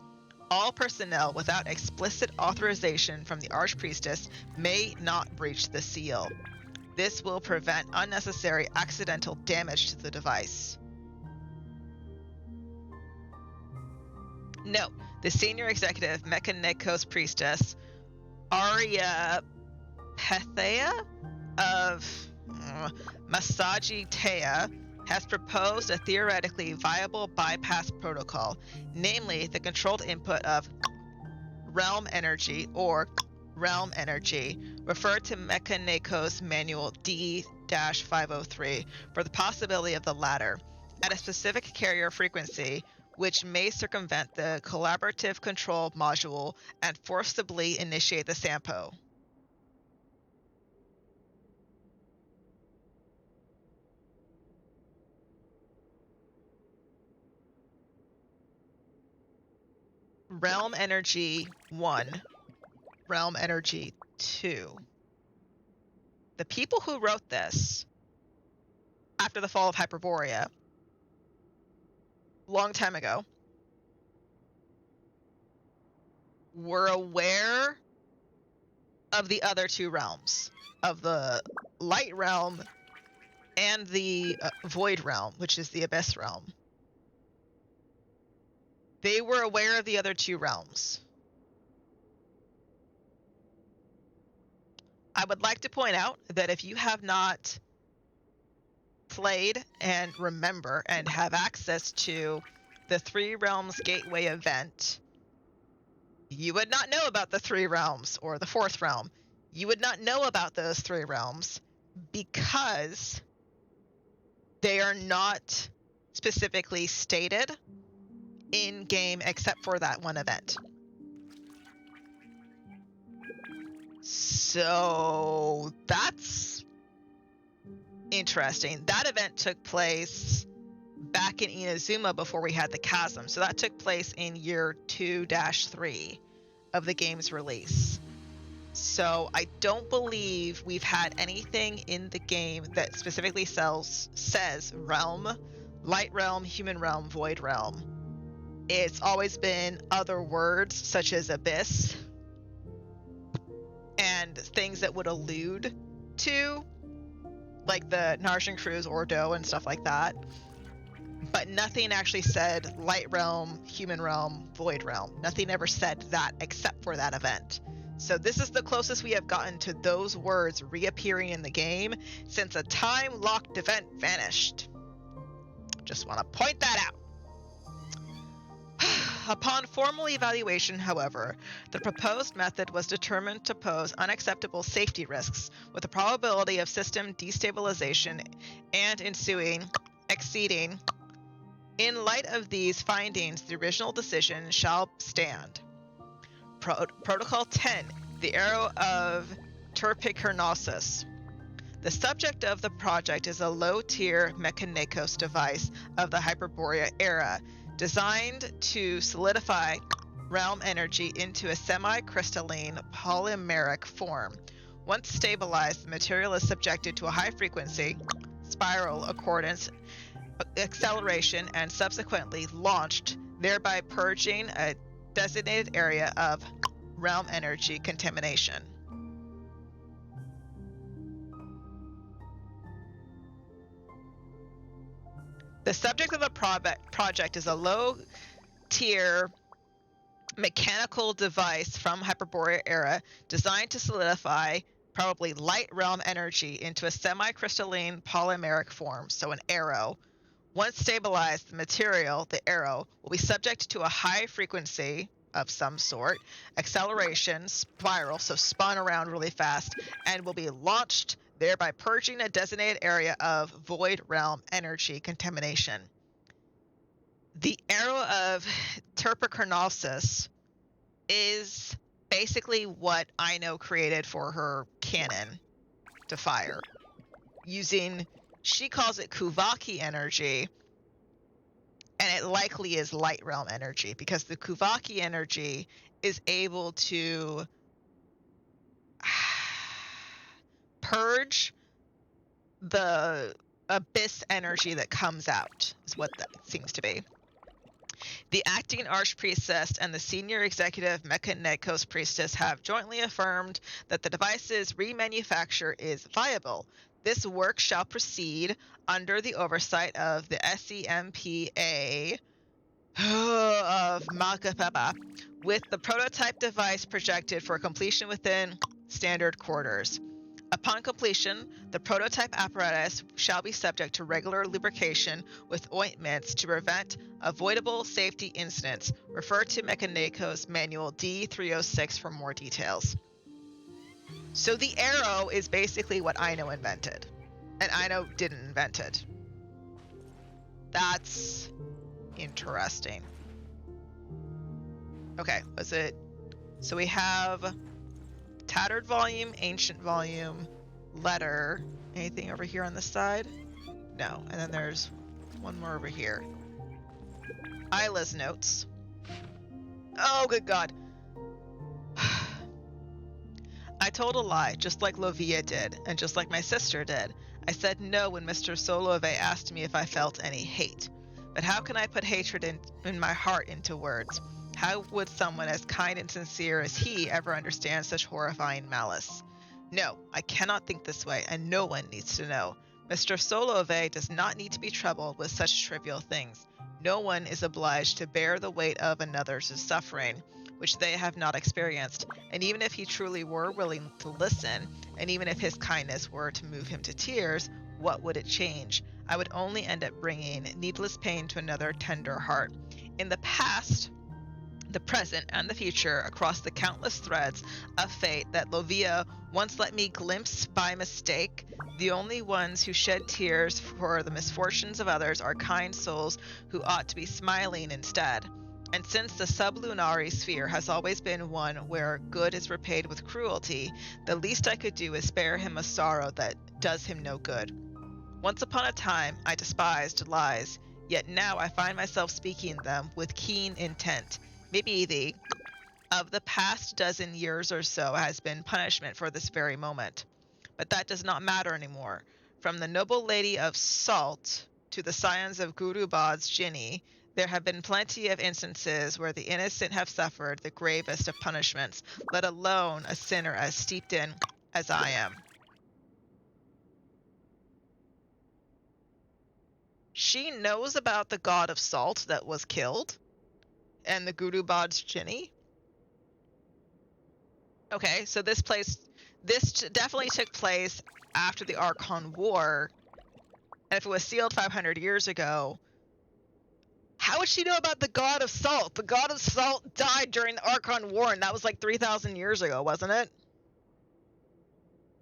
All personnel without explicit authorization from the Archpriestess may not breach the seal. This will prevent unnecessary accidental damage to the device. Note, the senior executive Mechanicos priestess, Arya Pethea of Masagitea, has proposed a theoretically viable bypass protocol, namely the controlled input of realm energy or realm energy, referred to Mechanicos Manual D-503 for the possibility of the latter, at a specific carrier frequency, which may circumvent the collaborative control module and forcibly initiate the Sampo. Realm Energy 1, Realm Energy 2. The people who wrote this after the fall of Hyperborea, long time ago, were aware of the other two realms, of the Light Realm and the Void Realm, which is the Abyss Realm. They were aware of the other two realms. I would like to point out that if you have not played and remember and have access to the Three Realms Gateway event, you would not know about the Three Realms or the Fourth Realm. You would not know about those three realms because they are not specifically stated in game except for that one event. So that's interesting. That event took place back in Inazuma before we had the chasm. So that took place in year 2-3 of the game's release. So I don't believe we've had anything in the game that specifically says realm, light realm, human realm, void realm. it's always been other words such as abyss and things that would allude to, like the Narsian Crew's Ordo and stuff like that. But nothing actually said light realm, human realm, void realm. Nothing ever said that except for that event. So this is the closest we have gotten to those words reappearing in the game since a time-locked event vanished. Just want to point that out. Upon formal evaluation, however, the proposed method was determined to pose unacceptable safety risks, with a probability of system destabilization and exceeding. In light of these findings, the original decision shall stand. Protocol 10, the Arrow of Terpicarnossus. The subject of the project is a low-tier Mechanikos device of the Hyperborea era, designed to solidify realm energy into a semi-crystalline polymeric form. Once stabilized, the material is subjected to a high-frequency spiral accordance acceleration and subsequently launched, thereby purging a designated area of realm energy contamination. The subject of the project is a low-tier mechanical device from Hyperborea era designed to solidify probably light realm energy into a semi-crystalline polymeric form, so an arrow. Once stabilized, the material, the arrow, will be subject to a high frequency of some sort, acceleration, spiral, so spun around really fast, and will be launched, thereby purging a designated area of void realm energy contamination. The Arrow of Terpicarnossus is basically what Ino created for her cannon to fire, using, she calls it Kuvaki energy, and it likely is light realm energy, because the Kuvaki energy is able to purge the abyss energy that comes out, is what that seems to be. The acting Archpriestess and the senior executive Mechanikos Priestess have jointly affirmed that the device's remanufacture is viable. This work shall proceed under the oversight of the SEMPA of Malkapapa, with the prototype device projected for completion within standard quarters. Upon completion, the prototype apparatus shall be subject to regular lubrication with ointments to prevent avoidable safety incidents. Refer to Mechanikos Manual D306 for more details. So the arrow is basically what Ino invented, and Ino didn't invent it. That's interesting. Okay, was it? So we have tattered volume, ancient volume, letter. Anything over here on this side? No. And then there's one more over here. Isla's notes. Oh, good God. I told a lie, just like Lovia did, and just like my sister did. I said no when Mr. Solove asked me if I felt any hate. But how can I put hatred in my heart into words? How would someone as kind and sincere as he ever understand such horrifying malice? No, I cannot think this way, and no one needs to know. Mr. Solove does not need to be troubled with such trivial things. No one is obliged to bear the weight of another's suffering, which they have not experienced. And even if he truly were willing to listen, and even if his kindness were to move him to tears, what would it change? I would only end up bringing needless pain to another tender heart. In the past, the present, and the future, across the countless threads of fate that Lovia once let me glimpse by mistake, the only ones who shed tears for the misfortunes of others are kind souls who ought to be smiling instead. And since the sublunary sphere has always been one where good is repaid with cruelty, the least I could do is spare him a sorrow that does him no good. Once upon a time, I despised lies, yet now I find myself speaking them with keen intent. Maybe the of the past dozen years or so has been punishment for this very moment. But that does not matter anymore. From the noble lady of Salt to the scions of Guru Bod's Jinni, There have been plenty of instances where the innocent have suffered the gravest of punishments, let alone a sinner as steeped in as I am. She knows about the god of salt that was killed and the Guru Bod's Jinni. Okay, so this definitely took place after the Archon War. And if it was sealed 500 years ago, how would she know about the god of salt? The god of salt died during the Archon War, and that was like 3,000 years ago, wasn't it?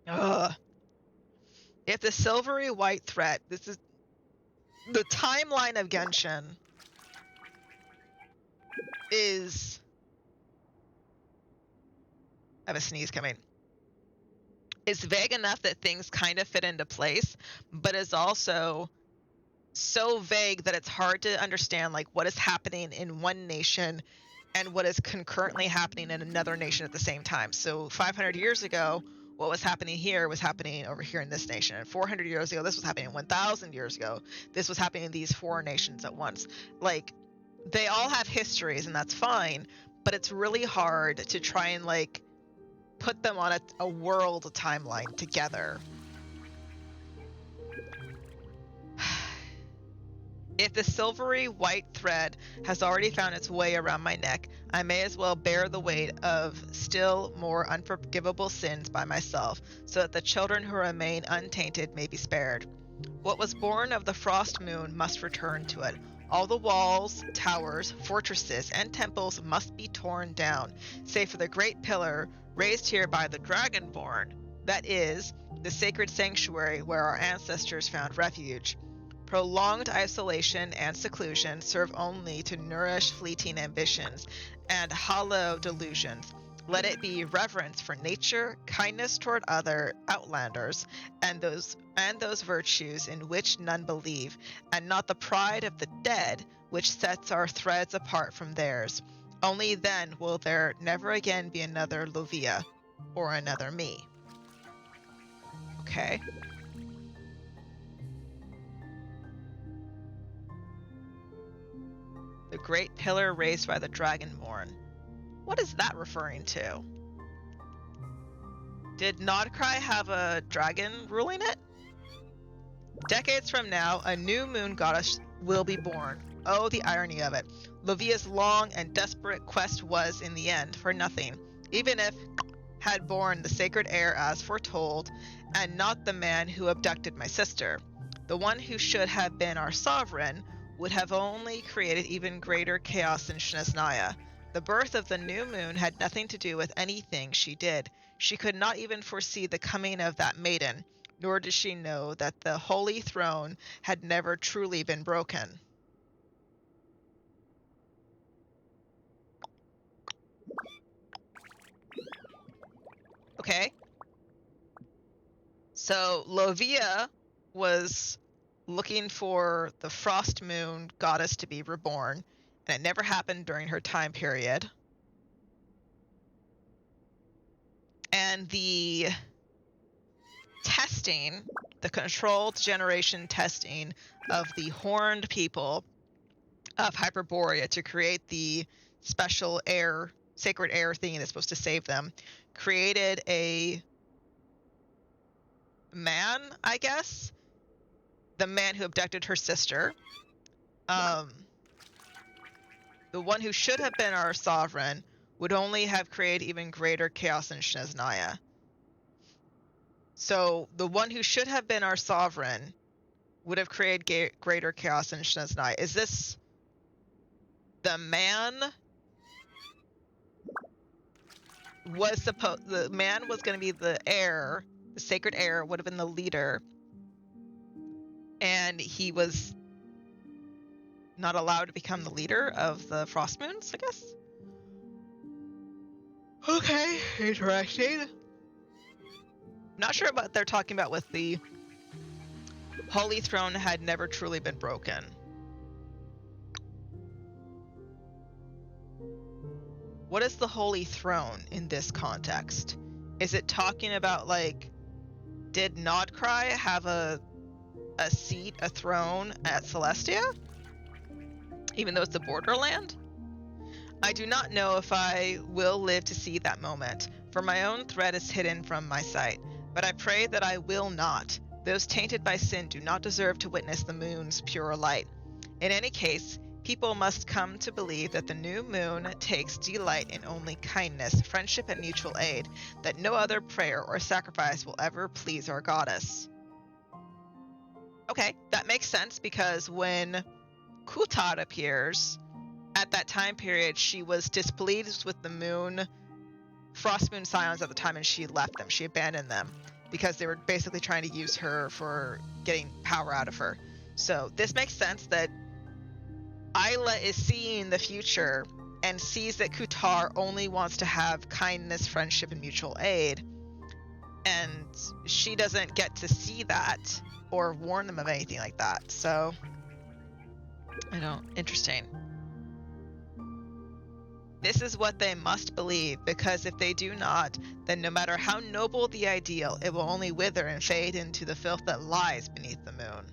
Ugh. If the silvery white thread, this is the timeline of Genshin is... I have a sneeze coming. It's vague enough that things kind of fit into place, but is also so vague that it's hard to understand like what is happening in one nation and what is concurrently happening in another nation at the same time. So 500 years ago, what was happening here was happening over here in this nation. And 400 years ago, this was happening. 1,000 years ago, this was happening in these four nations at once. Like, they all have histories, and that's fine, but it's really hard to try and like put them on a world timeline together. If the silvery white thread has already found its way around my neck, I may as well bear the weight of still more unforgivable sins by myself, so that the children who remain untainted may be spared. What was born of the frost moon must return to it. All the walls, towers, fortresses, and temples must be torn down, save for the great pillar raised here by the Dragonborn, that is, the sacred sanctuary where our ancestors found refuge. Prolonged isolation and seclusion serve only to nourish fleeting ambitions and hollow delusions. Let it be reverence for nature, kindness toward other outlanders, and those virtues in which none believe, and not the pride of the dead which sets our threads apart from theirs. Only then will there never again be another Lovia, or another me. Okay. The great pillar raised by the Dragonborn. What is that referring to? Did Nodkrai have a dragon ruling it? Decades from now, a new moon goddess will be born. Oh, the irony of it. Lovia's long and desperate quest was, in the end, for nothing, even if had borne the sacred heir as foretold, and not the man who abducted my sister. The one who should have been our sovereign would have only created even greater chaos in Snezhnaya. The birth of the new moon had nothing to do with anything she did. She could not even foresee the coming of that maiden, nor did she know that the holy throne had never truly been broken. Okay. So Lovia was looking for the frost moon goddess to be reborn, and it never happened during her time period. And the testing, the controlled generation testing of the horned people of Hyperborea to create the special air, sacred air thing that's supposed to save them, created a man, I guess, the man who abducted her sister. The one who should have been our sovereign would only have created even greater chaos in Snezhnaya. So the one who should have been our sovereign would have created greater chaos in Snezhnaya. Is this the man? The man was going to be the heir, the sacred heir would have been the leader, and he was not allowed to become the leader of the Frost Moons, I guess? Okay, interesting. Not sure what they're talking about with the Holy Throne had never truly been broken. What is the Holy Throne in this context? Is it talking about, like, did Nodkrai have a seat, a throne at Celestia? even though it's a borderland? I do not know if I will live to see that moment, for my own thread is hidden from my sight, but I pray that I will not. Those tainted by sin do not deserve to witness the moon's pure light. In any case, people must come to believe that the new moon takes delight in only kindness, friendship, and mutual aid, that no other prayer or sacrifice will ever please our goddess. Okay, that makes sense, because when Kutad appears, at that time period, she was displeased with the moon, frost moon scions at the time, and she left them. She abandoned them because they were basically trying to use her for getting power out of her. So this makes sense that Isla is seeing the future and sees that Kutar only wants to have kindness, friendship, and mutual aid. And she doesn't get to see that or warn them of anything like that. So, interesting. This is what they must believe, because if they do not, then no matter how noble the ideal, it will only wither and fade into the filth that lies beneath the moon.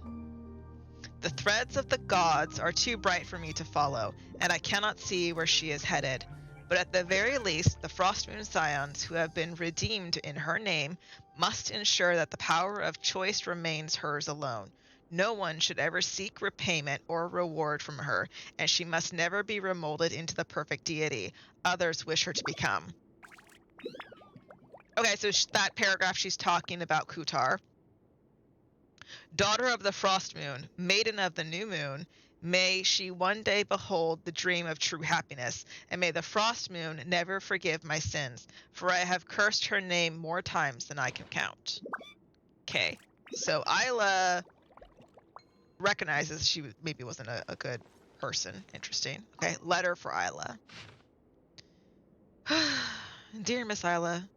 The threads of the gods are too bright for me to follow, and I cannot see where she is headed. But at the very least, the Frost Moon Scions, who have been redeemed in her name, must ensure that the power of choice remains hers alone. No one should ever seek repayment or reward from her, and she must never be remolded into the perfect deity others wish her to become. Okay, so that paragraph, she's talking about Kutar. Daughter of the Frost Moon, maiden of the new moon, may she one day behold the dream of true happiness, and may the Frost Moon never forgive my sins, for I have cursed her name more times than I can count. Okay, so Isla recognizes she maybe wasn't a good person. Interesting. Okay, letter for Isla. Dear Miss Isla,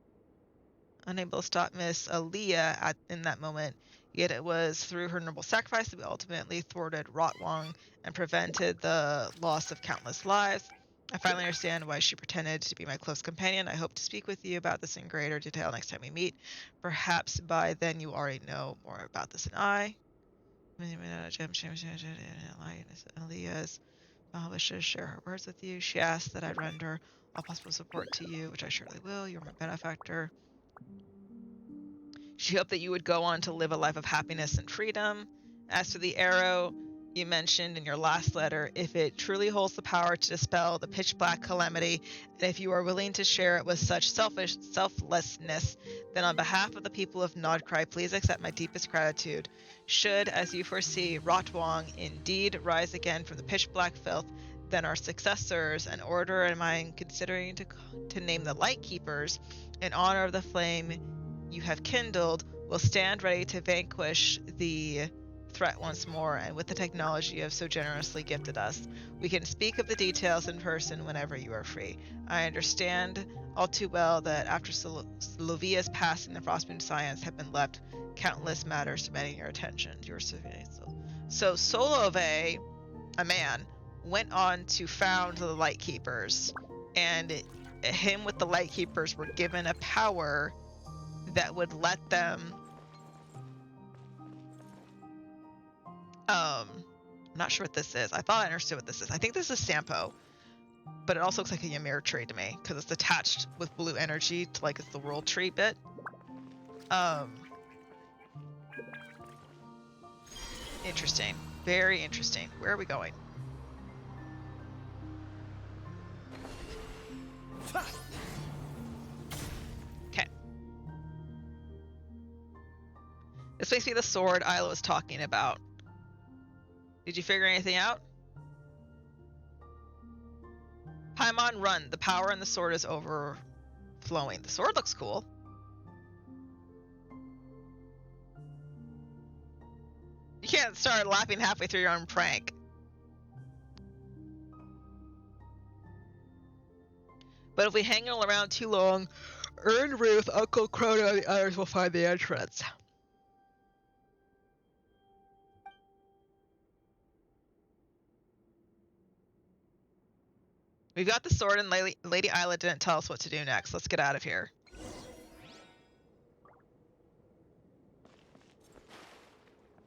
unable to stop Miss Aaliyah in that moment, yet it was through her noble sacrifice that we ultimately thwarted Rotwang and prevented the loss of countless lives. I finally understand why she pretended to be my close companion. I hope to speak with you about this in greater detail next time we meet. Perhaps by then you already know more about this than I. Aaliyah's wishes to share her words with you. She asked that I render all possible support to you, which I surely will. You're my benefactor. She hoped that you would go on to live a life of happiness and freedom. As for the arrow you mentioned in your last letter, if it truly holds the power to dispel the pitch black calamity, and if you are willing to share it with such selflessness, then on behalf of the people of Nodkrai, please accept my deepest gratitude. Should, as you foresee, Rotwang indeed rise again from the pitch black filth, then our successors, an order am I considering to name the Light Keepers, in honor of the flame you have kindled, will stand ready to vanquish the threat once more, and with the technology you have so generously gifted us. We can speak of the details in person whenever you are free. I understand all too well that after Slovia's passing, the Frostmoon Scions have been left countless matters demanding your attention. So Solove, a man, went on to found the Light Keepers, and him with the Light Keepers were given a power that would let them I'm not sure what this is. I thought I understood what this is. I think this is Sampo, but it also looks like a Ymir tree to me because it's attached with blue energy to like it's the world tree bit. Interesting. Very interesting. Where are we going? Okay. This makes me the sword Isla was talking about. Did you figure anything out? Paimon, run. The power in the sword is overflowing. The sword looks cool. You can't start laughing halfway through your own prank. But if we hang around too long, Earn Ruth, Uncle Crota, and the others will find the entrance. We've got the sword, and Lady Isla didn't tell us what to do next. Let's get out of here.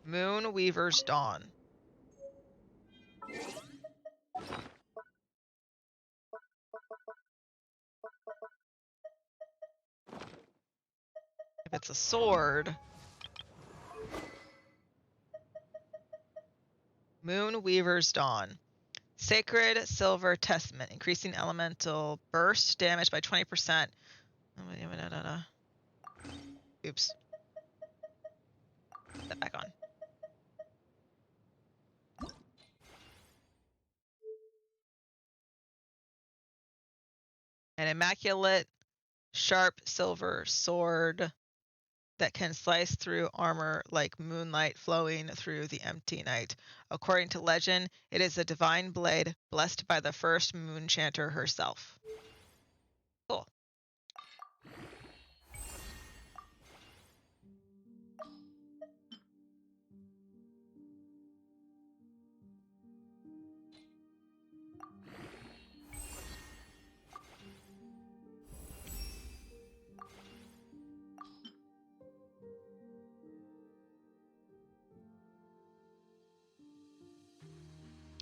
Moon Weaver's Dawn. sword. Moon Weaver's Dawn. Sacred Silver Testament, increasing elemental burst damage by 20%. Oops. Put that back on. An immaculate, sharp silver sword that can slice through armor like moonlight flowing through the empty night. According to legend, it is a divine blade blessed by the first moon chanter herself. Cool.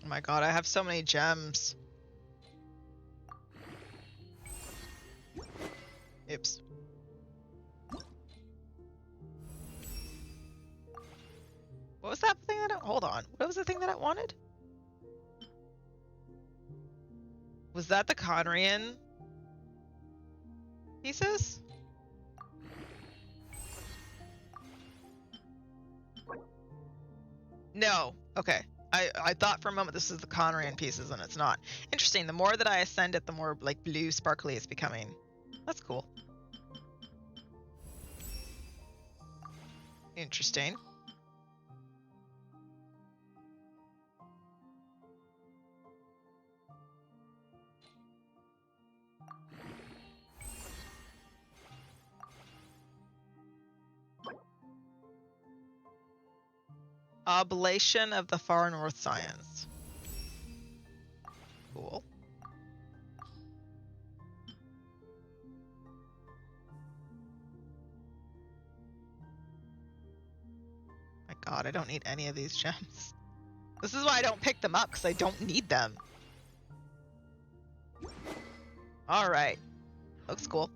Oh my god, I have so many gems. Oops. What was that thing that hold on. What was the thing that I wanted? Was that the Conrian pieces? No. Okay. I thought for a moment this is the Conrian pieces and it's not. Interesting. The more that I ascend it, the more like blue sparkly it's becoming. That's cool. Interesting. Oblation of the Far North Science. Cool. My god, I don't need any of these gems. This is why I don't pick them up, because I don't need them. Alright. Looks cool.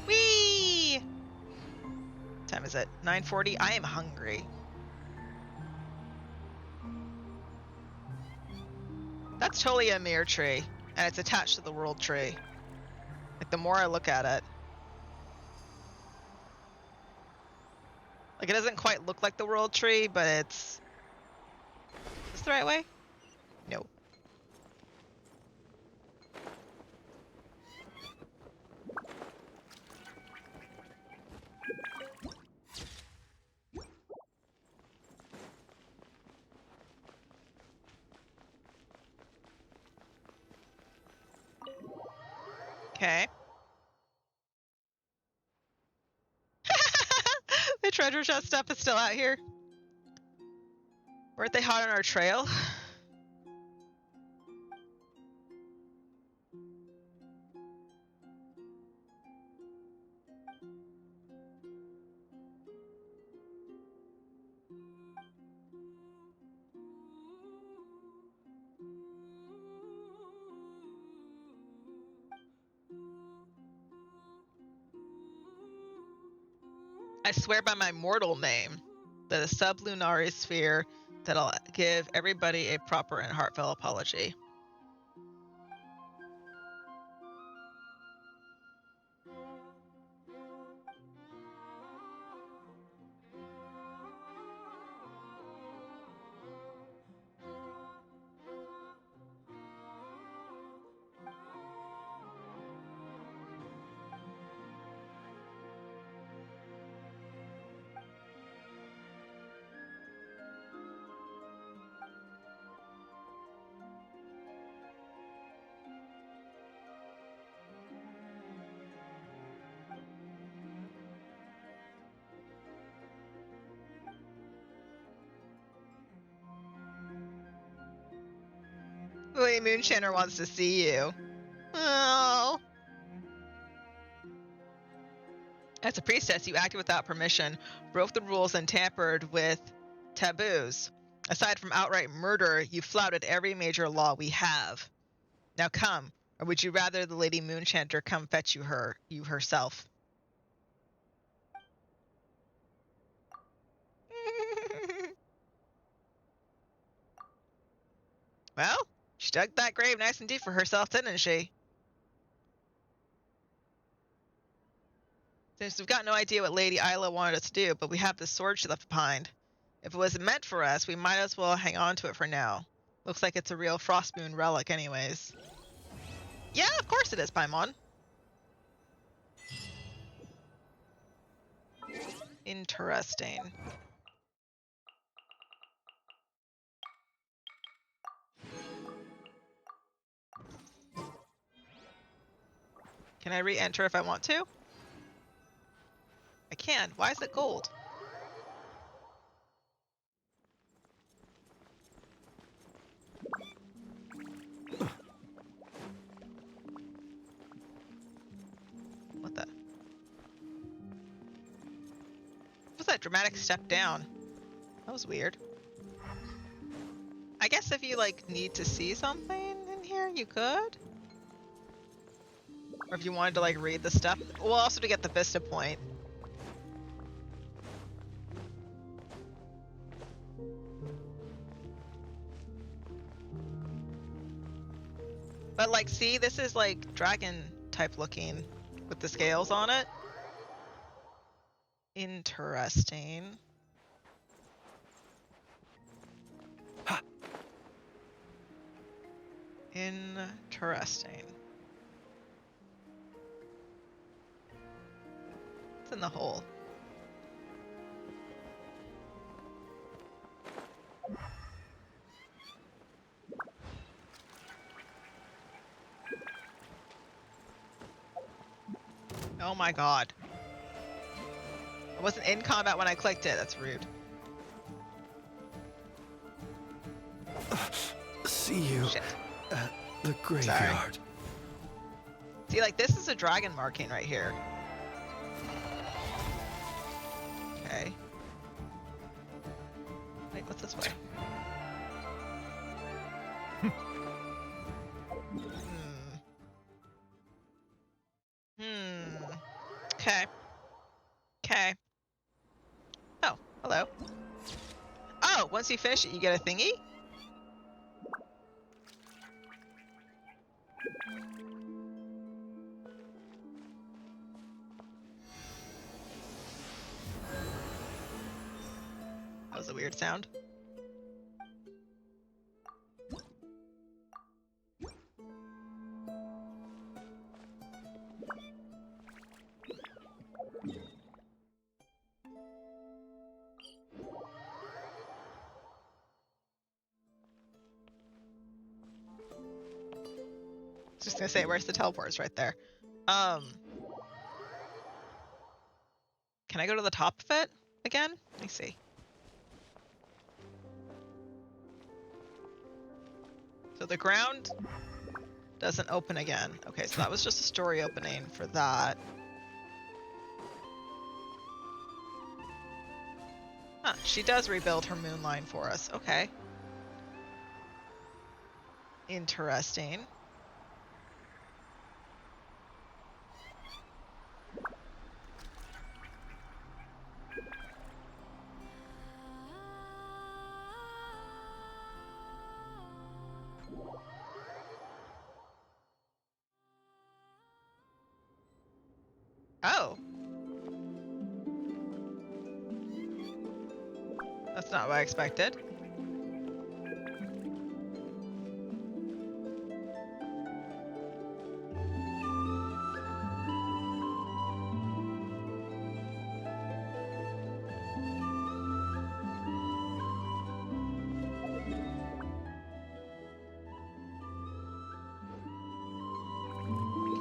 Whee! What time is it? 9:40? I am hungry. That's totally a mirror tree, and it's attached to the world tree. Like, the more I look at it. Like, it doesn't quite look like the world tree, but it's... Is this the right way? No. Okay. The treasure chest stuff is still out here. Weren't they hot on our trail? I swear by my mortal name that a sublunary sphere that I'll give everybody a proper and heartfelt apology. Lady Moonshaner wants to see you. Oh. As a priestess, you acted without permission, broke the rules, and tampered with taboos. Aside from outright murder, you flouted every major law we have. Now come, or would you rather the Lady Moonchanter come fetch you herself? Well, she dug that grave nice and deep for herself, didn't she? Since we've got no idea what Lady Isla wanted us to do, but we have this sword she left behind. If it wasn't meant for us, we might as well hang on to it for now. Looks like it's a real Frostmoon relic anyways. Yeah, of course it is, Paimon. Interesting. Can I re-enter if I want to? I can. Why is it gold? What the? What was that dramatic step down? That was weird. I guess if you, like, need to see something in here, you could. Or if you wanted to, like, read the stuff. Well, also to get the Vista point. But, like, see, this is, like, dragon type looking with the scales on it. Interesting. Ha. Interesting. It's in the hole. Oh my god. I wasn't in combat when I clicked it. That's rude. See you Shit. at the graveyard. See, like, this is a dragon marking right here. Okay. Wait, what's this way? Okay. Okay. Oh, hello. Oh, once you finish it, you get a thingy? That was a weird sound. Just gonna say, where's the teleporters right there? Can I go to the top of it again? Let me see. So the ground doesn't open again. Okay, so that was just a story opening for that. Huh, she does rebuild her moon line for us. Okay. Interesting. Oh. That's not what I expected.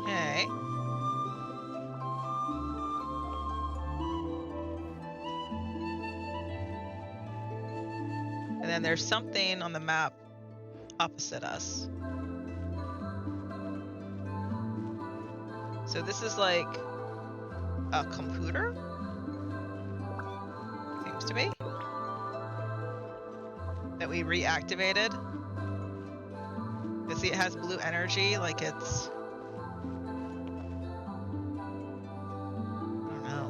Okay. And then there's something on the map opposite us. So this is like a computer? Seems to be. That we reactivated. You see it has blue energy, like it's... I don't know.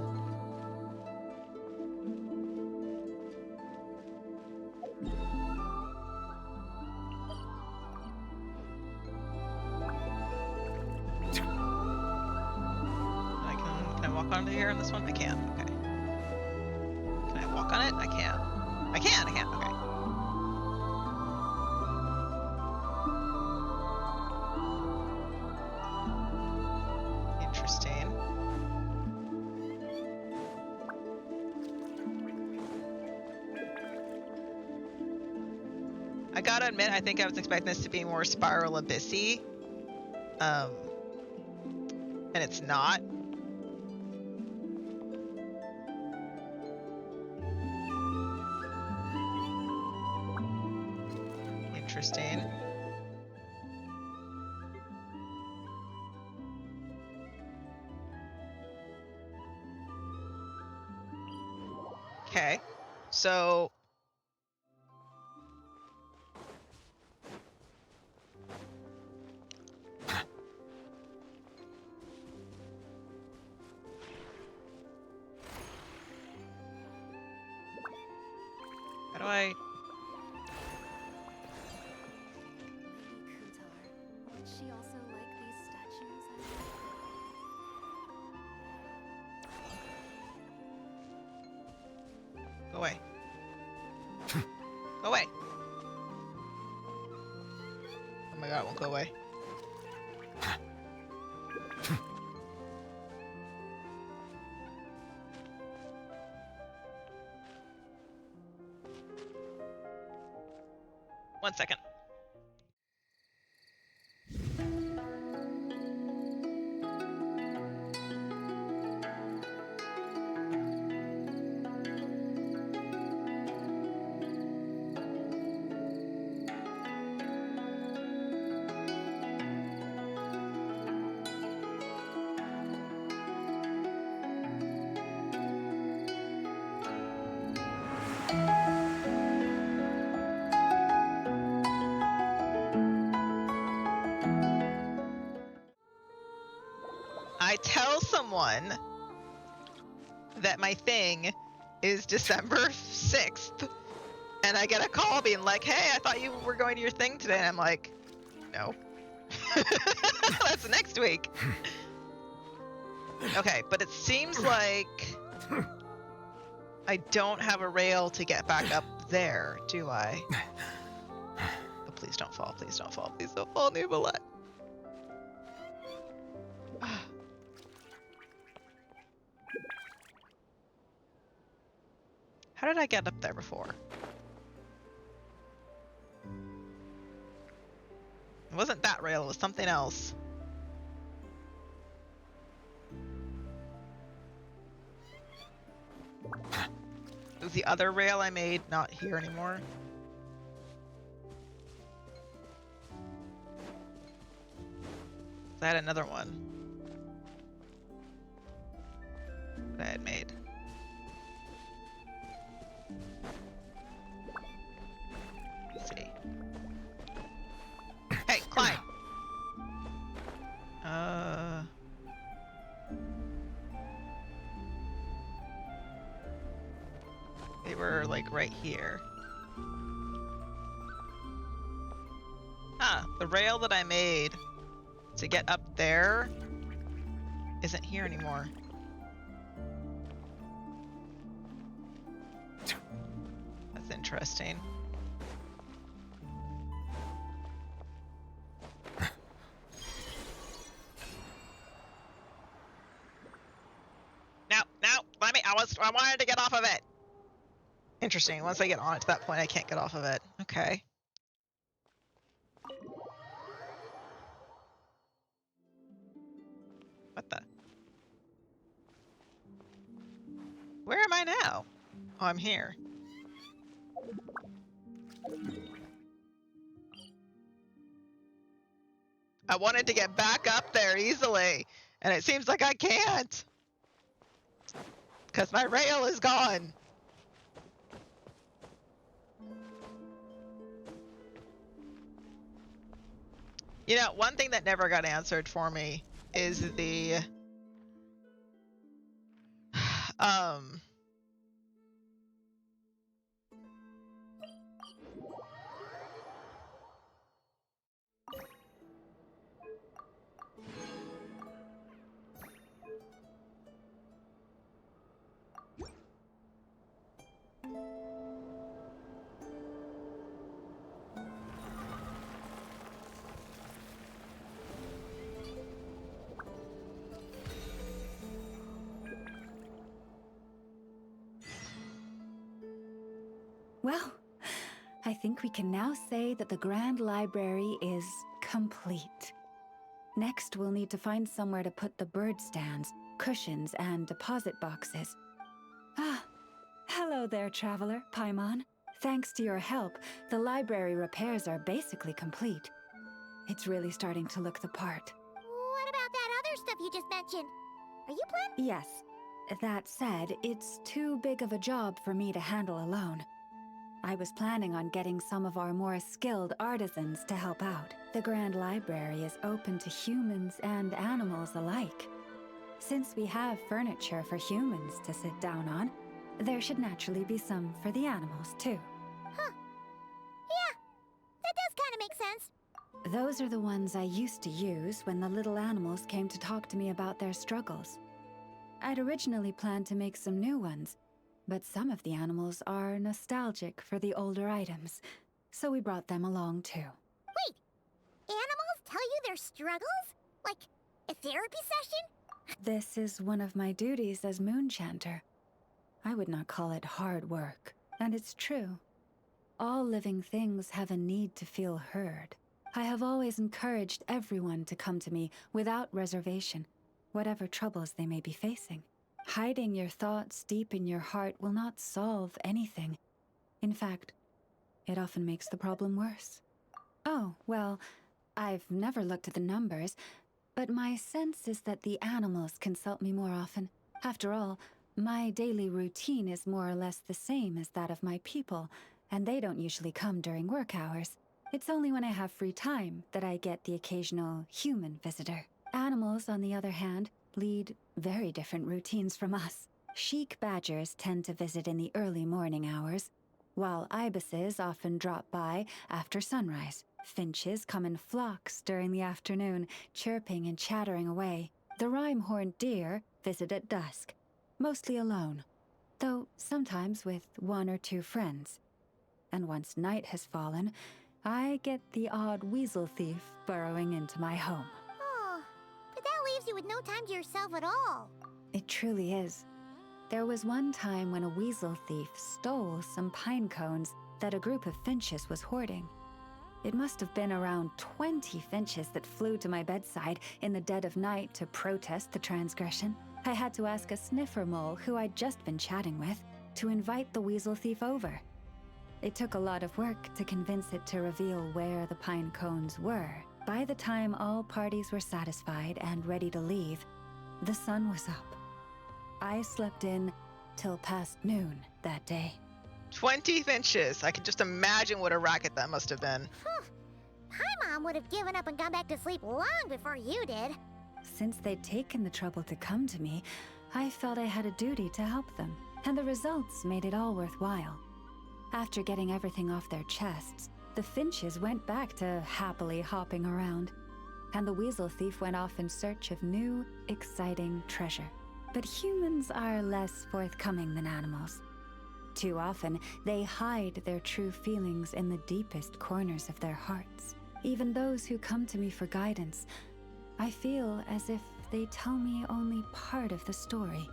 walk onto here in this one? I can. Okay. Can I walk on it? I can. I can. I can. Okay. Interesting. I gotta admit, I think I was expecting this to be more Spiral Abyssy. And it's not. Interesting. Okay, so how do I? Lady Kutar. Would she also like these statues? Go away. Go away. Oh my god, it won't go away. One second. I tell someone that my thing is December 6th, and I get a call being like, hey, I thought you were going to your thing today. And I'm like, no. That's next week. Okay, but it seems like I don't have a rail to get back up there, do I? Oh, please don't fall, please don't fall, please don't fall, Nubalet. How did I get up there before? It wasn't that rail, it was something else. It was the other rail I made not here anymore. I had another one that I had made. Let's see. Hey, climb! They were like right here. Ah, the rail that I made to get up there isn't here anymore. That's interesting. No, let me. I wanted to get off of it. Interesting. Once I get on it to that point, I can't get off of it. Okay. What the? Where am I now? Oh, I'm here. I wanted to get back up there easily, and it seems like I can't. Because my rail is gone. You know, one thing that never got answered for me is the Well, I think we can now say that the Grand Library is complete. Next, we'll need to find somewhere to put the bird stands, cushions, and deposit boxes. Ah, hello there, traveler, Paimon. Thanks to your help, the library repairs are basically complete. It's really starting to look the part. What about that other stuff you just mentioned? Are you planning? Yes. That said, it's too big of a job for me to handle alone. I was planning on getting some of our more skilled artisans to help out. The Grand Library is open to humans and animals alike. Since we have furniture for humans to sit down on, there should naturally be some for the animals, too. Huh. Yeah, that does kind of make sense. Those are the ones I used to use when the little animals came to talk to me about their struggles. I'd originally planned to make some new ones, but some of the animals are nostalgic for the older items, so we brought them along too. Wait, animals tell you their struggles? Like a therapy session? This is one of my duties as Moonchanter. I would not call it hard work, and it's true. All living things have a need to feel heard. I have always encouraged everyone to come to me without reservation, whatever troubles they may be facing. Hiding your thoughts deep in your heart will not solve anything. In fact, it often makes the problem worse. Oh, well, I've never looked at the numbers, but my sense is that the animals consult me more often. After all, my daily routine is more or less the same as that of my people, and they don't usually come during work hours. It's only when I have free time that I get the occasional human visitor. Animals, on the other hand, lead very different routines from us. Chic badgers tend to visit in the early morning hours, while ibises often drop by after sunrise. Finches come in flocks during the afternoon, chirping and chattering away. The rhyme-horned deer visit at dusk, mostly alone, though sometimes with one or two friends. And once night has fallen, I get the odd weasel thief burrowing into my home. Oh, but that leaves you with no time to yourself at all. It truly is. There was one time when a weasel thief stole some pine cones that a group of finches was hoarding. It must have been around 20 finches that flew to my bedside in the dead of night to protest the transgression. I had to ask a sniffer mole who I'd just been chatting with to invite the weasel thief over. It took a lot of work to convince it to reveal where the pine cones were. By the time all parties were satisfied and ready to leave, the sun was up. I slept in till past noon that day. 20 inches. I can just imagine what a racket that must have been. My mom would have given up and gone back to sleep long before you did. Since they'd taken the trouble to come to me, I felt I had a duty to help them, and the results made it all worthwhile. After getting everything off their chests, the finches went back to happily hopping around, and the weasel thief went off in search of new, exciting treasure. But humans are less forthcoming than animals. Too often, they hide their true feelings in the deepest corners of their hearts. Even those who come to me for guidance, I feel as if they tell me only part of the story,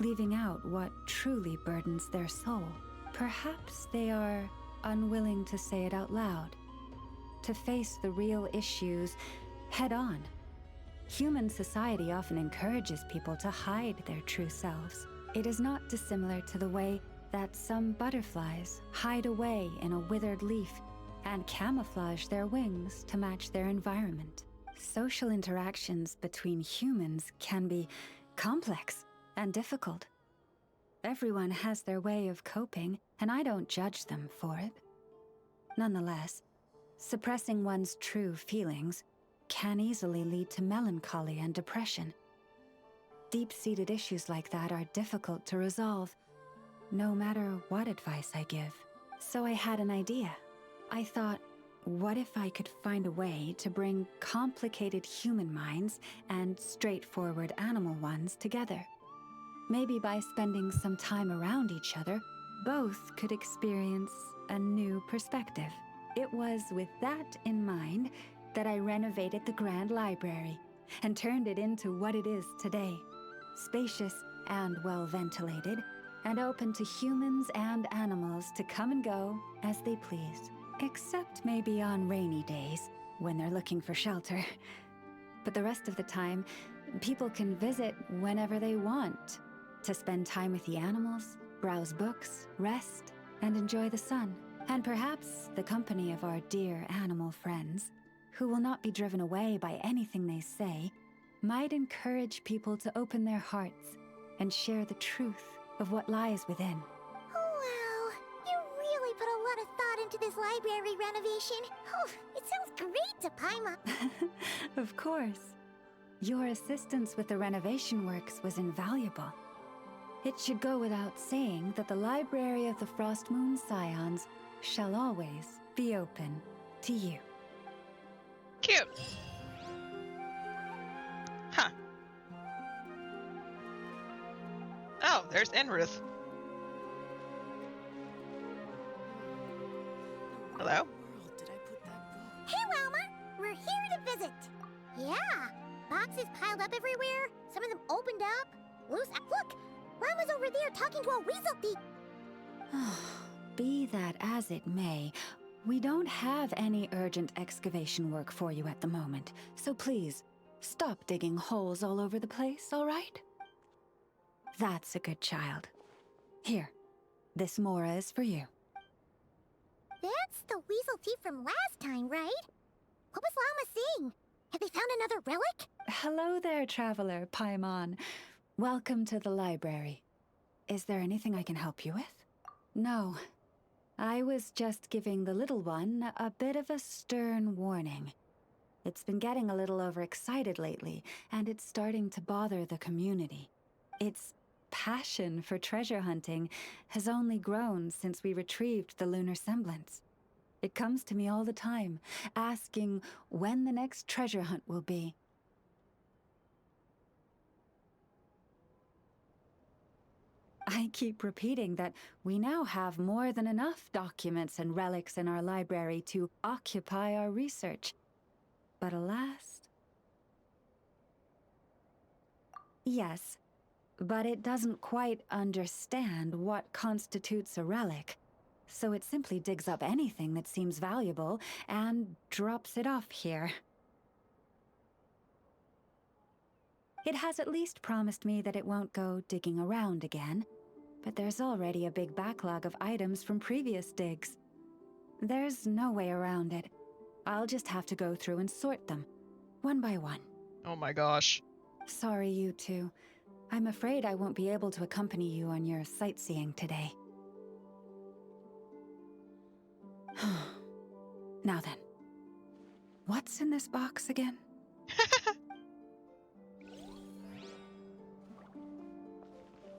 leaving out what truly burdens their soul. Perhaps they are unwilling to say it out loud, to face the real issues head on. Human society often encourages people to hide their true selves. It is not dissimilar to the way that some butterflies hide away in a withered leaf and camouflage their wings to match their environment. Social interactions between humans can be complex and difficult. Everyone has their way of coping, and I don't judge them for it. Nonetheless, suppressing one's true feelings can easily lead to melancholy and depression. Deep-seated issues like that are difficult to resolve, no matter what advice I give. So I had an idea. I thought, what if I could find a way to bring complicated human minds and straightforward animal ones together? Maybe by spending some time around each other, both could experience a new perspective. It was with that in mind that I renovated the Grand Library and turned it into what it is today. Spacious and well ventilated, and open to humans and animals to come and go as they please. Except maybe on rainy days, when they're looking for shelter. But the rest of the time, people can visit whenever they want to spend time with the animals, browse books, rest, and enjoy the sun. And perhaps the company of our dear animal friends, who will not be driven away by anything they say, might encourage people to open their hearts and share the truth of what lies within. Wow, you really put a lot of thought into this library renovation. Oh, it sounds great to Paimon. Of course. Your assistance with the renovation works was invaluable. It should go without saying that the Library of the Frost Moon Scions shall always be open to you. Cute. Huh. Oh, there's Enruth. Hello? Hey, Wilma! We're here to visit. Yeah, boxes piled up everywhere. Some of them opened up. Loose. Look! Wilma's over there talking to a weasel thief. Be that as it may, we don't have any urgent excavation work for you at the moment, so please, stop digging holes all over the place, all right? That's a good child. Here, this Mora is for you. That's the weasel thief from last time, right? What was Llama saying? Have they found another relic? Hello there, traveler, Paimon. Welcome to the library. Is there anything I can help you with? No. I was just giving the little one a bit of a stern warning. It's been getting a little overexcited lately, and it's starting to bother the community. Its passion for treasure hunting has only grown since we retrieved the lunar semblance. It comes to me all the time, asking when the next treasure hunt will be. I keep repeating that we now have more than enough documents and relics in our library to occupy our research. But alas... Yes, but it doesn't quite understand what constitutes a relic, so it simply digs up anything that seems valuable and drops it off here. It has at least promised me that it won't go digging around again, but there's already a big backlog of items from previous digs. There's no way around it. I'll just have to go through and sort them, one by one. Oh my gosh. Sorry, you two. I'm afraid I won't be able to accompany you on your sightseeing today. Now then, what's in this box again?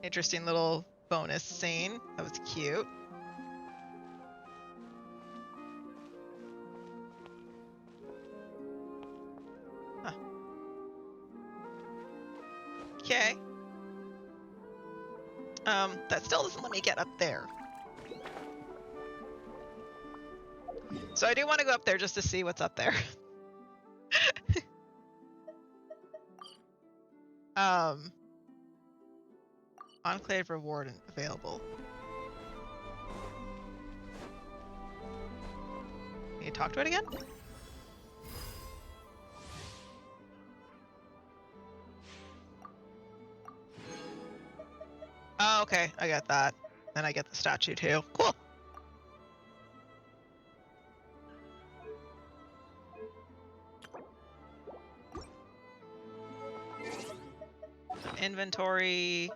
Interesting little bonus scene. That was cute. Huh. Okay. That still doesn't let me get up there. So I do want to go up there just to see what's up there. Enclave reward available. Can you talk to it again? Oh, okay. I get that. Then I get the statue too. Cool. Inventory.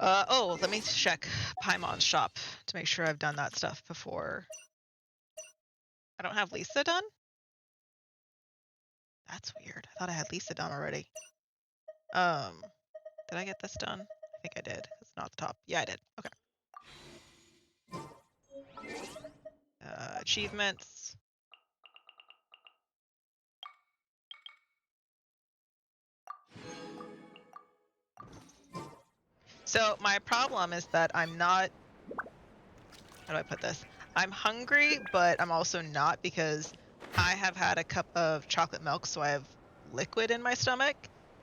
Oh, let me check Paimon's shop to make sure I've done that stuff before. I don't have Lisa done? That's weird. I thought I had Lisa done already. Did I get this done? I think I did. It's not the top. Yeah, I did. Okay. Achievements. So my problem is that I'm not, how do I put this? I'm hungry, but I'm also not because I have had a cup of chocolate milk, so I have liquid in my stomach.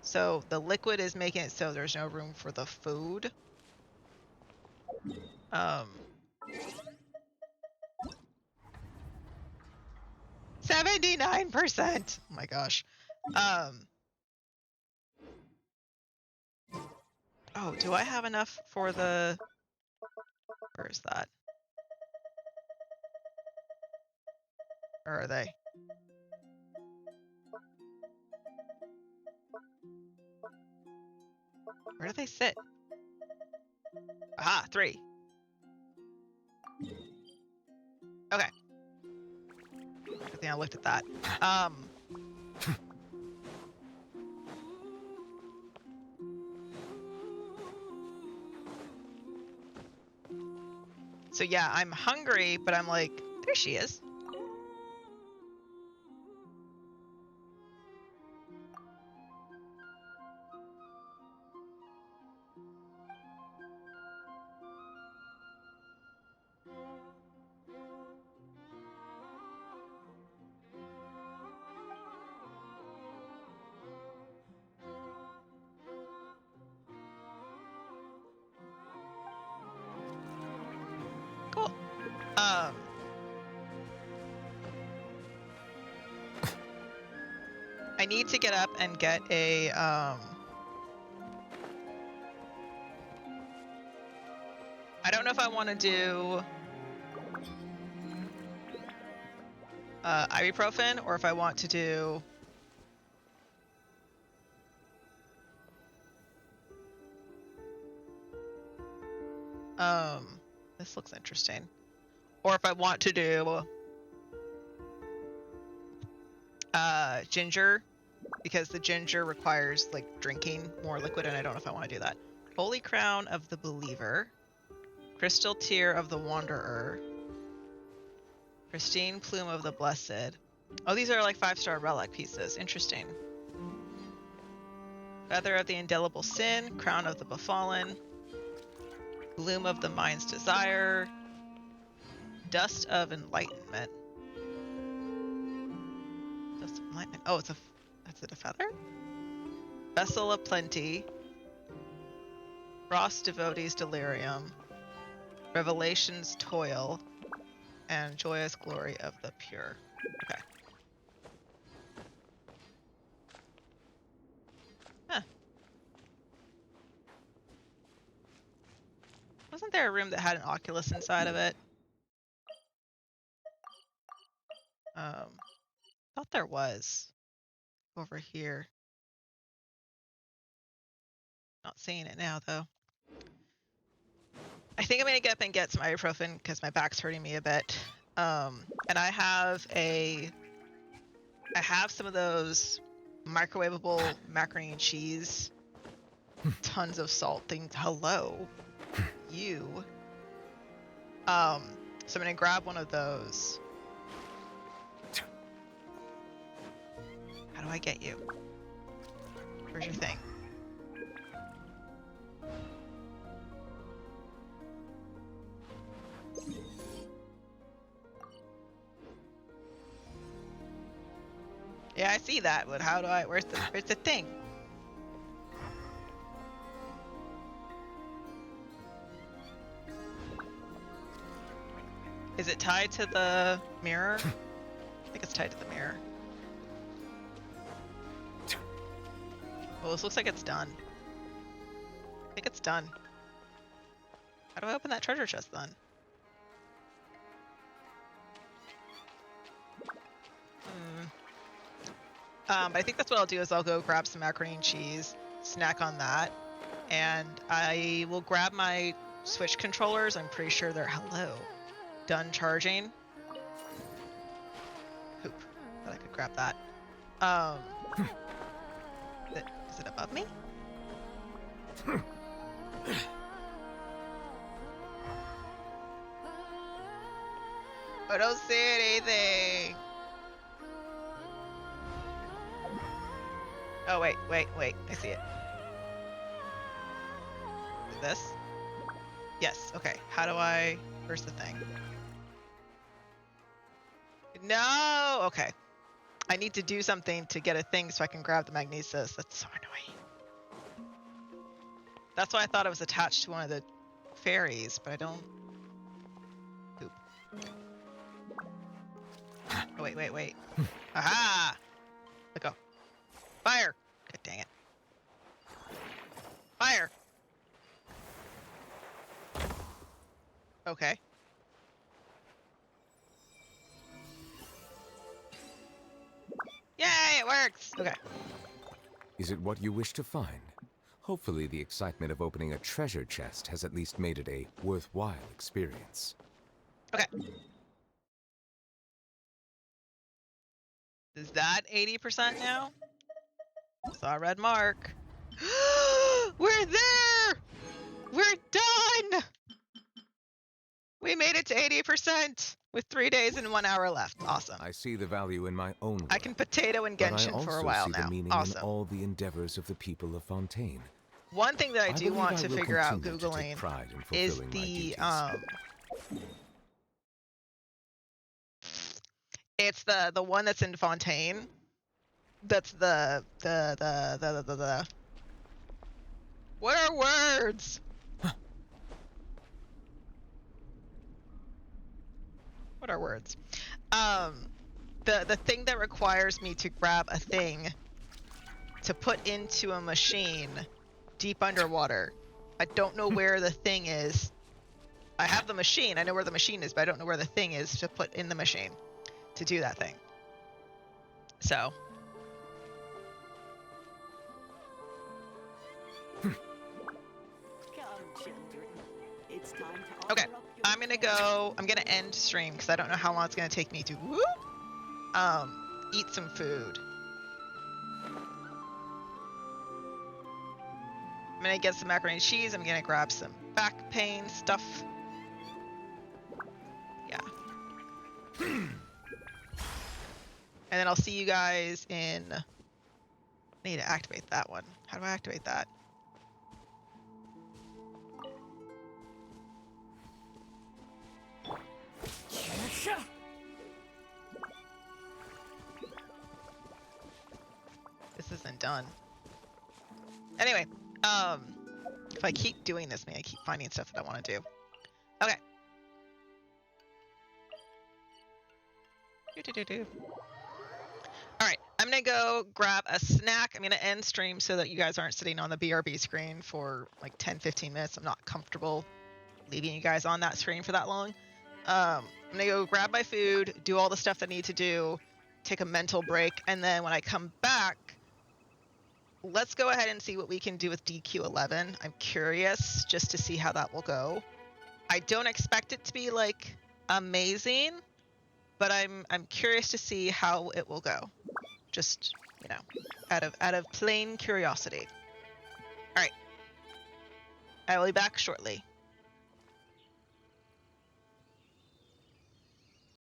So the liquid is making it so there's no room for the food. 79%. Oh my gosh. Oh, do I have enough for the... Where is that? Where are they? Where do they sit? Aha, 3. Okay. I think I looked at that. So yeah, I'm hungry, but I'm like, there she is. Cool. I need to get up and get a I don't know if I want to do ibuprofen or if I want to do this looks interesting. Or if I want to do ginger, because the ginger requires like drinking more liquid and I don't know if I want to do that. Holy Crown of the Believer, Crystal Tear of the Wanderer, Pristine Plume of the Blessed. Oh, these are like 5-star relic pieces. Interesting. Feather of the Indelible Sin, Crown of the Befallen, Bloom of the Mind's Desire, Dust of Enlightenment. Dust of Enlightenment. Oh, that's it, a feather? Vessel of Plenty, Frost Devotee's Delirium, Revelation's Toil, and Joyous Glory of the Pure. Okay. Huh. Wasn't there a room that had an Oculus inside of it? Thought there was. Over here. Not seeing it now, though. I think I'm gonna get up and get some ibuprofen because my back's hurting me a bit. And I have some of those microwavable macaroni and cheese, tons of salt things. Hello, you. So I'm gonna grab one of those. How do I get you? Where's your thing? Yeah, I see that, but how do I? Where's the thing? Is it tied to the mirror? I think it's tied to the mirror. Well, this looks like it's done. I think it's done. How do I open that treasure chest then? But I think that's what I'll do is I'll go grab some macaroni and cheese, snack on that, and I will grab my Switch controllers. I'm pretty sure they're done charging. Poop. Thought I could grab that. Is it above me? I don't see anything. Oh, wait. I see it. Is this? Yes, okay. How do I... Where's the thing? No! Okay. I need to do something to get a thing so I can grab the magnesis. That's so annoying. That's why I thought it was attached to one of the fairies, but I don't. Poop. Oh, wait. Aha! Let go. Fire! God dang it. Fire! Okay. Yay, it works! Okay. Is it what you wish to find? Hopefully the excitement of opening a treasure chest has at least made it a worthwhile experience. Okay. Is that 80% now? Saw a red mark. We're there! We're done! We made it to 80% with 3 days and 1 hour left. Awesome. I see the value in my own work, I can potato and but I Genshin also for a while see now. the meaning Awesome. in all the endeavors of the people of Fontaine. One thing that I do believe want I to will figure out continue to take Googling pride in is fulfilling my the duties. it's the one that's in Fontaine. That's the what are words? What are words? The thing that requires me to grab a thing to put into a machine deep underwater. I don't know where the thing is. I have the machine. I know where the machine is, but I don't know where the thing is to put in the machine to do that thing. So. Okay, I'm gonna end stream because I don't know how long it's gonna take me to eat some food. I'm gonna get some macaroni and cheese. I'm gonna grab some back pain stuff. Yeah. And then I'll see you guys in... I need to activate that one. How do I activate that? This isn't done. Anyway, if I keep doing this, maybe I keep finding stuff that I want to do. Okay. All right, I'm gonna go grab a snack. I'm gonna end stream so that you guys aren't sitting on the BRB screen for like 10-15 minutes. I'm not comfortable leaving you guys on that screen for that long. I'm gonna go grab my food, do all the stuff that I need to do, take a mental break, and then when I come back, let's go ahead and see what we can do with DQ11. I'm curious just to see how that will go. I don't expect it to be like amazing, but I'm curious to see how it will go. Just, you know, out of plain curiosity. All right. I will be back shortly.